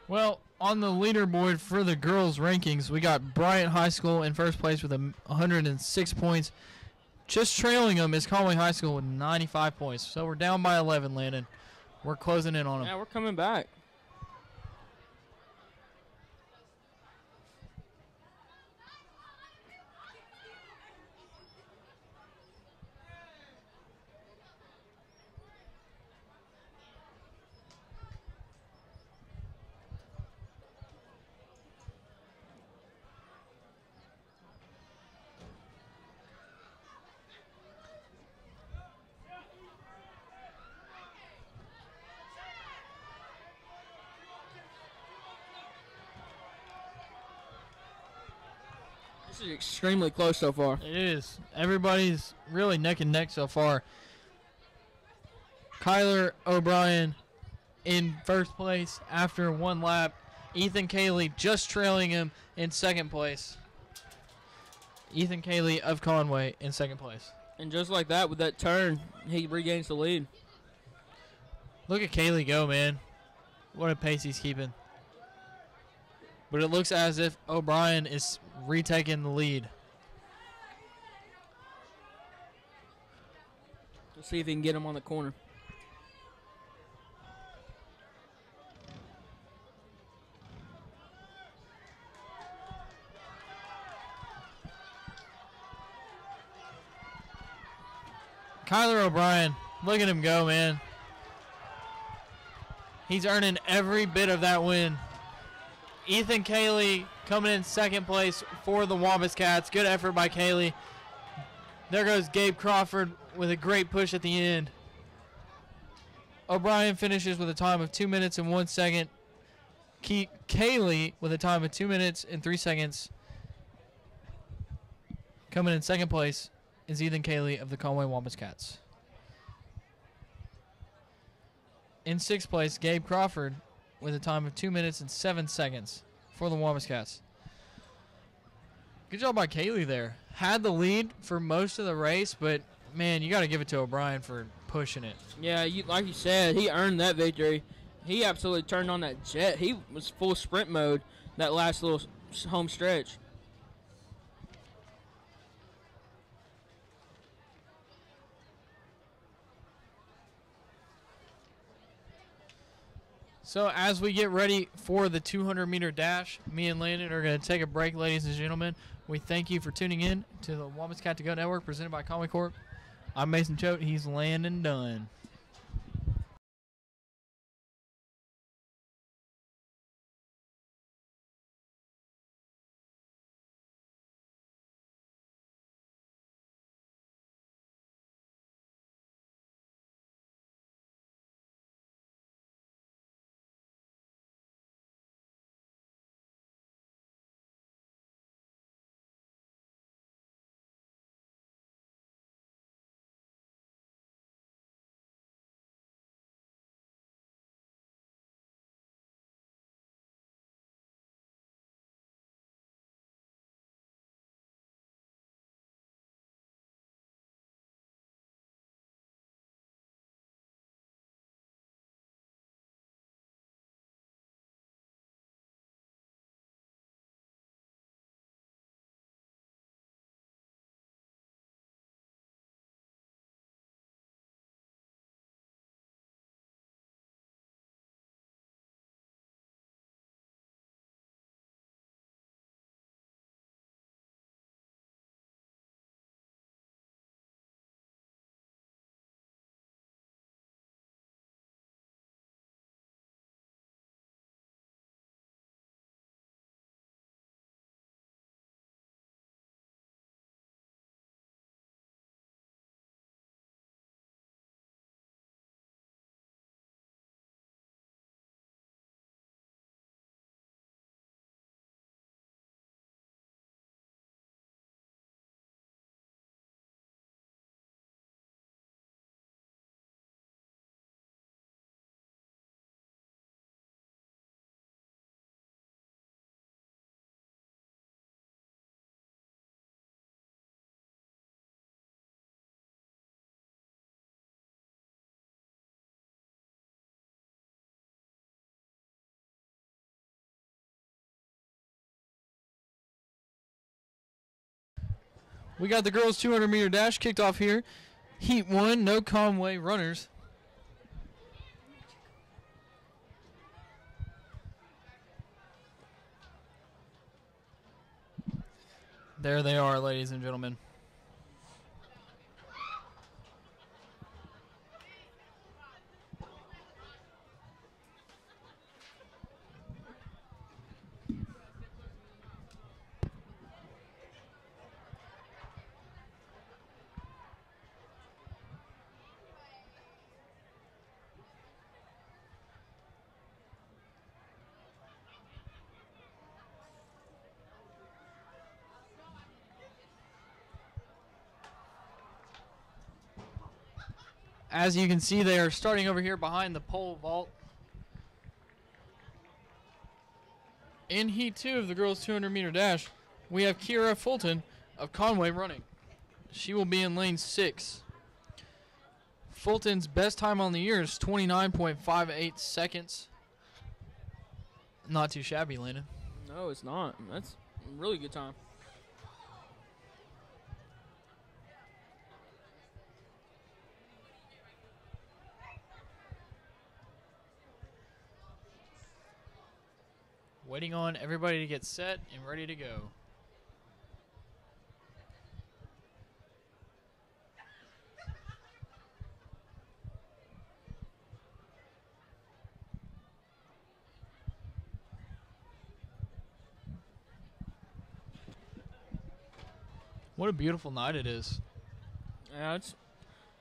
Well, on the leaderboard for the girls' rankings, we got Bryant High School in first place with 106 points. Just trailing them is Conway High School with 95 points. So we're down by 11, Landon. We're closing in on them. Yeah, we're coming back. This is extremely close so far. It is. Everybody's really neck and neck so far. Kyler O'Brien in first place after one lap. Ethan Kaley just trailing him in second place. Ethan Kaley of Conway in second place. And just like that, with that turn, he regains the lead. Look at Kaley go, man. What a pace he's keeping. But it looks as if O'Brien is retaking the lead. Let's see if he can get him on the corner. Kyler O'Brien, look at him go, man. He's earning every bit of that win. Ethan Kaley coming in second place for the Wampus Cats. Good effort by Kaley. There goes Gabe Crawford with a great push at the end. O'Brien finishes with a time of 2 minutes and 1 second. Kaley with a time of 2 minutes and 3 seconds. Coming in second place is Ethan Kaley of the Conway Wampus Cats. In sixth place, Gabe Crawford with a time of 2 minutes and 7 seconds for the Wampus Cats. Good job by Kaylee there. Had the lead for most of the race, but, man, you got to give it to O'Brien for pushing it. Yeah, like you said, he earned that victory. He absolutely turned on that jet. He was full sprint mode that last little home stretch. So as we get ready for the 200-meter dash, me and Landon are going to take a break, ladies and gentlemen. We thank you for tuning in to the Wampus Cat to Go Network presented by Conway Corp. I'm Mason Choate. He's Landon Dunn. We got the girls 200-meter dash kicked off here. Heat 1, no Conway runners. There they are, ladies and gentlemen. As you can see, they are starting over here behind the pole vault. In Heat 2 of the girls' 200-meter dash, we have Kira Fulton of Conway running. She will be in lane 6. Fulton's best time on the year is 29.58 seconds. Not too shabby, Landon. No, it's not. That's a really good time. Waiting on everybody to get set and ready to go. What a beautiful night it is. Yeah, it's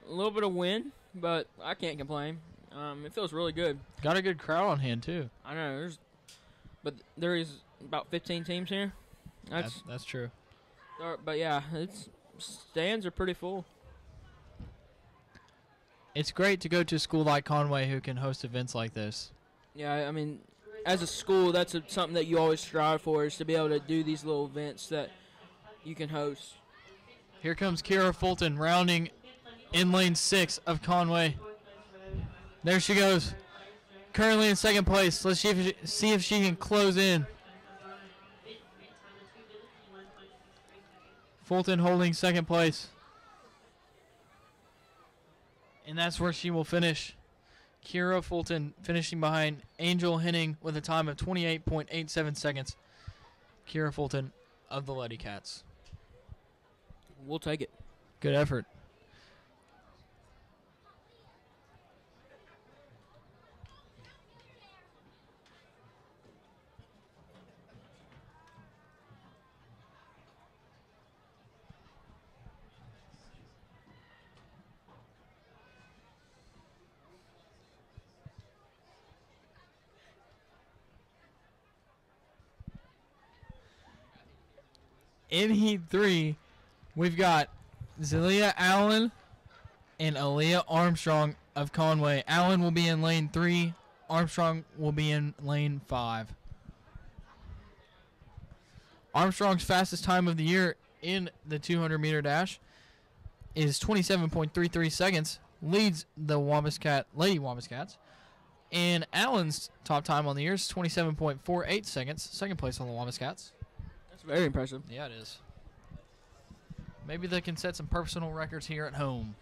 a little bit of wind, but I can't complain. It feels really good. Got a good crowd on hand, too. I know, but there is about 15 teams here. That's true. But yeah, stands are pretty full. It's great to go to a school like Conway who can host events like this. Yeah, I mean, as a school, that's something that you always strive for, is to be able to do these little events that you can host. Here comes Kira Fulton rounding in lane 6 of Conway. There she goes. Currently in second place. Let's see if she can close in. Fulton holding second place. And that's where she will finish. Kira Fulton finishing behind Angel Henning with a time of 28.87 seconds. Kira Fulton of the Lady Cats. We'll take it. Good effort. In Heat 3, we've got Zelia Allen and Aaliyah Armstrong of Conway. Allen will be in lane 3. Armstrong will be in lane 5. Armstrong's fastest time of the year in the 200-meter dash is 27.33 seconds, leads the Lady Wampus Cats. And Allen's top time on the year is 27.48 seconds, second place on the Wampus Cats. That's very impressive. Yeah, it is. Maybe they can set some personal records here at home.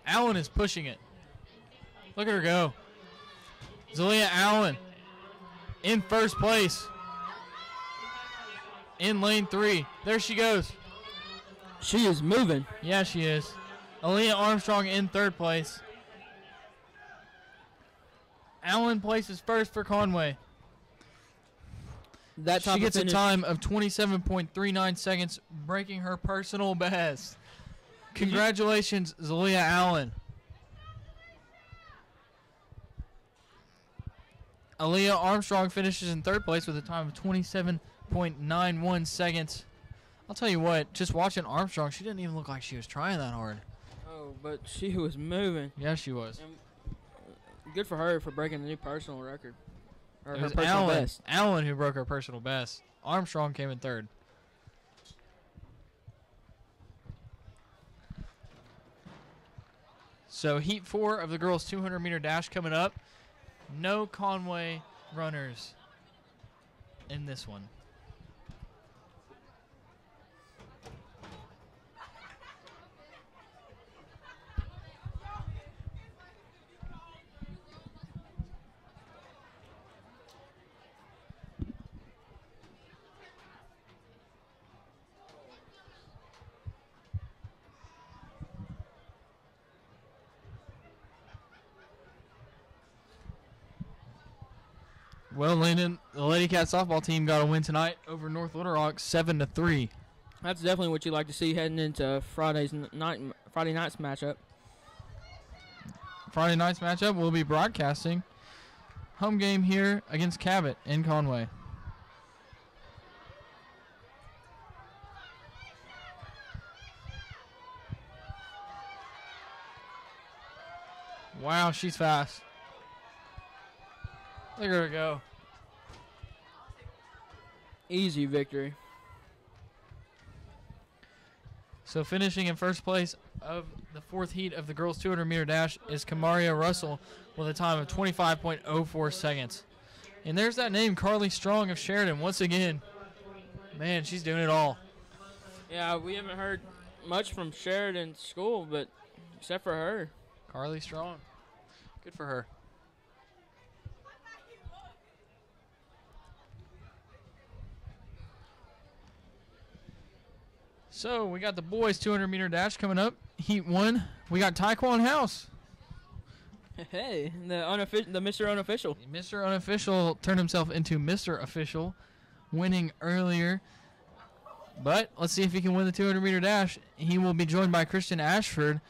Allen is pushing it. Look at her go. Zelia Allen in first place. In lane 3. There she goes. She is moving. Yeah, she is. Aaliyah Armstrong in third place. Allen places first for Conway. She gets a time of 27.39 seconds, breaking her personal best. Congratulations, Zelia Allen. Aaliyah Armstrong finishes in third place with a time of 27.91 seconds. I'll tell you what, just watching Armstrong, she didn't even look like she was trying that hard. Oh, but she was moving. Yeah, she was. And good for her for breaking the new personal record. Or It her was personal best. Allen who broke her personal best. Armstrong came in third. So Heat 4 of the girls' 200-meter dash coming up. No Conway runners in this one. Well, Landon, the Lady Cat softball team got a win tonight over North Little Rock, 7-3. That's definitely what you like to see heading into Friday night's matchup. Friday night's matchup, we'll be broadcasting home game here against Cabot in Conway. Wow, she's fast. Look at her go. Easy victory. So finishing in first place of the fourth heat of the girls 200-meter dash is Kamaria Russell with a time of 25.04 seconds. And there's that name, Carly Strong of Sheridan, once again. Man, she's doing it all. Yeah, we haven't heard much from Sheridan School, but except for her. Carly Strong. Good for her. So we got the boys 200-meter dash coming up. Heat 1. We got Taekwon House. Hey, the Mr. Unofficial. Mr. Unofficial turned himself into Mr. Official, winning earlier. But let's see if he can win the 200-meter dash. He will be joined by Christian Ashford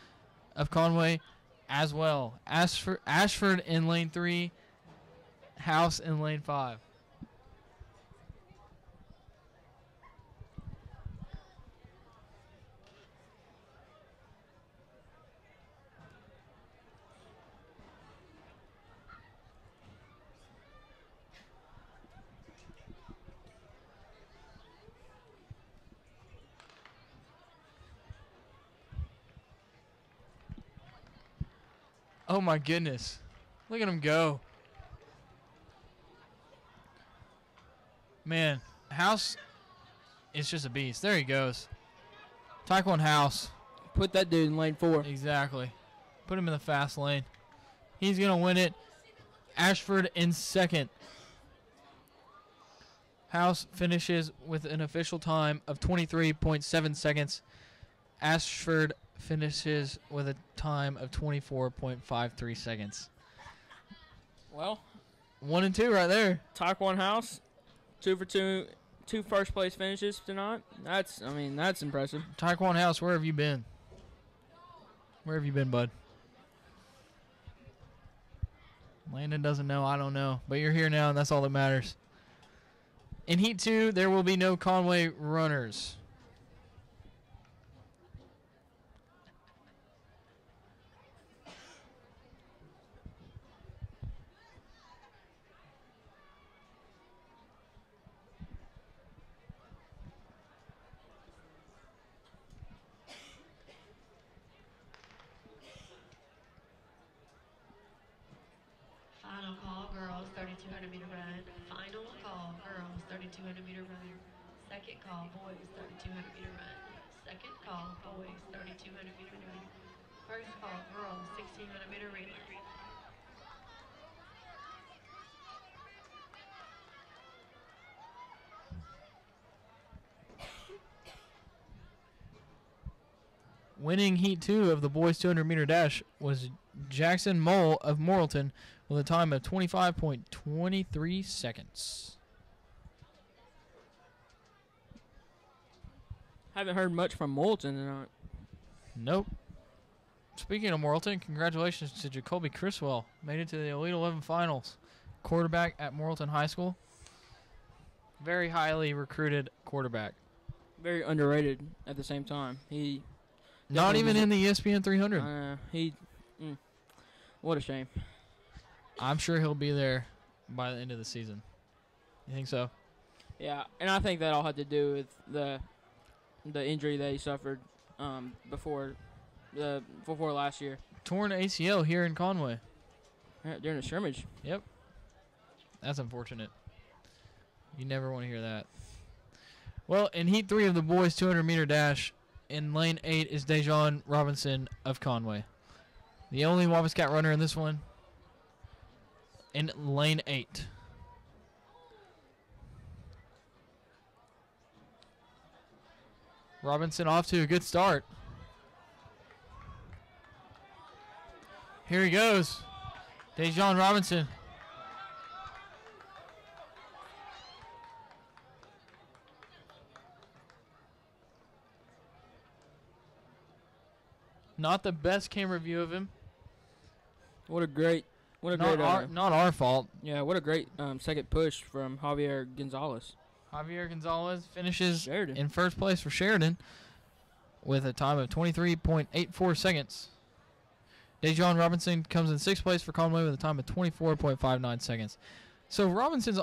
of Conway as well. Ashford in lane 3, House in lane 5. Oh my goodness. Look at him go. Man, House is just a beast. There he goes. Taekwon House. Put that dude in lane 4. Exactly. Put him in the fast lane. He's going to win it. Ashford in second. House finishes with an official time of 23.7 seconds. Ashford finishes with a time of 24.53 seconds. Well, 1 and 2 right there. Taekwon House, 2 for 2, 2 first place finishes tonight. That's impressive. Taekwon House, where have you been? Where have you been, bud? Landon doesn't know, I don't know. But you're here now, and that's all that matters. In Heat 2, there will be no Conway runners. Final call, girls, 3,200 meter run. Final call, girls, 3,200 meter run. Second call, boys, 3,200 meter run. Second call, boys, 3,200 meter run. First call, girls, 1,600 meter relay. Winning Heat 2 of the boys 200-meter dash was Jackson Mole of Morrilton with a time of 25.23 seconds. Haven't heard much from Moulton tonight. Nope. Speaking of Morrilton, congratulations to Jacoby Criswell. Made it to the Elite 11 finals. Quarterback at Morrilton High School. Very highly recruited quarterback. Very underrated at the same time. He Not even in the ESPN 300. What a shame. I'm sure he'll be there by the end of the season. You think so? Yeah, and I think that all had to do with the injury that he suffered before last year. Torn ACL here in Conway. During a scrimmage. Yep. That's unfortunate. You never want to hear that. Well, in Heat 3 of the boys 200-meter dash, in lane 8 is Dejon Robinson of Conway. The only Wampus Cat runner in this one. In lane 8. Robinson off to a good start. Here he goes. Dejon Robinson. Not the best camera view of him. Not our fault. Yeah, what a great second push from Javier Gonzalez. Javier Gonzalez finishes Sheridan in first place for Sheridan with a time of 23.84 seconds. Dejon Robinson comes in 6th place for Conway with a time of 24.59 seconds. So Robinson's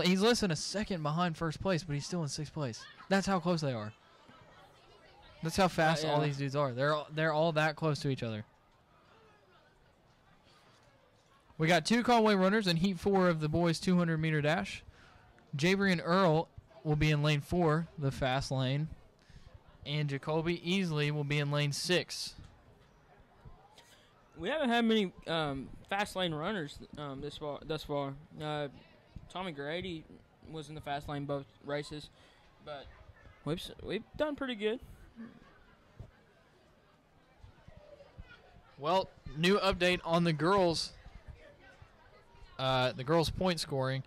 he's less than a second behind 1st place, but he's still in 6th place. That's how close they are. That's how fast all these dudes are. They're all that close to each other. We got 2 Conway runners in Heat 4 of the boys' 200-meter dash. Jabrian Earl will be in lane 4, the fast lane, and Jacoby Easley will be in lane 6. We haven't had many fast lane runners thus far. Tommy Grady was in the fast lane both races, but we've done pretty good. Well, new update on the girls' point scoring.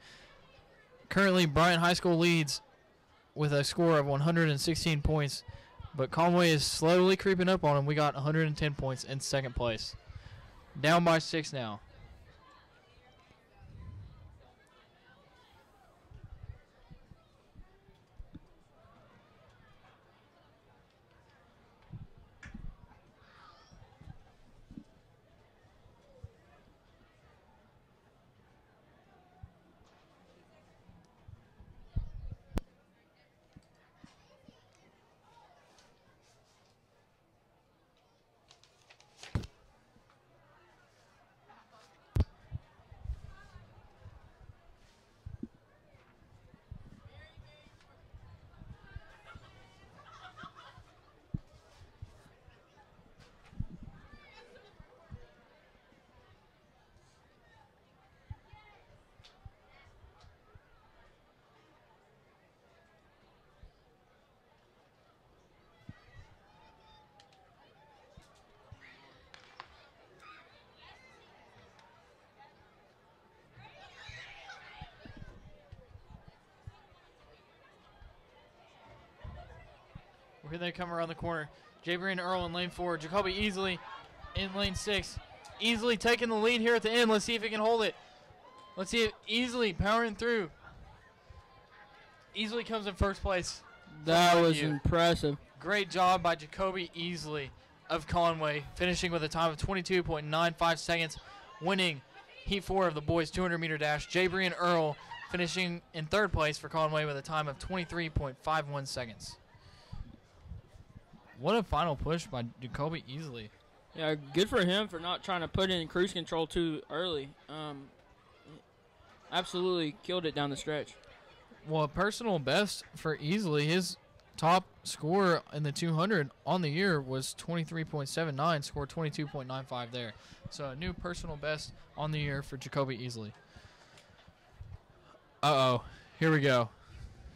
Currently, Bryant High School leads with a score of 116 points, but Conway is slowly creeping up on them. We got 110 points in 2nd place. Down by 6 now. Here they come around the corner. Jabrian Earl in lane 4. Jacoby Easley in lane 6. Easley taking the lead here at the end. Let's see if he can hold it. Let's see if Easley powering through. Easley comes in 1st place. That was impressive. Great job by Jacoby Easley of Conway, finishing with a time of 22.95 seconds, winning Heat 4 of the boys' 200-meter dash. Jabrian Earl finishing in 3rd place for Conway with a time of 23.51 seconds. What a final push by Jacoby Easley. Yeah, good for him for not trying to put in cruise control too early. Absolutely killed it down the stretch. Well, a personal best for Easley. His top score in the 200 on the year was 23.79, scored 22.95 there. So a new personal best on the year for Jacoby Easley. Uh-oh. Here we go.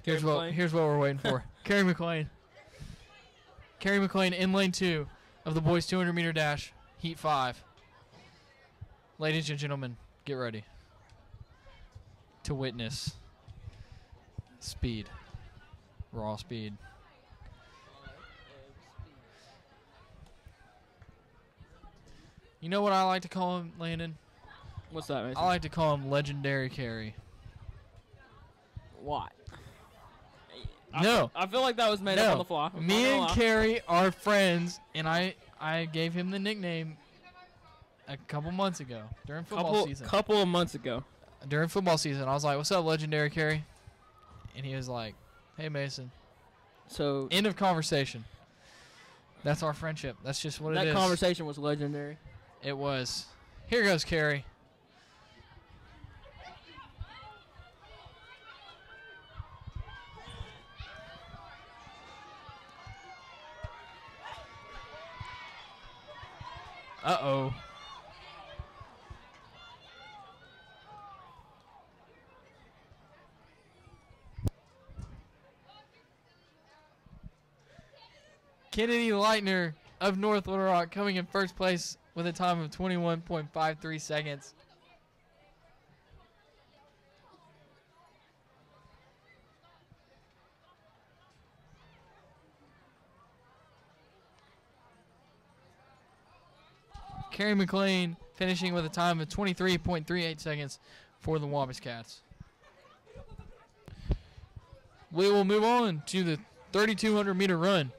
Here's what we're waiting for. Carrie Mcclain. Carrie Mcclain in lane 2 of the boys' 200-meter dash, Heat 5. Ladies and gentlemen, get ready to witness speed, raw speed. You know what I like to call him, Landon? What's that, Mason? I like to call him Legendary Carrie. What? No. I feel like that was made up on the fly. Me and Carrie are friends, and I gave him the nickname a couple months ago during football season. Couple of months ago. During football season, I was like, "What's up, Legendary Carrie?" And he was like, "Hey, Mason." So end of conversation. That's our friendship. That's just what it is. That conversation was legendary. It was. Here goes Carrie. Uh-oh. Kennedy Leitner of North Little Rock coming in 1st place with a time of 21.53 seconds. Carrie Mcclain finishing with a time of 23.38 seconds for the Wampus Cats. We will move on to the 3,200-meter run.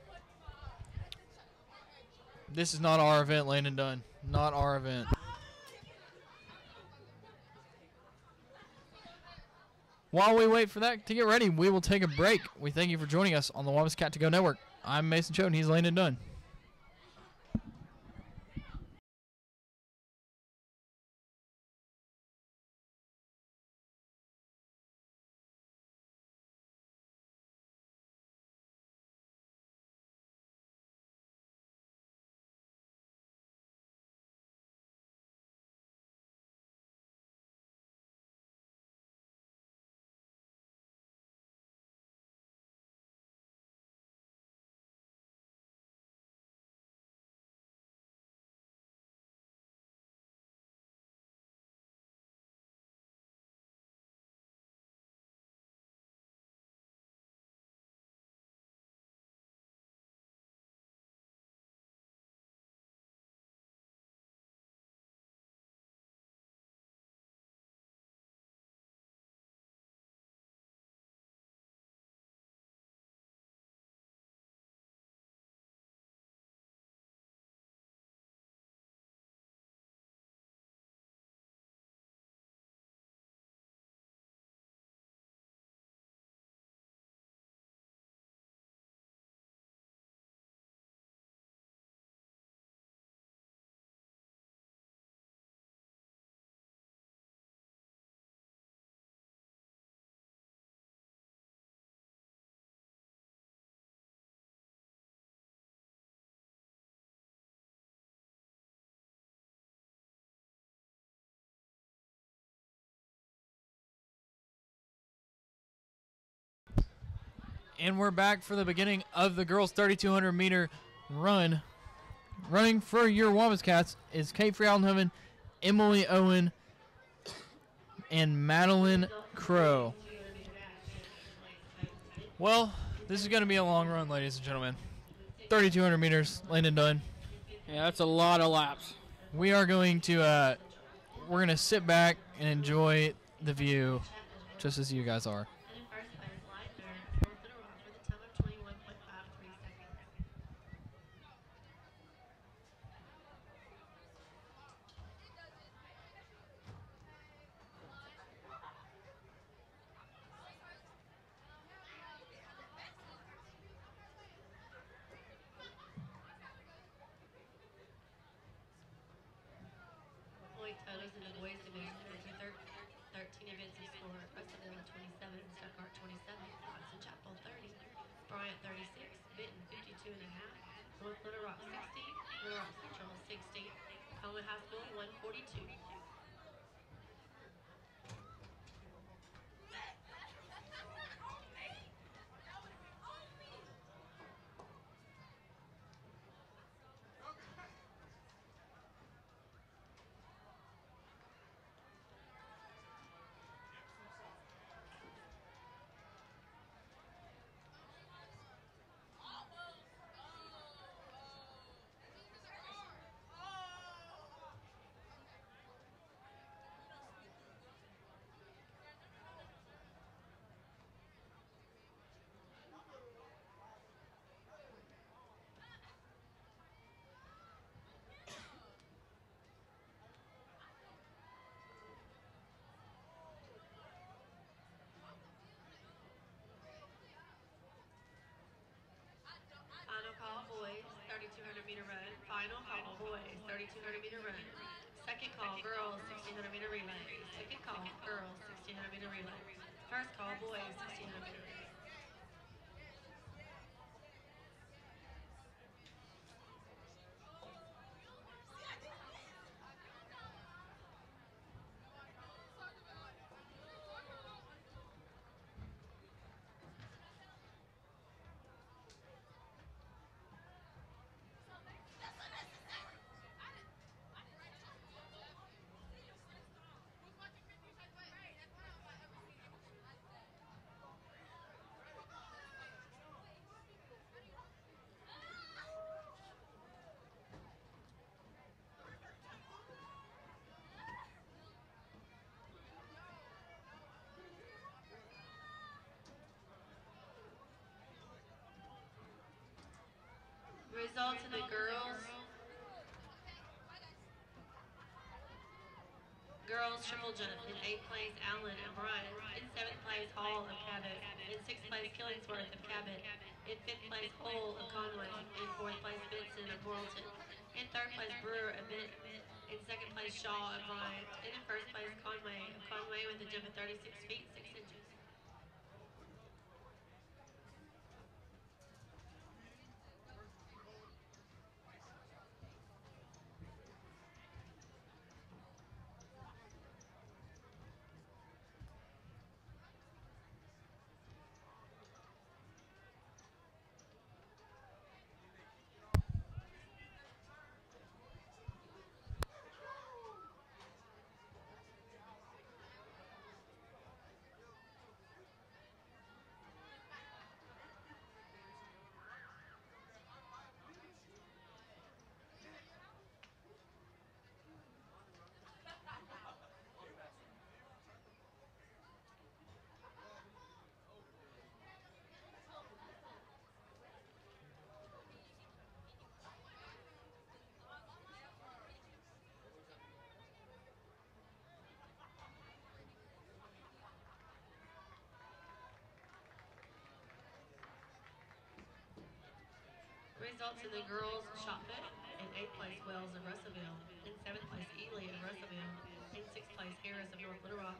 This is not our event, Landon Dunn. Not our event. While we wait for that to get ready, we will take a break. We thank you for joining us on the Wampus Cat to Go Network. I'm Mason Choate, and he's Landon Dunn. And we're back for the beginning of the girls' 3,200 meter run. Running for your Wampus Cats is Kate Frialdenhoven, Emily Owen, and Madeline Crow. Well, this is going to be a long run, ladies and gentlemen. 3,200 meters, Landon Dunn. Yeah, that's a lot of laps. We are going to sit back and enjoy the view, just as you guys are. Totals in the boys division, 13 events in score. Preston 27, Stuttgart 27, Watson Chapel 30, Bryant 36, Benton 52 and a half, North Little Rock 60, Little Rock Central 60, Conway High School 142. Final call, boys, 3,200 meter run. Final call, boys, 3,200 meter run. Second call, girls, 1,600 meter relay. Second call, girls, 1,600 meter relay. First call, boys, 1,600 meter relay. Results in the girls Girls triple jump. In 8th place, Allen and Bryant. In 7th place, Hall of Cabot. In 6th place, Killingsworth of Cabot. In 5th place, Hole of Conway. In 4th place, Benson of Royalton. In 3rd place, Brewer of Benton. In 2nd place, Shaw of Bryant. And in 1st place, Conway with a jump of 36 feet 6 inches. Results in the girls shot put. In 8th place, Wells of Russellville. In 7th place, Ely of Russellville. In 6th place, Harris of North Little Rock.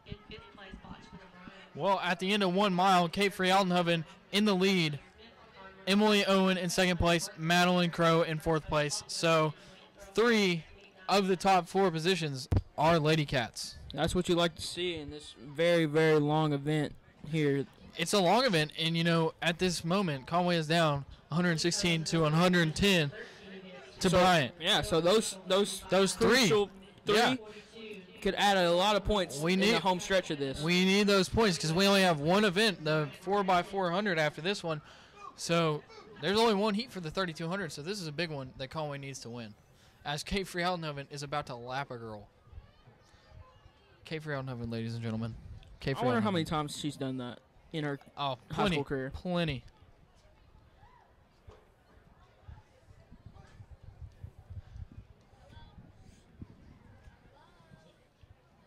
In 5th place, Botchman of Bryant. Well, at the end of 1 mile, Cape Free-Aldenhoven in the lead. Emily Owen in 2nd place, Madeline Crow in 4th place. So 3 of the top 4 positions are Lady Cats. That's what you like to see in this very, very long event here. It's a long event, and, you know, at this moment, Conway is down 116 to 110 to Bryant. Yeah, so those three, yeah, could add a lot of points in the home stretch of this. We need those points because we only have one event, the 4x400 after this one. So there's only one heat for the 3200, so this is a big one that Conway needs to win. As Cape Free-Aldenhoven is about to lap a girl. Cape Free-Aldenhoven, ladies and gentlemen. I wonder how many times she's done that in her high school career. Plenty.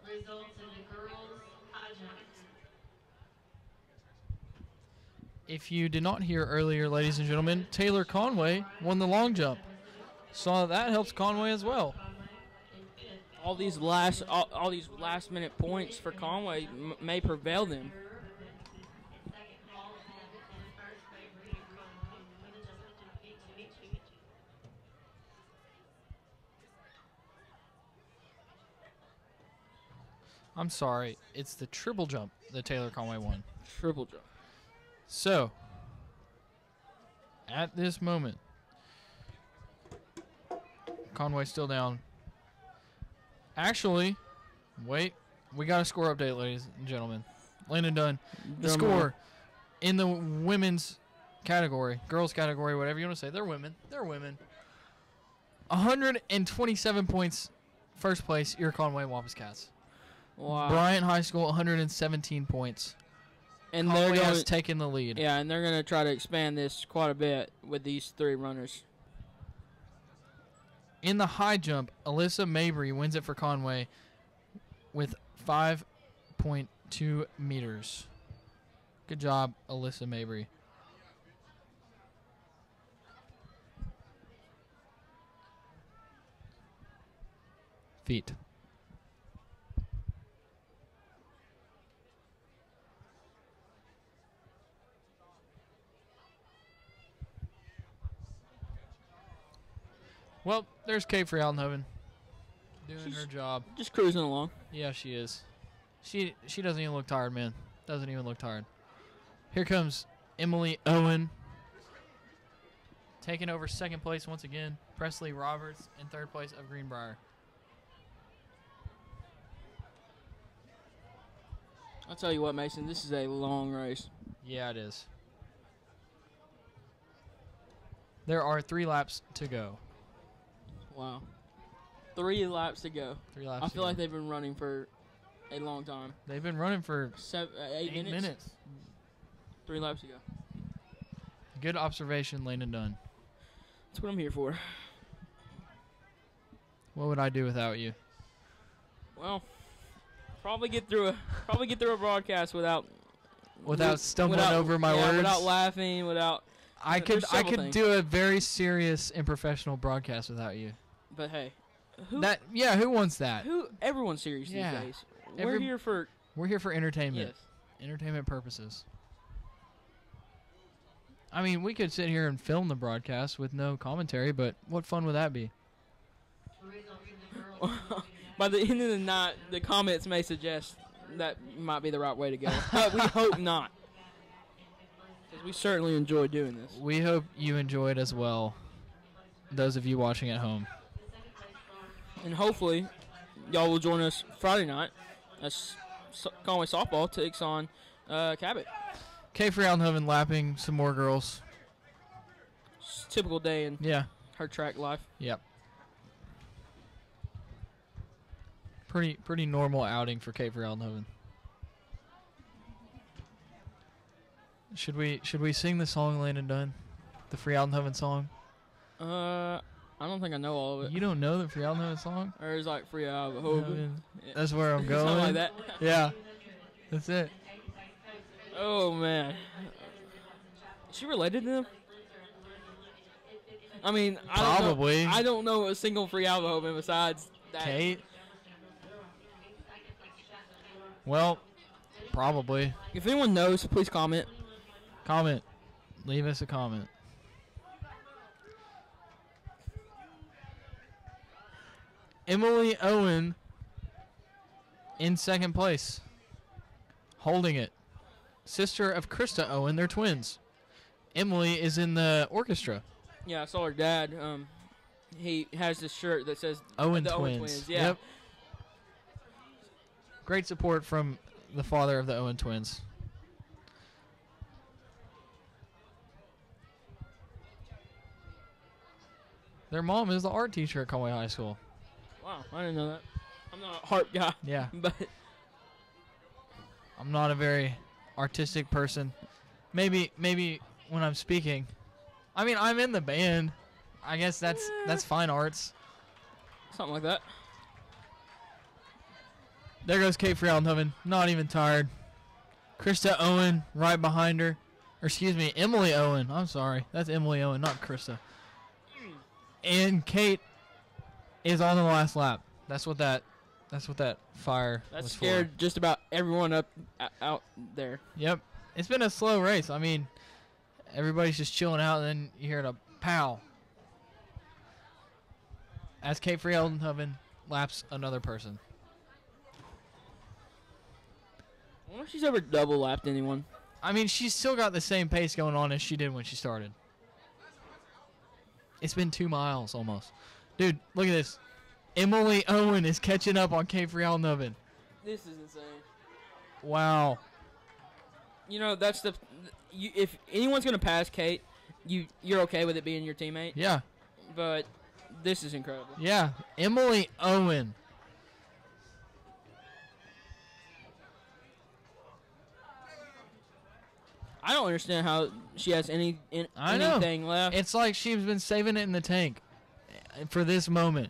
Results in the girls high jump. If you did not hear earlier, ladies and gentlemen, Taylor Conway won the long jump. So that helps Conway as well. All these last minute points for Conway may prevail them. I'm sorry, it's the triple jump that Taylor Conway won. Triple jump. So, at this moment, Conway's still down. Actually, wait, we got a score update, ladies and gentlemen. Landon Dunn, the score in the women's category, girls category, whatever you want to say. They're women. 127 points, first place, your Conway Wampus Cats. Wow. Bryant High School, 117 points. And Conway has taken the lead. Yeah, and they're going to try to expand this quite a bit with these 3 runners. In the high jump, Alyssa Mabry wins it for Conway with 5.2 meters. Good job, Alyssa Mabry. Feet. Well, there's Cape Free-Aldenhoven doing her job. Just cruising along. Yeah, she is. She doesn't even look tired, man. Doesn't even look tired. Here comes Emily Owen. Taking over 2nd place once again. Presley Roberts in 3rd place of Greenbrier. I'll tell you what, Mason, this is a long race. Yeah, it is. There are 3 laps to go. Wow. 3 laps to go. 3 laps I feel like they've been running for a long time. They've been running for 8 minutes. 3 laps to go. Good observation, Landon Dunn. That's what I'm here for. What would I do without you? Well, probably get through a broadcast without stumbling over my words. Without laughing, without. I could do a very serious and professional broadcast without you. But hey, who wants that? Everyone's serious these days. We're here for entertainment. Yes. Entertainment purposes. I mean, we could sit here and film the broadcast with no commentary, but what fun would that be? By the end of the night, the comments may suggest that might be the right way to go. But we hope not. Because we certainly enjoy doing this. We hope you enjoyed as well, those of you watching at home. And hopefully, y'all will join us Friday night as Conway softball takes on Cabot. K for Aldenhoven lapping some more girls. Typical day in her track life. Yep. Pretty normal outing for K for Aldenhoven. Should we sing the song Landon Dunn? The Free Aldenhoven song? I don't think I know all of it. You don't know the Free Aldenhoven song? Or is like Free Aldenhoven? Yeah. That's where I'm going. Something like that. Yeah. That's it. Oh man. Is she related to them? I mean, probably. I don't know a single Free Aldenhoven besides that. Kate? Well, probably. If anyone knows, please comment. Comment. Leave us a comment. Emily Owen in second place. Holding it. Sister of Krista Owen, they're twins. Emily is in the orchestra. Yeah, I saw her dad. He has this shirt that says Owen the Twins. Owen Twins. Yeah. Yep. Great support from the father of the Owen twins. Their mom is the art teacher at Conway High School. Wow, I didn't know that. I'm not a harp guy. Yeah. But I'm not a very artistic person. Maybe when I'm speaking. I mean, I'm in the band. I guess that's fine arts. Something like that. There goes Kate for Aldenhoven. Not even tired. Krista Owen right behind her. Or excuse me, Emily Owen. I'm sorry. That's Emily Owen, not Krista. And Kate is on the last lap. That's what that fire was scared for. just about everyone out there. Yep. It's been a slow race. I mean, everybody's just chilling out, and then you hear it a pow. As Kate for Aldenhoven laps another person. I wonder if she's ever double lapped anyone. I mean, she's still got the same pace going on as she did when she started. It's been 2 miles almost. Dude, look at this. Emily Owen is catching up on Kate for Aldenhoven. This is insane. Wow. You know, that's if anyone's going to pass Kate, you're okay with it being your teammate. Yeah. But this is incredible. Yeah. Emily Owen. I don't understand how she has anything left. It's like she's been saving it in the tank for this moment.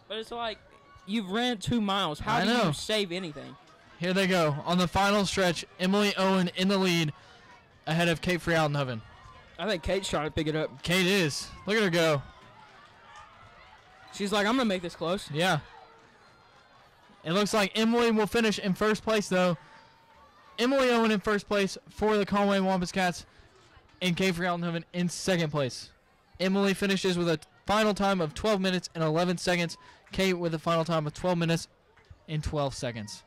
But it's like, you've ran 2 miles. How do you save anything? Here they go. On the final stretch, Emily Owen in the lead ahead of Kate for Aldenhoven. I think Kate's trying to pick it up. Kate is. Look at her go. She's like, I'm going to make this close. Yeah. It looks like Emily will finish in first place, though. Emily Owen in first place for the Conway Wampus Cats, and Kate for Aldenhoven in second place. Emily finishes with a final time of 12 minutes and 11 seconds. Kate with a final time of 12 minutes and 12 seconds.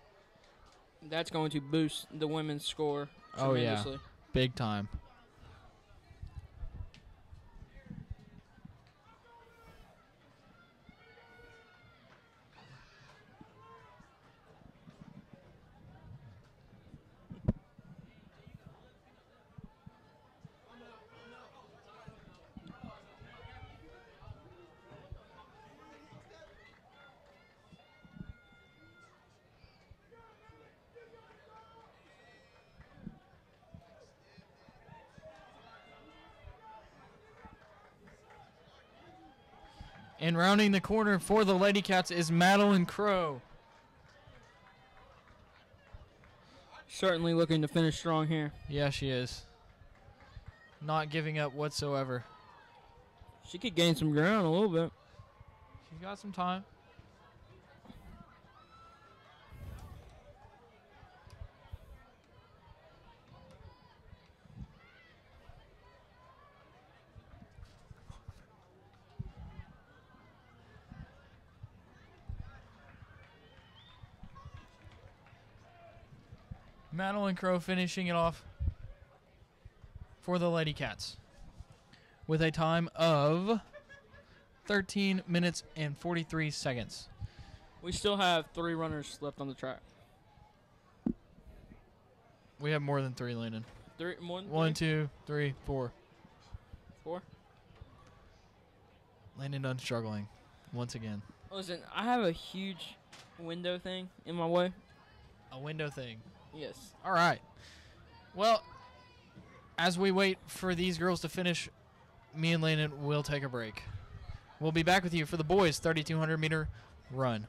That's going to boost the women's score Oh, tremendously. yeah. Big time. And rounding the corner for the Lady Cats is Madeline Crow. Certainly looking to finish strong here. Yeah, she is. Not giving up whatsoever. She could gain some ground a little bit. She's got some time. Madeline Crow finishing it off for the Lady Cats with a time of 13 minutes and 43 seconds. We still have 3 runners left on the track. We have more than 3, Landon. 3 more. 1, 2, 3, 4. 4. Landon Dunn struggling once again. Listen, I have a huge window thing in my way. A window thing. Yes. All right. Well, as we wait for these girls to finish, me and Landon will take a break. We'll be back with you for the boys' 3,200-meter run.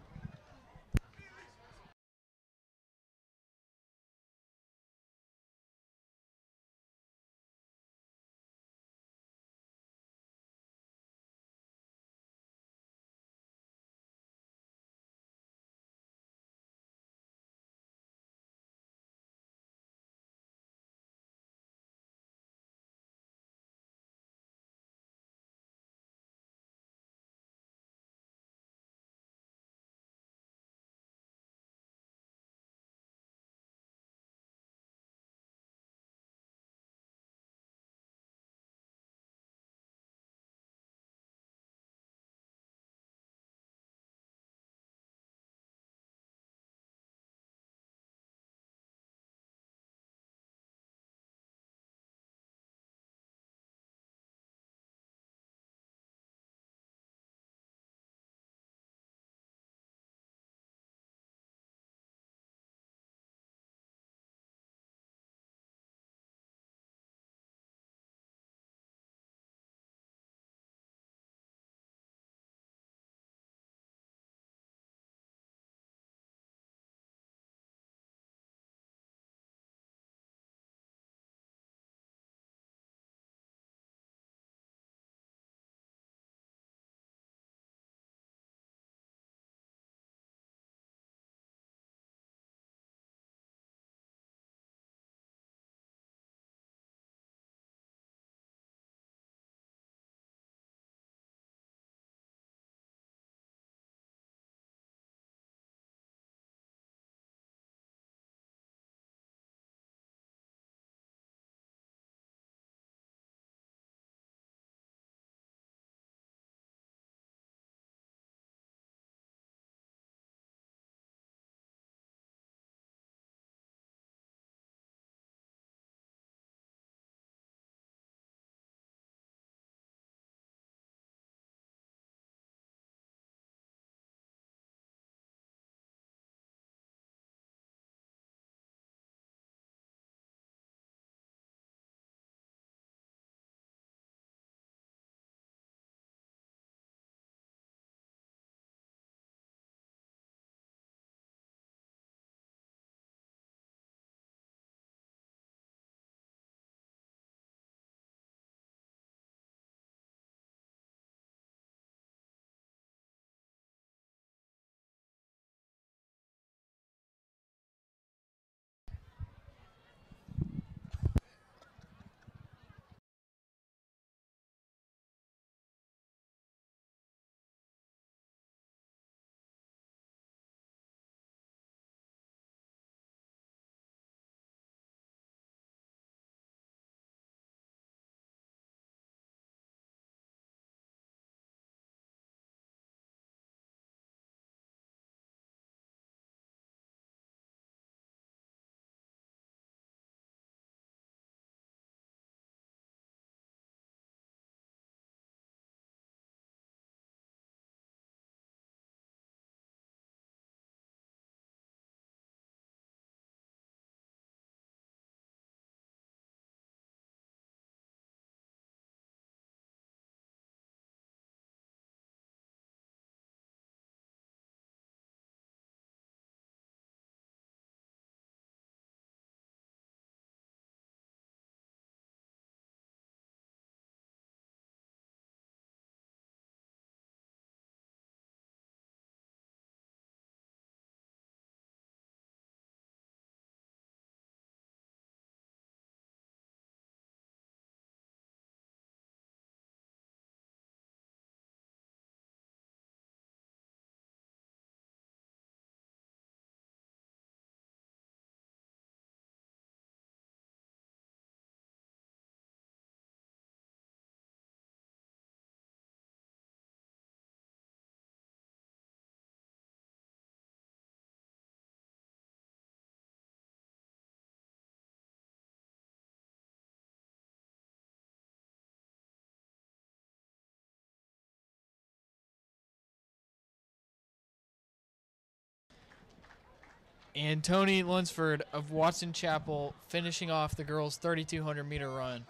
And Tony Lunsford of Watson Chapel finishing off the girls' 3,200-meter run.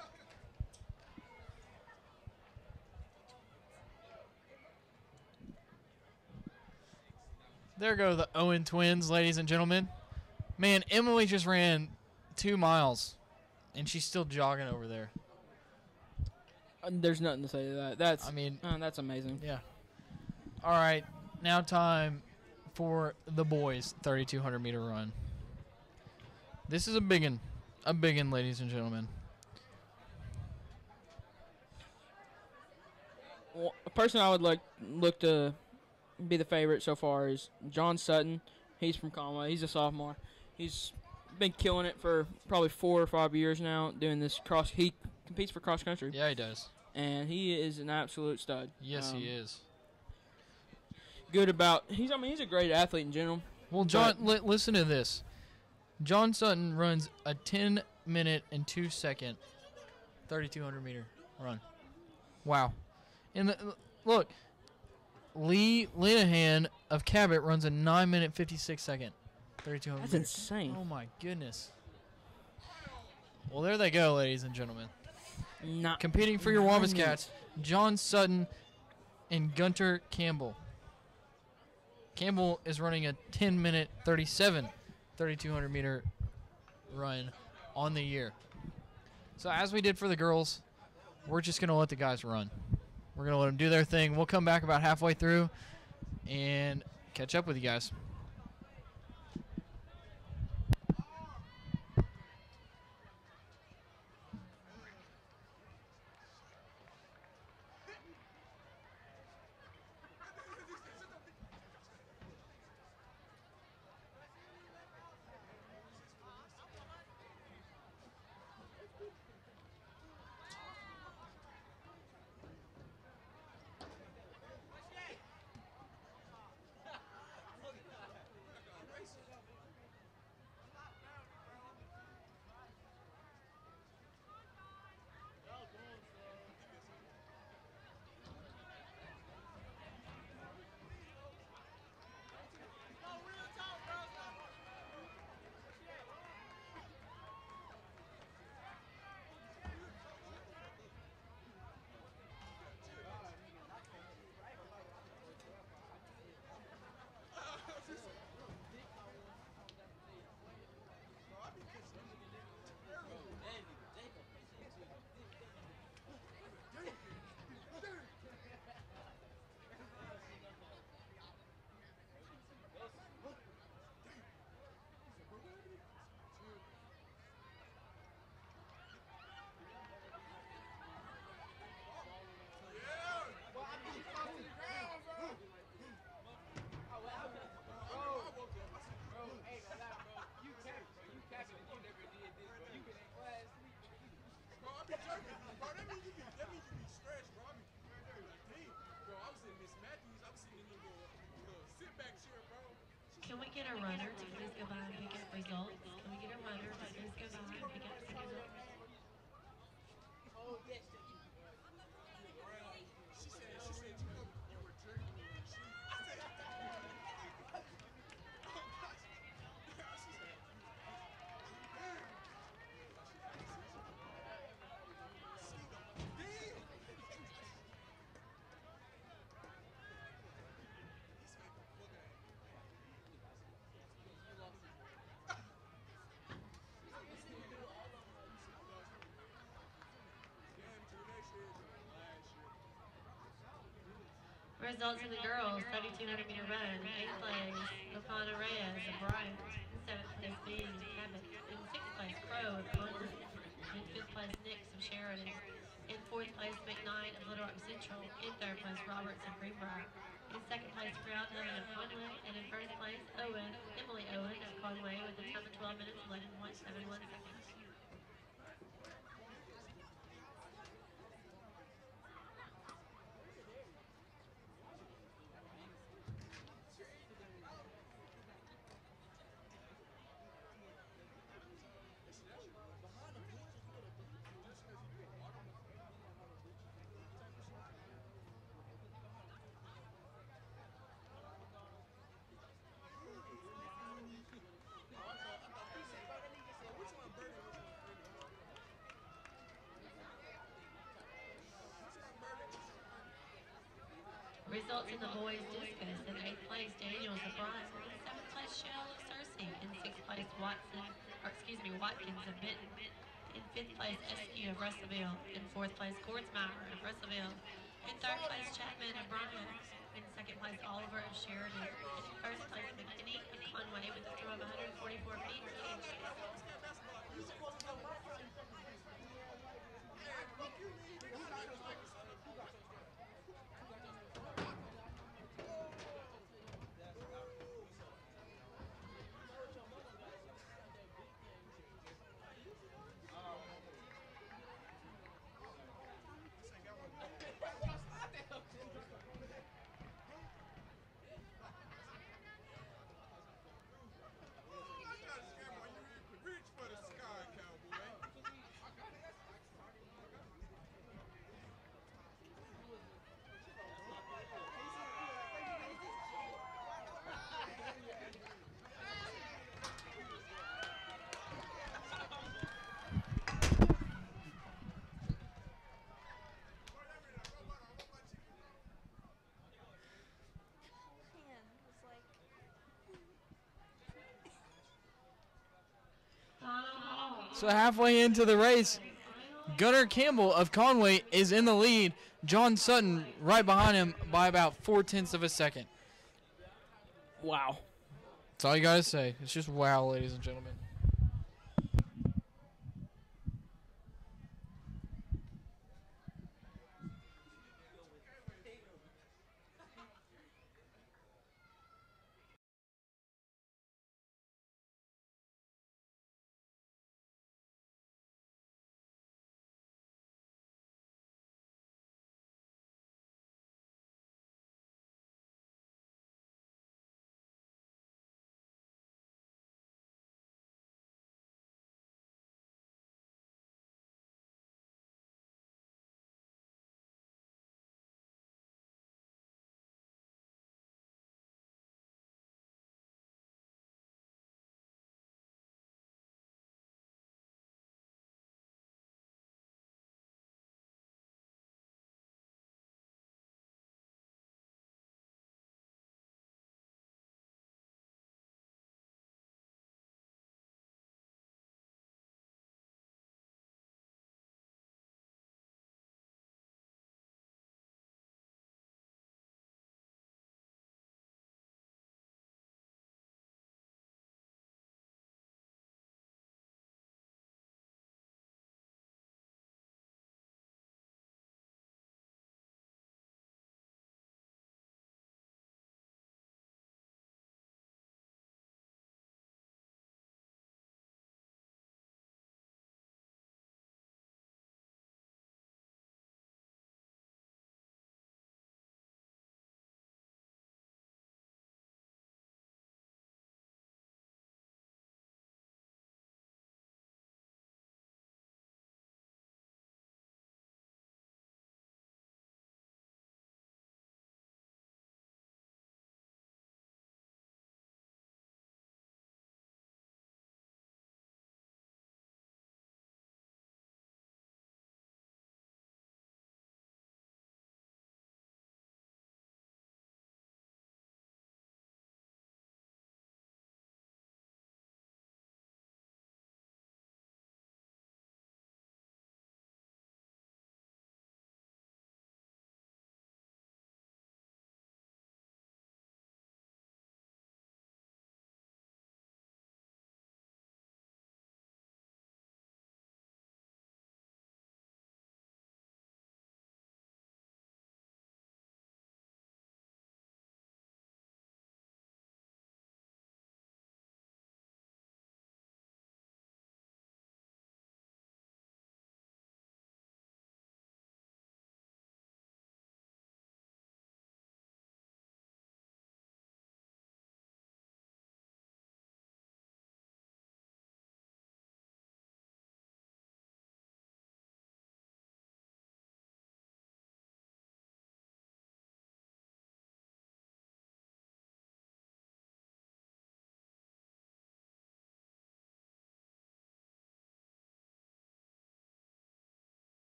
There go the Owen twins, ladies and gentlemen. Man, Emily just ran 2 miles, and she's still jogging over there. There's nothing to say to that. That's amazing. Yeah. All right, now time for the boys' 3,200-meter run. This is a big one, ladies and gentlemen. Well, a person I would look to be the favorite so far is John Sutton. He's from Conway. He's a sophomore. He's been killing it for probably 4 or 5 years now doing this cross. He competes for cross country. Yeah, he does. And he is an absolute stud. Yes, he is. Good about he's a great athlete in general. Well, John, listen to this. John Sutton runs a 10-minute and 2-second 3,200-meter run. Wow. And look, Lee Linehan of Cabot runs a 9-minute 56-second 3,200. That's insane. Oh my goodness. Well, there they go, ladies and gentlemen. Competing for your Wampus Cats, John Sutton and Gunter Campbell. Campbell is running a 10-minute 37 3,200-meter run on the year. So as we did for the girls, we're just going to let the guys run. We're going to let them do their thing. We'll come back about halfway through and catch up with you guys. Can we get a runner to please go by and pick up results? Can we get a runner to please go by and pick up some results? Results of the girls, 3,200-meter run, 8th place, Lapana Reyes of Bryant, 7th place Bean of Cabot, in 6th place Crow of Conway, in 5th place Nix of Sheridan, in 4th place McKnight of Little Rock Central, in 3rd place Roberts of Greenbrier, in 2nd place Brownhoven of Conway, and in 1st place Emily Owen of Conway with a time of 12 minutes 11.71 seconds. results in the boys discus. In 8th place, Daniels of Bryant. In 7th place, Shell of Cersei. In 6th place, Watkins of Benton. In 5th place, Eskew of Russellville. In 4th place, Cordsmeyer of Russellville. In 3rd place, Chapman of Bryant. In 2nd place, Oliver of Sheridan. And in 1st place, McKinney and Conway with a throw of 144 feet. So halfway into the race, Gunnar Campbell of Conway is in the lead. John Sutton right behind him by about 0.4 of a second. Wow. That's all you got to say. It's just wow, ladies and gentlemen.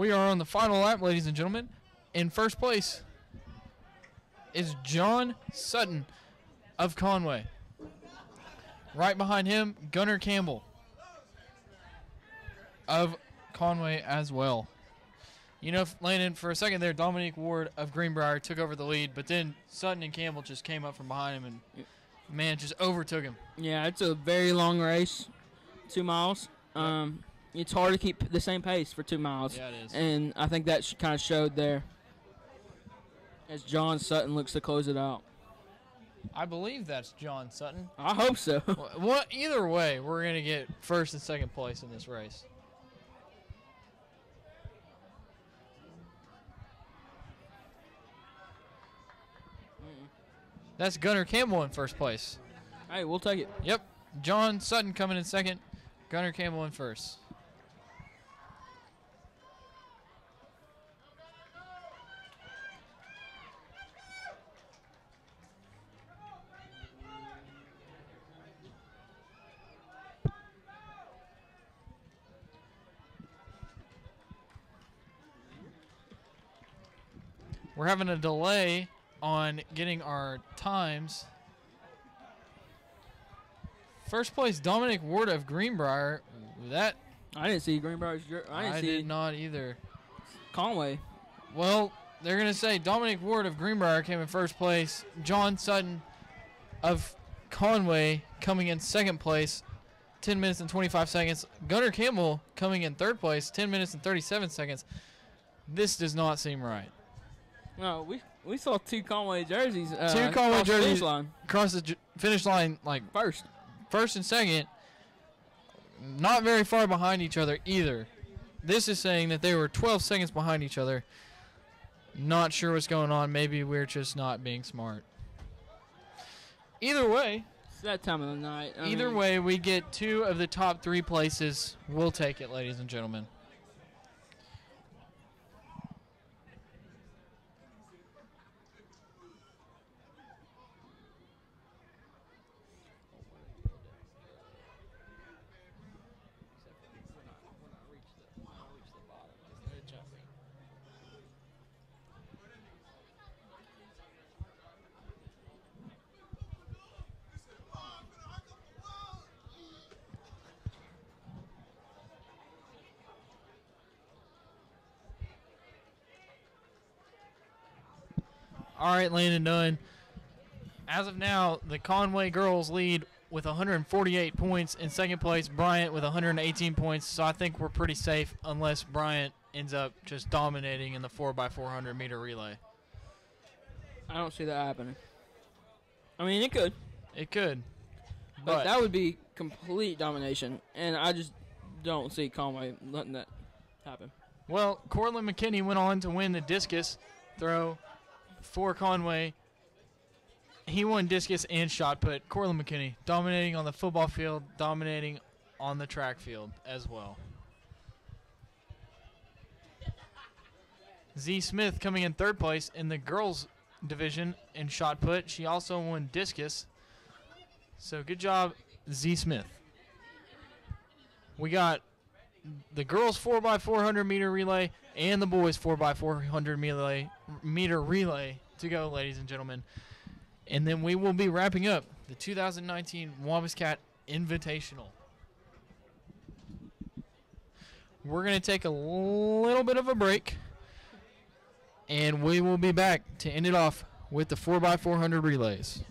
We are on the final lap, ladies and gentlemen. In first place is John Sutton of Conway. Right behind him, Gunnar Campbell of Conway as well. You know, Landon, for a second there, Dominique Ward of Greenbrier took over the lead, but then Sutton and Campbell just came up from behind him and, man, just overtook him. Yeah, it's a very long race, 2 miles. It's hard to keep the same pace for 2 miles. Yeah, it is. And I think that kind of showed there as John Sutton looks to close it out. I believe that's John Sutton. I hope so. Well, either way, we're going to get first and second place in this race. That's Gunnar Campbell in first place. Hey, we'll take it. Yep. John Sutton coming in second. Gunnar Campbell in first. We're having a delay on getting our times. First place, Dominic Ward of Greenbrier. That I didn't see Greenbrier's. I did not either. Conway. Well, they're going to say Dominic Ward of Greenbrier came in first place. John Sutton of Conway coming in second place, 10 minutes and 25 seconds. Gunnar Campbell coming in third place, 10 minutes and 37 seconds. This does not seem right. No, we saw 2 Conway jerseys. Two Conway jerseys line. across the finish line, like first and second, not very far behind each other either. This is saying that they were 12 seconds behind each other. Not sure what's going on. Maybe we're just not being smart. Either way, it's that time of the night. Either way, we get 2 of the top 3 places. We'll take it, ladies and gentlemen. All right, Landon Dunn. As of now, the Conway girls lead with 148 points. In second place, Bryant with 118 points. So I think we're pretty safe unless Bryant ends up just dominating in the 4x400 meter relay. I don't see that happening. I mean, it could. It could. But that would be complete domination. And I just don't see Conway letting that happen. Well, Courtland McKinney went on to win the discus throw for Conway. He won discus and shot put. Courtland McKinney dominating on the football field, dominating on the track field as well. Z Smith coming in third place in the girls division in shot put. She also won discus. So good job, Z Smith. We got the girls 4x400 meter relay and the boys 4x400 meter relay to go, ladies and gentlemen. And then we will be wrapping up the 2019 Wampus Cat Invitational. We're going to take a little bit of a break, and we will be back to end it off with the 4x400 relays.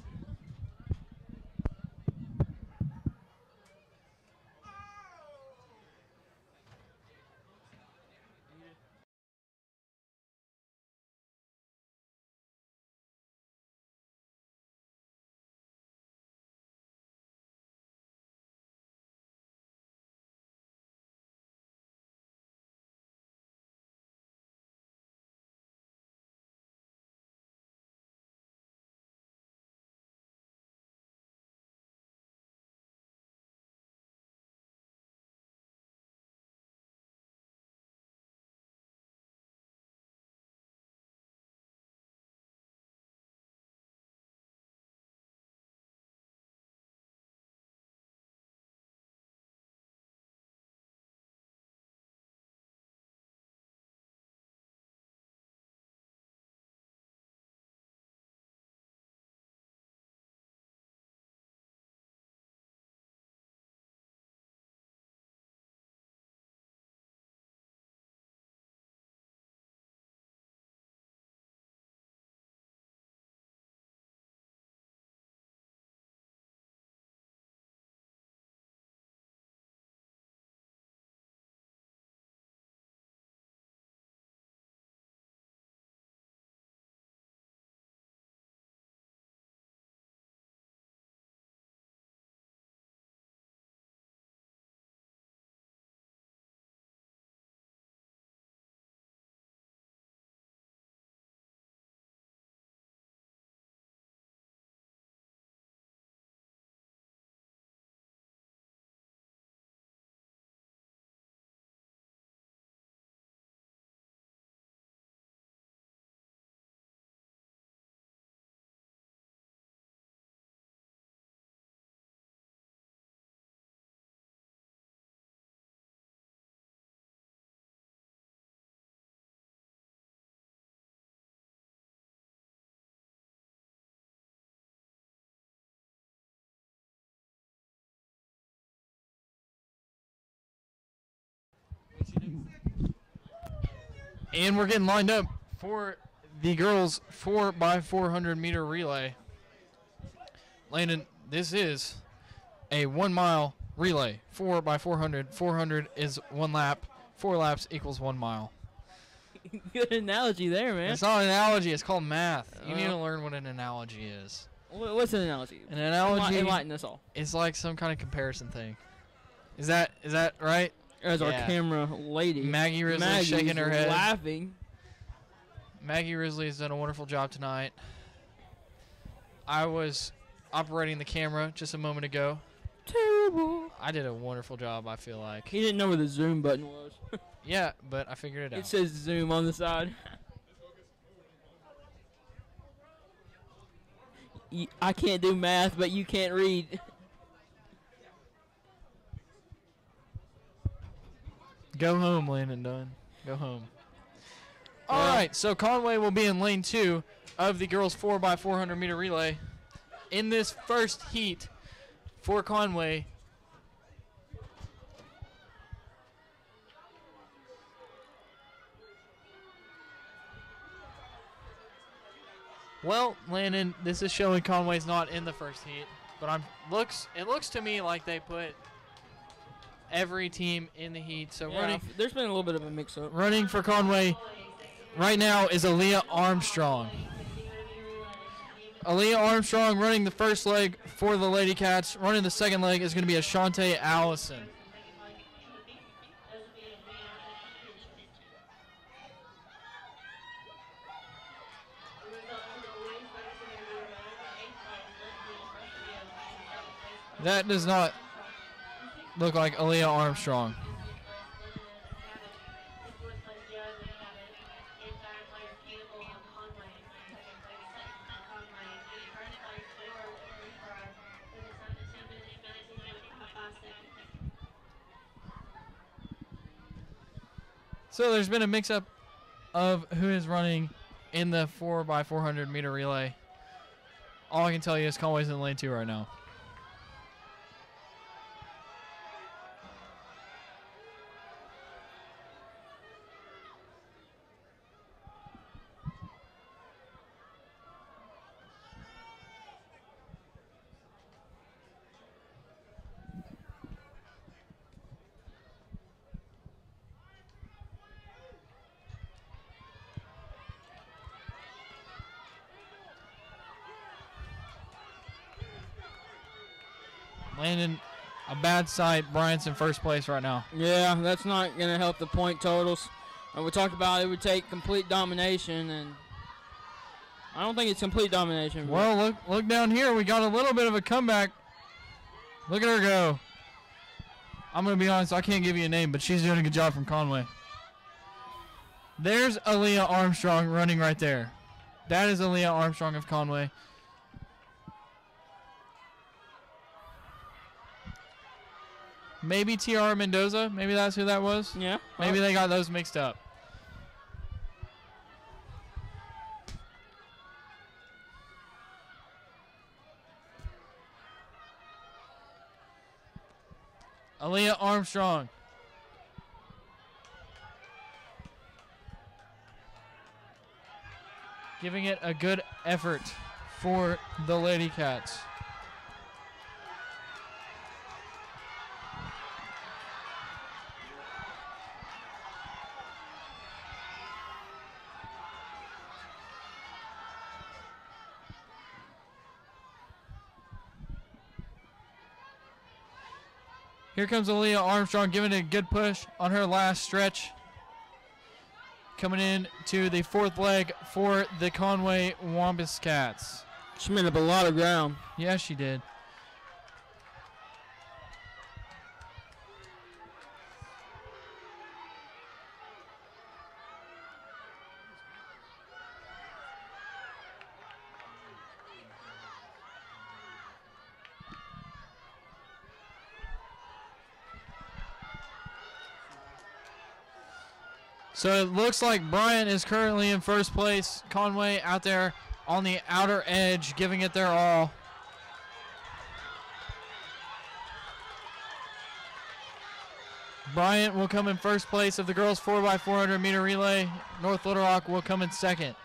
And we're getting lined up for the girls' 4x400 meter relay. Landon, this is a 1 mile relay. 4x400. 400 is 1 lap. 4 laps equals 1 mile. Good analogy there, man. It's not an analogy. It's called math. You need to learn what an analogy is. What's an analogy? An analogy enlighten us all. Is like some kind of comparison thing. Is that right? As our camera lady, Maggie Risley shaking her head, laughing. Maggie Risley has done a wonderful job tonight. I was operating the camera just a moment ago. Terrible. I did a wonderful job, I feel like. He didn't know where the zoom button was. Yeah, but I figured it out. It says zoom on the side. I can't do math, but you can't read. Go home, Landon Dunn. Go home. All right, so Conway will be in lane 2 of the girls' 4x400 meter relay. In this first heat for Conway, well, Landon, this is showing Conway's not in the first heat, but it looks to me like they put every team in the heat. So there's been a little bit of a mix-up. Running for Conway right now is Alia Armstrong. Alia Armstrong running the first leg for the Lady Cats. Running the second leg is going to be Ashante Allison. That does not look like Alia Armstrong. So there's been a mix-up of who is running in the 4x400 meter relay. All I can tell you is Conway's in lane 2 right now. Landon, a bad sight. Bryant's in first place right now. Yeah, that's not going to help the point totals. We talked about it would take complete domination, and I don't think it's complete domination. Well, look down here. We got a little bit of a comeback. Look at her go. I'm going to be honest, I can't give you a name, but she's doing a good job from Conway. There's Alia Armstrong running right there. That is Alia Armstrong of Conway. Maybe Tiara Mendoza. Maybe that's who that was. Yeah. Maybe they got those mixed up. Alia Armstrong. Giving it a good effort for the Lady Cats. Here comes Alia Armstrong giving it a good push on her last stretch. Coming in to the fourth leg for the Conway Wampus Cats. She made up a lot of ground. Yeah, she did. So it looks like Bryant is currently in first place. Conway out there on the outer edge, giving it their all. Bryant will come in first place of the girls 4x400 meter relay. North Little Rock will come in second.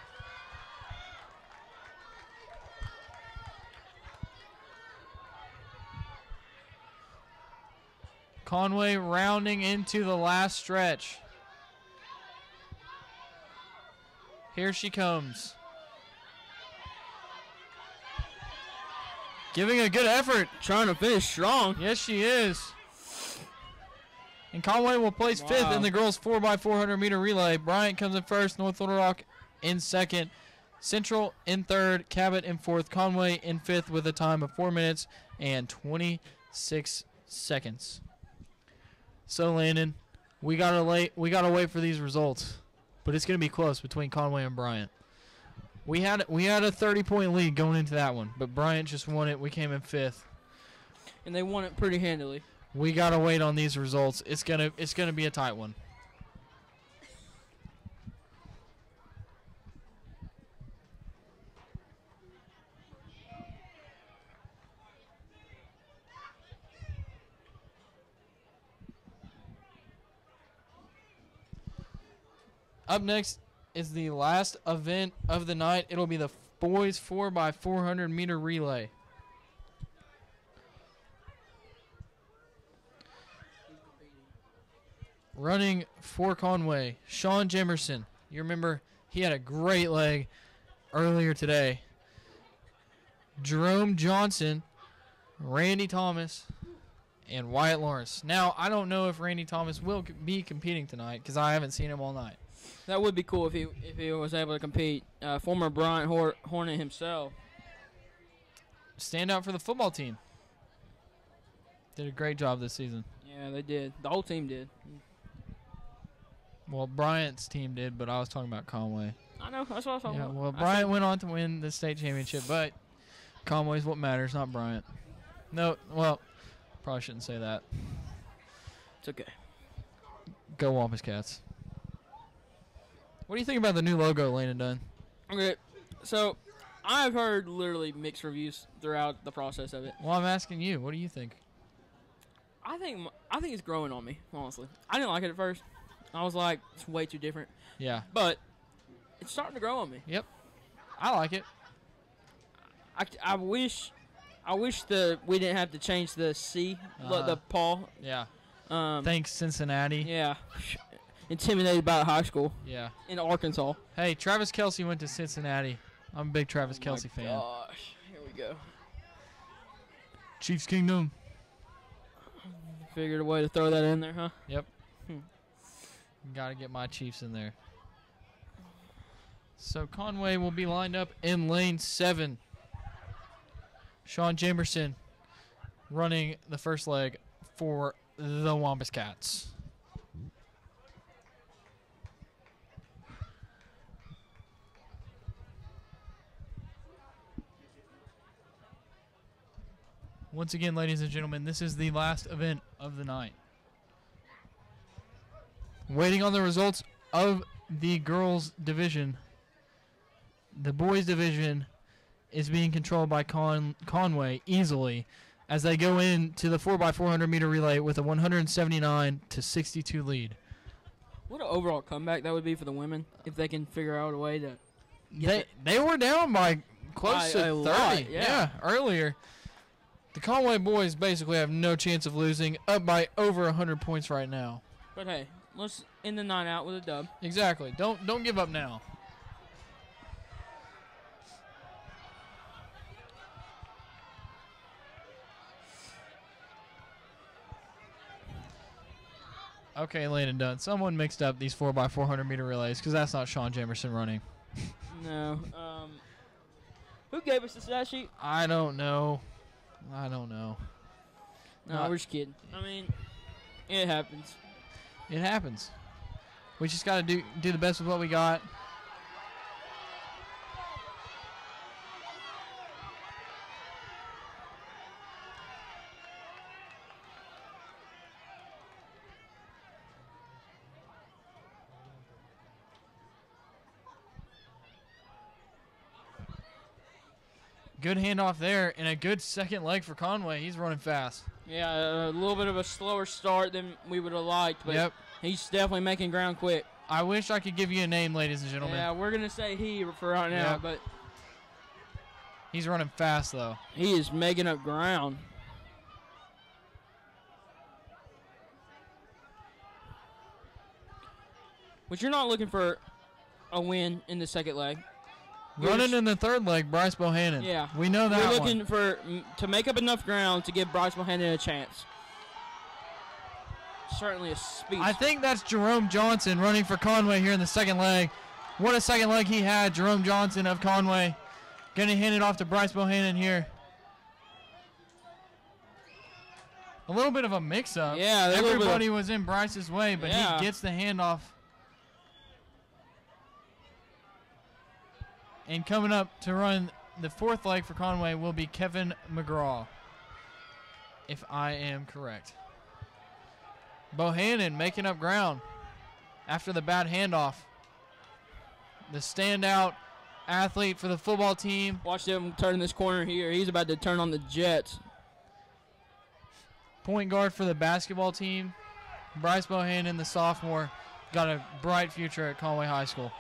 Conway rounding into the last stretch. Here she comes. Giving a good effort. Trying to finish strong. Yes, she is. And Conway will place fifth in the girls 4x400 meter relay. Bryant comes in first. North Little Rock in second. Central in third. Cabot in fourth. Conway in fifth with a time of 4 minutes and 26 seconds. So Landon, we gotta wait for these results, but it's gonna be close between Conway and Bryant. We had a 30-point lead going into that one, but Bryant just won it. We came in fifth, and they won it pretty handily. We gotta wait on these results. It's gonna be a tight one. Up next is the last event of the night. It'll be the boys 4x400 meter relay. Running for Conway, Sean Jimerson. You remember he had a great leg earlier today. Jerome Johnson, Randy Thomas, and Wyatt Lawrence. Now, I don't know if Randy Thomas will be competing tonight because I haven't seen him all night. That would be cool if he was able to compete. Former Bryant Hornet himself. Stand out for the football team. Did a great job this season. Yeah, they did. The whole team did. Well, Bryant's team did, but I was talking about Conway. I know. That's what I was talking about. Well, Bryant went on to win the state championship, but Conway's what matters, not Bryant. No, well, probably shouldn't say that. It's okay. Go Wampus Cats. What do you think about the new logo, Landon Dunn? Okay, so I've heard literally mixed reviews throughout the process of it. Well, I'm asking you. What do you think? I think it's growing on me, honestly. I didn't like it at first. I was like, it's way too different. Yeah. But it's starting to grow on me. Yep. I like it. I wish we didn't have to change the C, the paw. Yeah. Thanks, Cincinnati. Yeah. Intimidated by a high school. Yeah. In Arkansas. Hey, Travis Kelce went to Cincinnati. I'm a big Travis Kelce fan. Oh, gosh. Here we go. Chiefs Kingdom. Figured a way to throw that in there, huh? Yep. Got to get my Chiefs in there. So Conway will be lined up in lane 7. Sean Jamerson running the first leg for the Wampus Cats. Once again, ladies and gentlemen, this is the last event of the night. Waiting on the results of the girls' division. The boys' division is being controlled by Conway easily as they go into the 4x400 meter relay with a 179-62 lead. What an overall comeback that would be for the women if they can figure out a way to. They were down by close to 30. Lot, yeah, earlier. The Conway boys basically have no chance of losing, up by over 100 points right now. But hey, let's end the night out with a dub. Exactly. Don't give up now. Okay, Landon Dunn. Someone mixed up these 4x400 meter relays because that's not Sean Jamerson running. No. Who gave us the stat sheet? I don't know. No, we're just kidding. I mean, it happens. It happens. We just got to do the best with what we got. Good handoff there and a good second leg for Conway. He's running fast. Yeah, a little bit of a slower start than we would have liked, but he's definitely making ground quick. I wish I could give you a name, ladies and gentlemen. Yeah, we're going to say he for right now, but he's running fast, though. He is making up ground. But you're not looking for a win in the second leg. Running in the third leg, Bryce Bohannon. Yeah. We know that We're looking to make up enough ground to give Bryce Bohannon a chance. Certainly a speech. I think that's Jerome Johnson running for Conway here in the second leg. What a second leg he had, Jerome Johnson of Conway. Going to hand it off to Bryce Bohannon here. A little bit of a mix-up. Yeah. Everybody was in Bryce's way, but he gets the handoff. And coming up to run the fourth leg for Conway will be Kevin Mcgraw, if I am correct. Bohannon making up ground after the bad handoff. The standout athlete for the football team. Watch him turn this corner here. He's about to turn on the Jets. Point guard for the basketball team. Bryce Bohannon, the sophomore, got a bright future at Conway High School.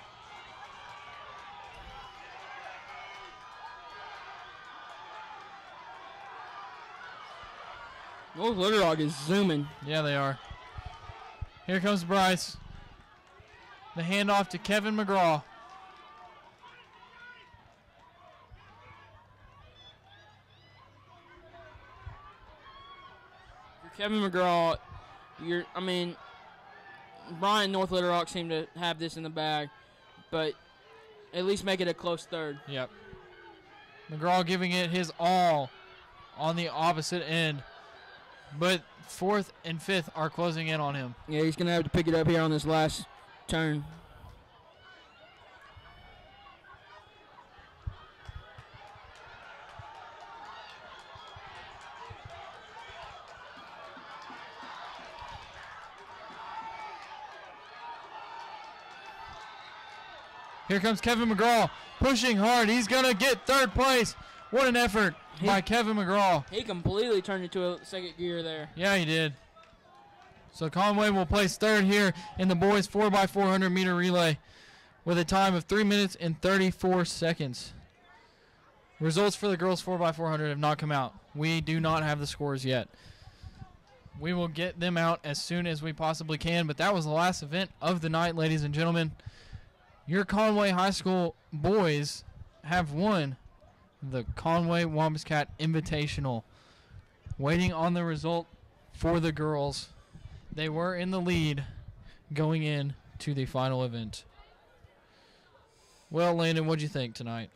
North Little Rock is zooming. Yeah, they are. Here comes Bryce. The handoff to Kevin Mcgraw. For Kevin Mcgraw, Bryant and North Little Rock seem to have this in the bag, but at least make it a close third. Yep. Mcgraw giving it his all on the opposite end. But fourth and fifth are closing in on him. Yeah, he's going to have to pick it up here on this last turn. Here comes Kevin Mcgraw, pushing hard. He's going to get third place. What an effort by Kevin Mcgraw. He completely turned into a second gear there. Yeah, he did. So Conway will place third here in the boys 4x400 meter relay with a time of 3 minutes and 34 seconds. Results for the girls 4x400 have not come out. We do not have the scores yet. We will get them out as soon as we possibly can, but that was the last event of the night, ladies and gentlemen. Your Conway High School boys have won the Conway Wampus Cat Invitational. Waiting on the result for the girls. They were in the lead going in to the final event. Well, Landon, what'd you think tonight?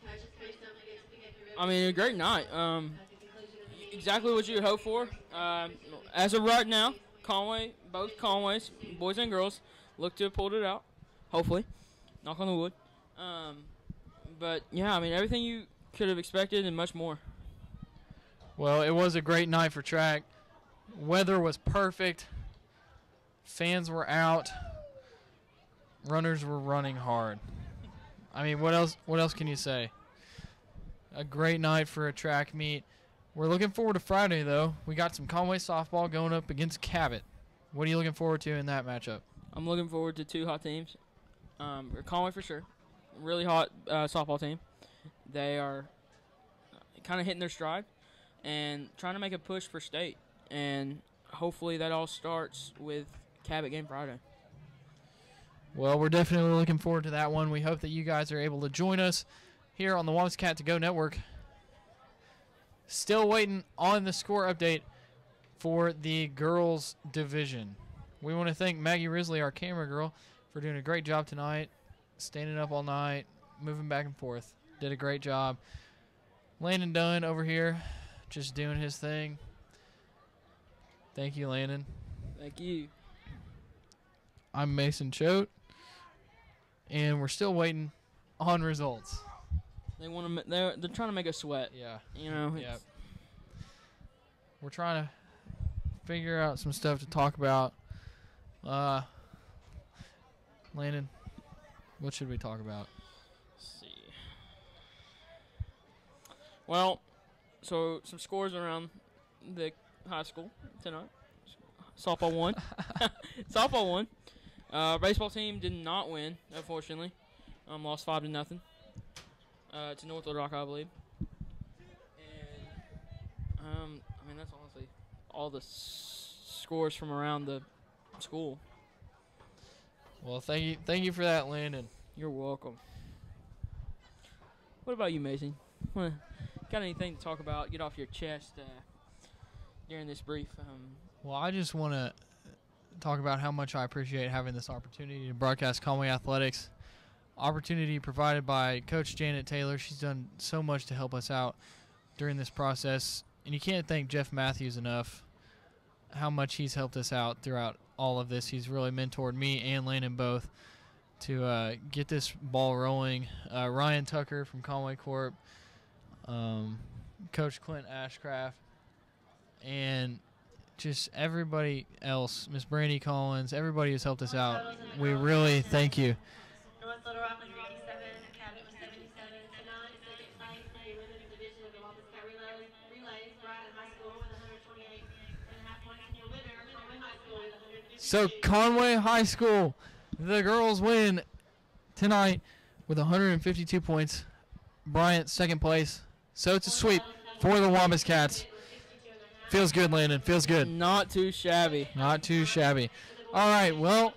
A great night. Exactly what you would hope for. As of right now, both Conways, boys and girls, look to have pulled it out. Hopefully. Knock on the wood. But, yeah, everything you could have expected and much more. Well, it was a great night for track. Weather was perfect. Fans were out. Runners were running hard. What else can you say? A great night for a track meet. We're looking forward to Friday, though. We got some Conway softball going up against Cabot. What are you looking forward to in that matchup? I'm looking forward to two hot teams. Conway for sure. Really hot softball team. They are kind of hitting their stride and trying to make a push for state. And hopefully that all starts with Cabot game Friday. Well, we're definitely looking forward to that one. We hope that you guys are able to join us here on the Wampus Cat to Go Network. Still waiting on the score update for the girls division. We want to thank Maggie Risley, our camera girl, for doing a great job tonight, standing up all night, moving back and forth. Did a great job. Landon Dunn over here, just doing his thing. Thank you, Landon. Thank you. I'm Mason Choate, and we're still waiting on results. They're trying to make us sweat. Yeah. Yeah. We're trying to figure out some stuff to talk about. Landon, what should we talk about? Let's see. Well, so some scores around the high school tonight. Softball won. Softball won. Baseball team did not win, unfortunately. Lost 5-0 to North Little Rock, I believe. And I mean, that's honestly all the scores from around the school. Well, thank you for that, Landon. You're welcome. What about you, Mason? Got anything to talk about? Get off your chest during this brief. Well, I just want to talk about how much I appreciate having this opportunity to broadcast Conway Athletics. Opportunity provided by Coach Janet Taylor. She's done so much to help us out during this process. And you can't thank Jeff Matthews enough how much he's helped us out throughout all of this. He's really mentored me and Landon both to get this ball rolling. Ryan Tucker from Conway Corp, Coach Clint Ashcraft, and just everybody else, Miss Brandy Collins, everybody who's helped us out. We really thank you. North Little Rock was 87, Cabot was 77 tonight. Second place, the limited division of the Wampus relays, Bryant High School with 128.5 points. And your winner, Conway High School with 150. So Conway High School, the girls win tonight with 152 points. Bryant second place. So it's a sweep for the Wampus Cats. Feels good, Landon. Feels good. Not too shabby. Not too shabby. All right, well,